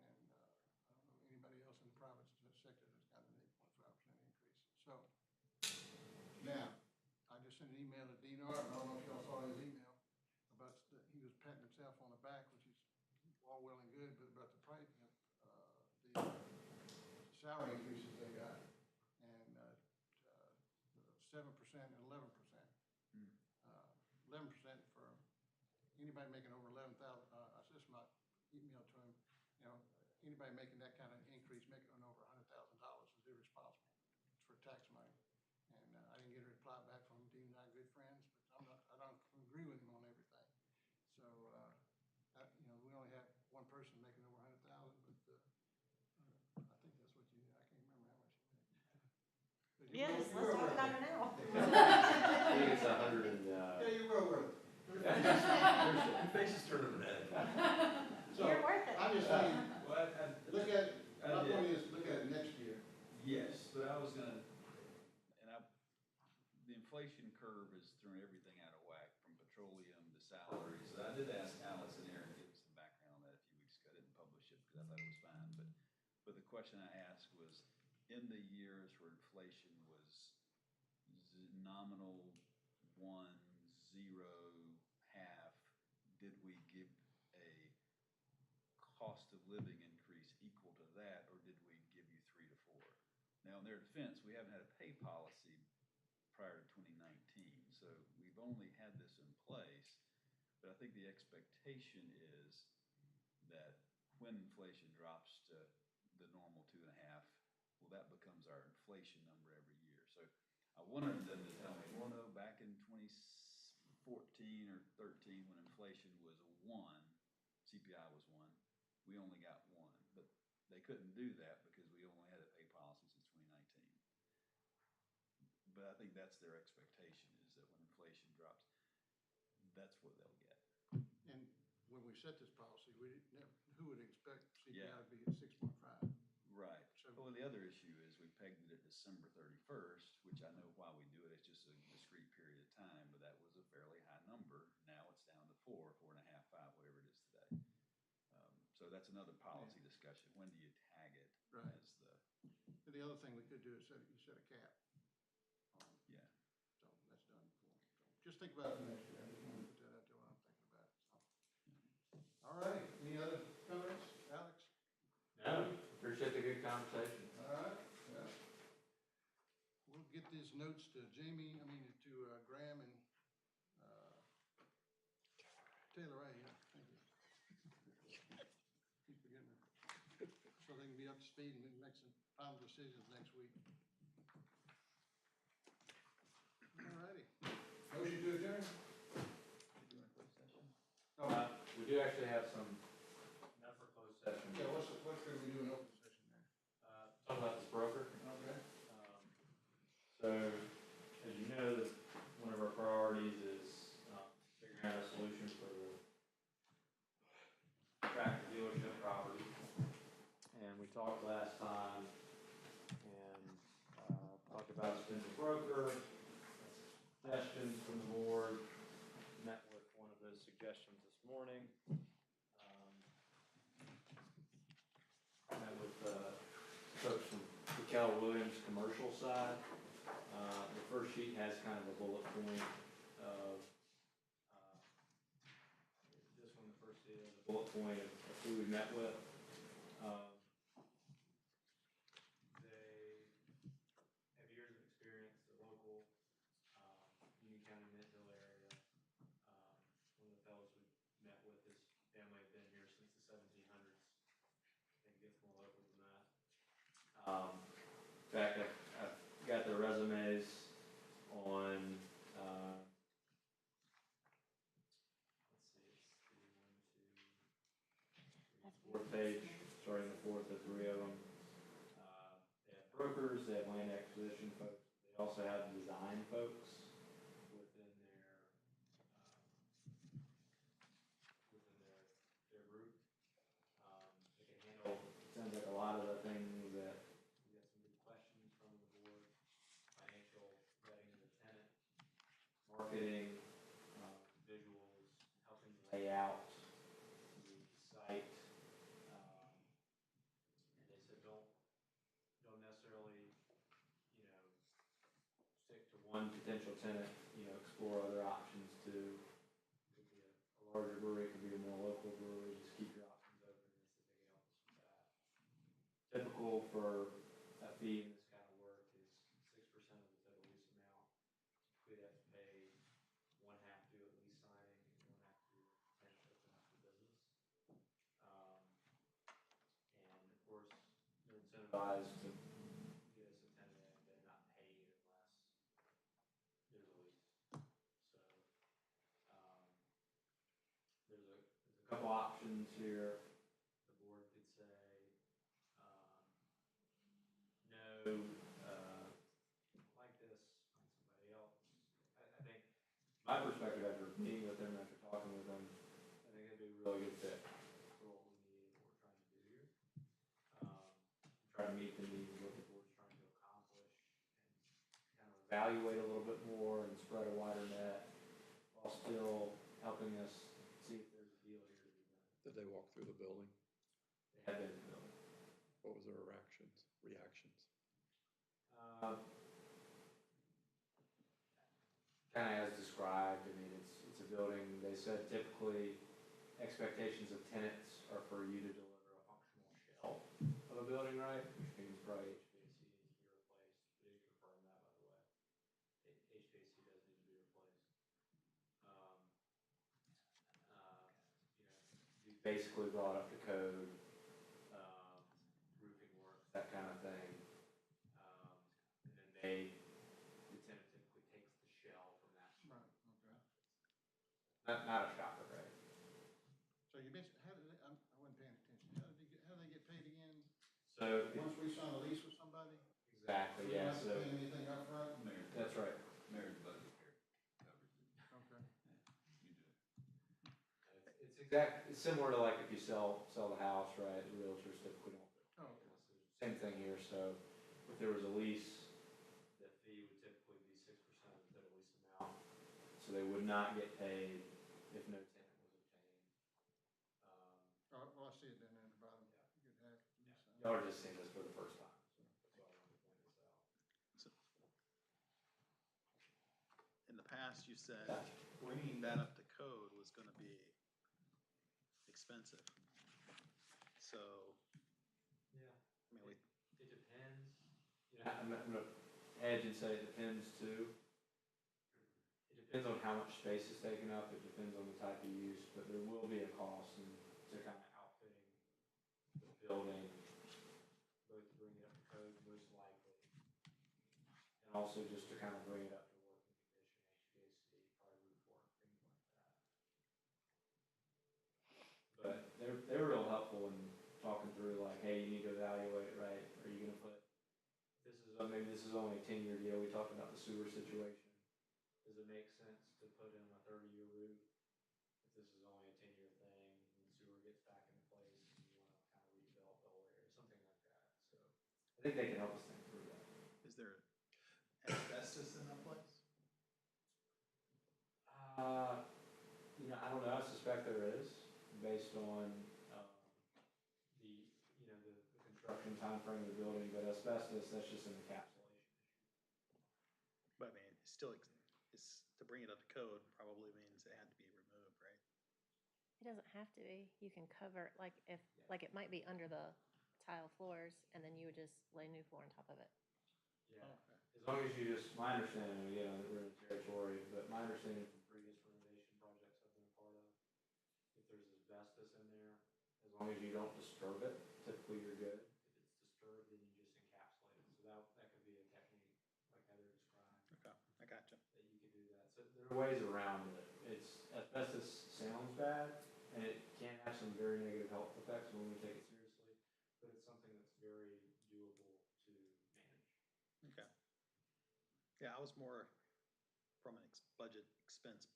Speaker 4: And, I don't know anybody else in the private sector that's gotten an 8.5% increase. So, now, I just sent an email to Dean Art, and I don't know if y'all saw his email, about, he was patting himself on the back, which is all well and good, but about the price, the salary increases they got, and 7% and 11%. 11% for anybody making over 11,000. I sent my email to him. Anybody making that kind of increase, making it over $100,000 is irresponsible. It's for tax money. And I didn't get a reply back from him. Dean and I are good friends, but I don't agree with him on everything. So, we only have one person making over 100,000, but I think that's what I can't remember how much he made. But you
Speaker 6: Yes,
Speaker 4: were-
Speaker 6: let's talk about it now.
Speaker 1: I think it's 100 and,
Speaker 4: Yeah, you were over it.
Speaker 8: Your face is turning red.
Speaker 4: point is, look at it next year.
Speaker 2: Yes, but I was gonna, the inflation curve is throwing everything out of whack, from petroleum to salaries. So I did ask Alex and Aaron to give me some background on that a few weeks ago. I didn't publish it because I thought it was fine, but the question I asked was, in the years where inflation was nominal 1, 0, half, did we give a cost of living increase equal to that, or did we give you 3 to 4? Now, in their defense, we haven't had a pay policy prior to 2019, so we've only had this in place, but I think the expectation is that when inflation drops to the normal 2.5, well, that becomes our inflation number every year. So I wanted them to tell me, well, no, back in 2014 or 13, when inflation was 1, CPI was 1, we only got 1, but they couldn't do that because we only had a pay policy since 2019. But I think that's their expectation, is that when inflation drops, that's what they'll get.
Speaker 4: And when we set this policy, we didn't, who would expect CPI
Speaker 2: Yeah.
Speaker 4: to be at 6.5?
Speaker 2: Right.
Speaker 4: So-
Speaker 2: Well, the other issue is we pegged it at December 31st, which I know why we do it. It's just a discrete period of time, but that was a fairly high number. Now it's down to 4, 4.5, 5, whatever it is today. So that's another policy discussion. When do you tag it
Speaker 4: Right.
Speaker 2: as the,
Speaker 4: And the other thing we could do is set a cap.
Speaker 2: yeah.
Speaker 4: So that's done before. So just think about it for next year. I just want to put that out there when I'm thinking about it. So. All right, any other comments, Alex?
Speaker 1: No, appreciate the good conversation.
Speaker 4: All right, yeah. We'll get these notes to Graham and, Taylor Ray, yeah, thank you. Keep forgetting her. So they can be up to speed and we can make some final decisions next week. All righty. Motion to adjourn?
Speaker 1: We do actually have some, not for closed session.
Speaker 4: Yeah, what could we do in open session there?
Speaker 1: Talk about this broker.
Speaker 4: Okay.
Speaker 1: So, as you know, one of our priorities is figuring out a solution for the tractor dealership property. And we talked last time and talked about expensive broker, suggestions from the board, met with one of those suggestions this morning. Met with folks from the Keller Williams commercial side. The first sheet has kind of a bullet point of, this one, the first sheet has a bullet point of who we met with. They have years of experience, the local Union County Midville area. One of the fellows we met with, his family had been here since the 1700s. I think it gets more local than that. In fact, I've got their resumes on, let's see, it's the 1, 2, 3, 4th page, starting the 4th, the 3 of them. They have brokers, they have land acquisition folks, they also have design folks within their group. They can handle, sounds like a lot of the things that we got some good questions from the board: financial, vetting of the tenant, marketing, visuals, helping lay out the site. And they said don't necessarily, stick to one potential tenant, explore other options too. It could be a larger brewery, it could be a more local brewery, just keep your options open. They said they can help us with that. Typical for a fee in this kind of work is 6% of the total lease amount. We'd have to pay 1/2 due at lease signing and 1/2 due at tenant open up the business. And of course, they're incentivized to get us a tenant and they're not paid unless there's a lease. So there's a couple options here. The board could say no, like this, find somebody else. I think my perspective after meeting with them, after talking with them, I think it'd be a really good fit for what we need and what we're trying to do here. I'm evaluate a little bit more and spread a wider net while still helping us see if there's a deal here to be done.
Speaker 8: Did they walk through the building?
Speaker 1: They have been in the building.
Speaker 8: What was their reactions?
Speaker 1: Kind of as described, I mean, it's a building, they said typically expectations of tenants are for you to deliver a functional shell of a building, right? Which means probably HVAC needs to be replaced. They confirm that, by the way. HVAC does need to be replaced. You basically brought up the code, roofing work, that kind of thing. And then the tenant typically takes the shell from that.
Speaker 4: Right, okay.
Speaker 1: Not a shocker, right?
Speaker 4: So you mentioned, how did they, I wasn't paying attention, how do they get paid again?
Speaker 1: So,
Speaker 4: Once we sign a lease with somebody?
Speaker 1: exactly,
Speaker 4: We don't
Speaker 1: yeah,
Speaker 4: have to
Speaker 1: so,
Speaker 4: pay anything upfront?
Speaker 1: that's right.
Speaker 2: Mayor's budget here covers it.
Speaker 4: Okay.
Speaker 2: You do it.
Speaker 1: It's similar to like if you sell the house, right, the realtors typically don't.
Speaker 4: Oh, okay.
Speaker 1: Same thing here, so if there was a lease, the fee would typically be 6% of the total lease amount. So they would not get paid if no tenant was obtained.
Speaker 4: Well, I see it down there at the bottom. Good hack.
Speaker 1: Y'all are just seeing this for the first time, so that's why I wanted to point this out.
Speaker 7: In the past, you said bringing that up to code was gonna be expensive. So,
Speaker 1: Yeah.
Speaker 7: I mean,
Speaker 1: It depends. You know, I'm gonna edge and say it depends too. It depends on how much space is taken up, it depends on the type of use, but there will be a cost to kind of outfitting the building, both to bring it up to code most likely, and also just to kind of bring it up to working condition, HVAC, probably roof work, things like that. But they're real helpful in talking through like, hey, you need to evaluate it, right? Are you gonna put, maybe this is only a 10-year deal, we talked about the sewer situation. Does it make sense to put in a 30-year roof if this is only a 10-year thing, and sewer gets back into place, and you wanna kind of redevelop the whole area, something like that, so. I think they can help us think through that.
Speaker 7: is there asbestos in that place?
Speaker 1: I don't know, I suspect there is, based on, the construction timeframe of the building, but asbestos, that's just an encapsulation issue.
Speaker 7: But I mean, it's still, to bring it up to code probably means it had to be removed, right?
Speaker 6: It doesn't have to be. You can cover, like it might be under the tile floors, and then you would just lay new floor on top of it.
Speaker 1: Yeah,
Speaker 7: Okay.
Speaker 1: as long as you just, my understanding, again, that we're in territory, but my understanding from previous renovation projects I've been a part of, if there's asbestos in there, as long as you don't disturb it, typically you're good. If it's disturbed, then you just encapsulate it. So that could be a technique, like Heather described,
Speaker 7: Okay, I gotcha.
Speaker 1: that you could do that. So there are ways around it. Asbestos sounds bad, and it can have some very negative health effects when we take it seriously, but it's something that's very doable to manage.
Speaker 7: Okay. Yeah, I was more from an budget expense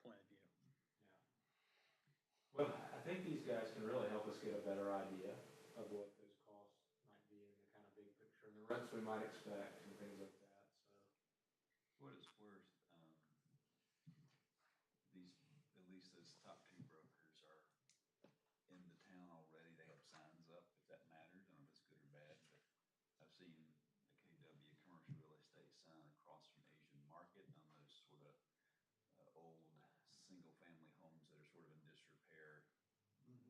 Speaker 7: point of view.
Speaker 1: Yeah. Well, I think these guys can really help us get a better idea of what those costs might be in the kind of big picture, and the rents we might expect and things like that, so.
Speaker 2: What it's worth, at least those top two brokers are in the town already. They have signs up, if that matters. I don't know if it's good or bad, but I've seen the KW commercial real estate sign across from Asian Market on those sort of old single-family homes that are sort of in disrepair,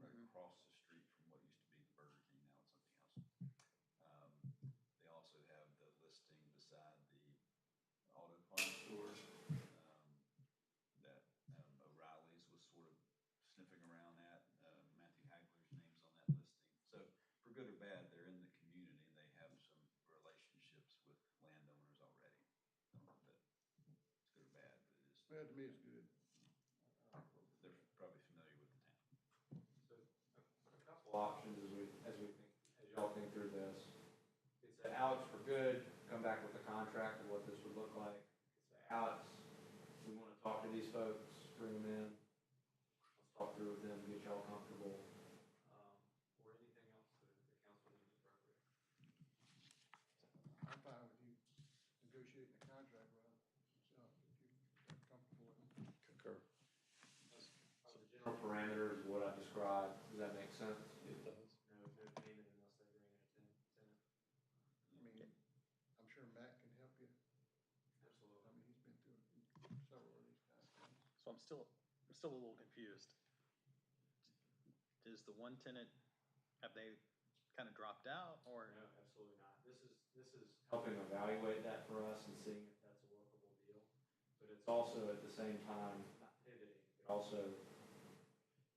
Speaker 2: right across the street from what used to be the Burger King. Now it's something else. They also have the listing beside the auto parts stores that O'Reilly's was sort of sniffing around at. Matthew Hagler's name's on that listing. So for good or bad, they're in the community. They have some relationships with landowners already. I don't know if that it's good or bad, but it is.
Speaker 4: Well, to me, it's good.
Speaker 2: They're probably familiar with the town.
Speaker 1: So a couple options as y'all think through this. It's say, Alex, we're good, come back with a contract of what this would look like. It's say, Alex, we want to talk to these folks, bring them in, let's talk through with them, get y'all comfortable, or anything else that the council deems appropriate.
Speaker 4: I'm fine with you negotiating the contract contract with them. So if you're comfortable with them.
Speaker 8: Concur.
Speaker 1: Are the general parameters of what I described, does that make sense?
Speaker 8: It does.
Speaker 1: No payment unless they bring in a tenant.
Speaker 4: I mean, I'm sure Matt can help you.
Speaker 1: Absolutely.
Speaker 4: I mean, he's been through several of these kind of things.
Speaker 7: So I'm still a little confused. Is the one tenant, have they kind of dropped out or?
Speaker 1: No, absolutely not. This is helping evaluate that for us and seeing if that's a workable deal. But it's also at the same time not pivoting, but also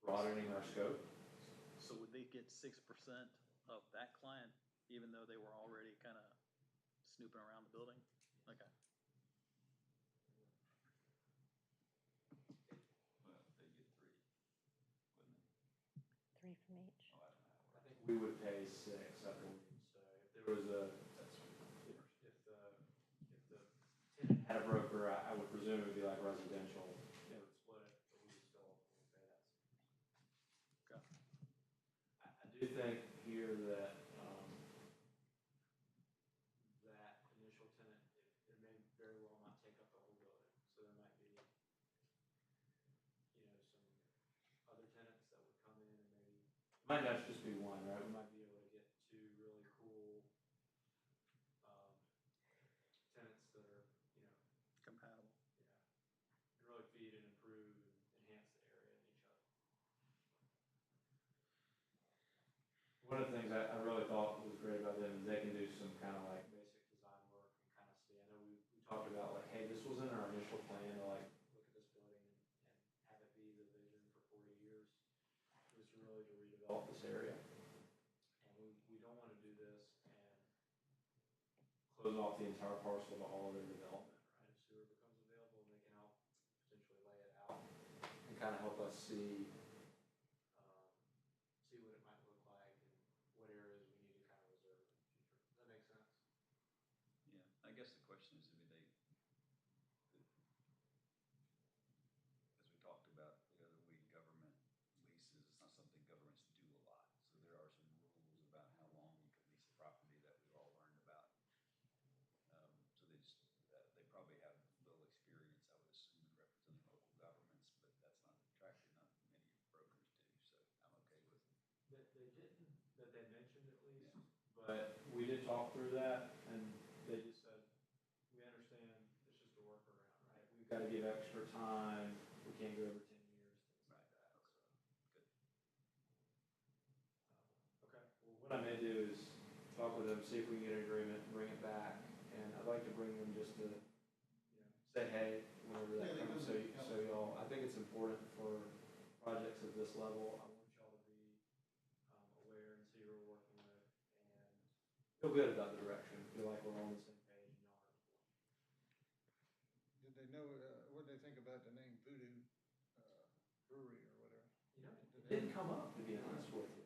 Speaker 1: broadening our scope.
Speaker 7: So would they get 6% of that client, even though they were already kind of snooping around the building? Okay.
Speaker 2: Well, they get 3, wouldn't they?
Speaker 6: 3 from each.
Speaker 2: Oh, I don't know how
Speaker 1: I
Speaker 2: it
Speaker 1: think
Speaker 2: works.
Speaker 1: we would pay 6, I believe. So if there was a,
Speaker 2: That's
Speaker 1: if the tenant had a broker, I would presume it would be like residential. They would split it, but we would still ultimately pay that.
Speaker 7: Okay.
Speaker 1: I do think here that, that initial tenant, it may very well not take up the whole building. So there might be, you know, some other tenants that would come in and maybe, it might not just be one, right? We might be able to get 2 really cool, tenants that are, you know,
Speaker 7: Compatible.
Speaker 1: yeah, and really feed and improve and enhance the area and each other. One of the things I really thought was great about them is they can do some kind of like basic design work and kind of see. I know we talked about like, hey, this wasn't our initial plan to like look at this building and have it be the vision for 40 years. It was really to redevelop this area. And we don't want to do this and close off the entire parcel to all other development, right? If sewer becomes available, they can help potentially lay it out and kind of help us see what it might look like and what areas we need to kind of reserve in the future. Does that make sense?
Speaker 2: Yeah, I guess the question is, I mean, as we talked about the other week, government leases, it's not something governments do a lot. So there are some rules about how long you can lease a property that we've all learned about. So they probably have little experience, I would assume, in representing local governments, but that's not attractive. Not many brokers do, so I'm okay with it.
Speaker 1: They didn't, that they mentioned at least,
Speaker 2: Yeah.
Speaker 1: but we did talk through that and they just said, we understand it's just a workaround, right? We've got to give extra time, we can't go over 10 years, things like that. So,
Speaker 2: Good.
Speaker 1: okay, well, what I may do is talk with them, see if we can get an agreement, bring it back, and I'd like to bring them just to, you know, say hey, whenever that
Speaker 4: Yeah, they
Speaker 1: comes,
Speaker 4: will.
Speaker 1: so y'all, I think it's important for projects of this level, I want y'all to be aware and see who we're working with, and feel good about the direction, feel like we're on the same page, and y'all are as well.
Speaker 4: Did they know, what did they think about the name Voodoo Brewery or whatever?
Speaker 1: You know, it didn't come up, to be honest with you.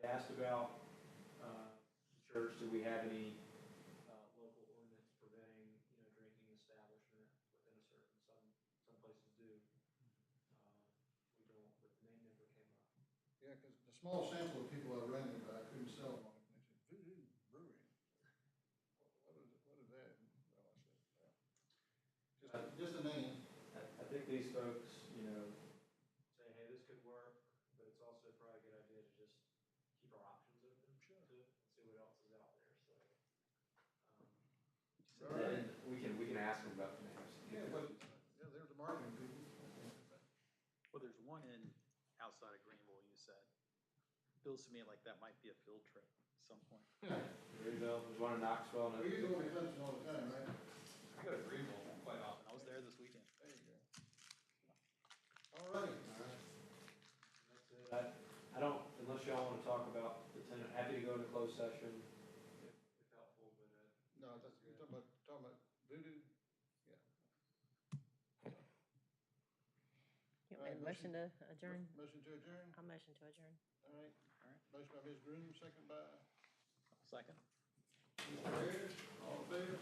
Speaker 1: They asked about the church, do we have any local ordinance preventing, you know, drinking establishment within a certain, some places do. We don't, but the name never came up.
Speaker 4: Yeah, because the small sample of people I ran it, but I couldn't sell them on it. They said, Voodoo Brewery. What is that? Well, I said, well, just a name.
Speaker 1: I think these folks, you know, say, hey, this could work, but it's also probably a good idea to just keep our options open
Speaker 4: Sure.
Speaker 1: too, and see what else is out there, so.
Speaker 4: All right.
Speaker 1: And we can ask them about the names.
Speaker 4: Yeah, but, yeah, they're the marketing people.
Speaker 7: Well, there's one in outside of Greenville, you said. Feels to me like that might be a field trip at some point.
Speaker 1: Greenville, there's one in Knoxville.
Speaker 4: We use Old Clemson all the time, right?
Speaker 7: I go to Greenville quite often. I was there this weekend.
Speaker 4: There you go. All right.
Speaker 1: That's it. I don't, unless y'all want to talk about the tenant, happy to go into closed session if helpful, but.
Speaker 4: No, that's, you're talking about Voodoo? Yeah.
Speaker 6: You
Speaker 4: All right,
Speaker 6: want a motion to adjourn?
Speaker 4: Motion to adjourn?
Speaker 6: I'll motion to adjourn.
Speaker 4: All right.
Speaker 7: All right.
Speaker 4: Motion by Ms. Groom, second by
Speaker 7: Second.
Speaker 4: Mr. Harris. All in favor?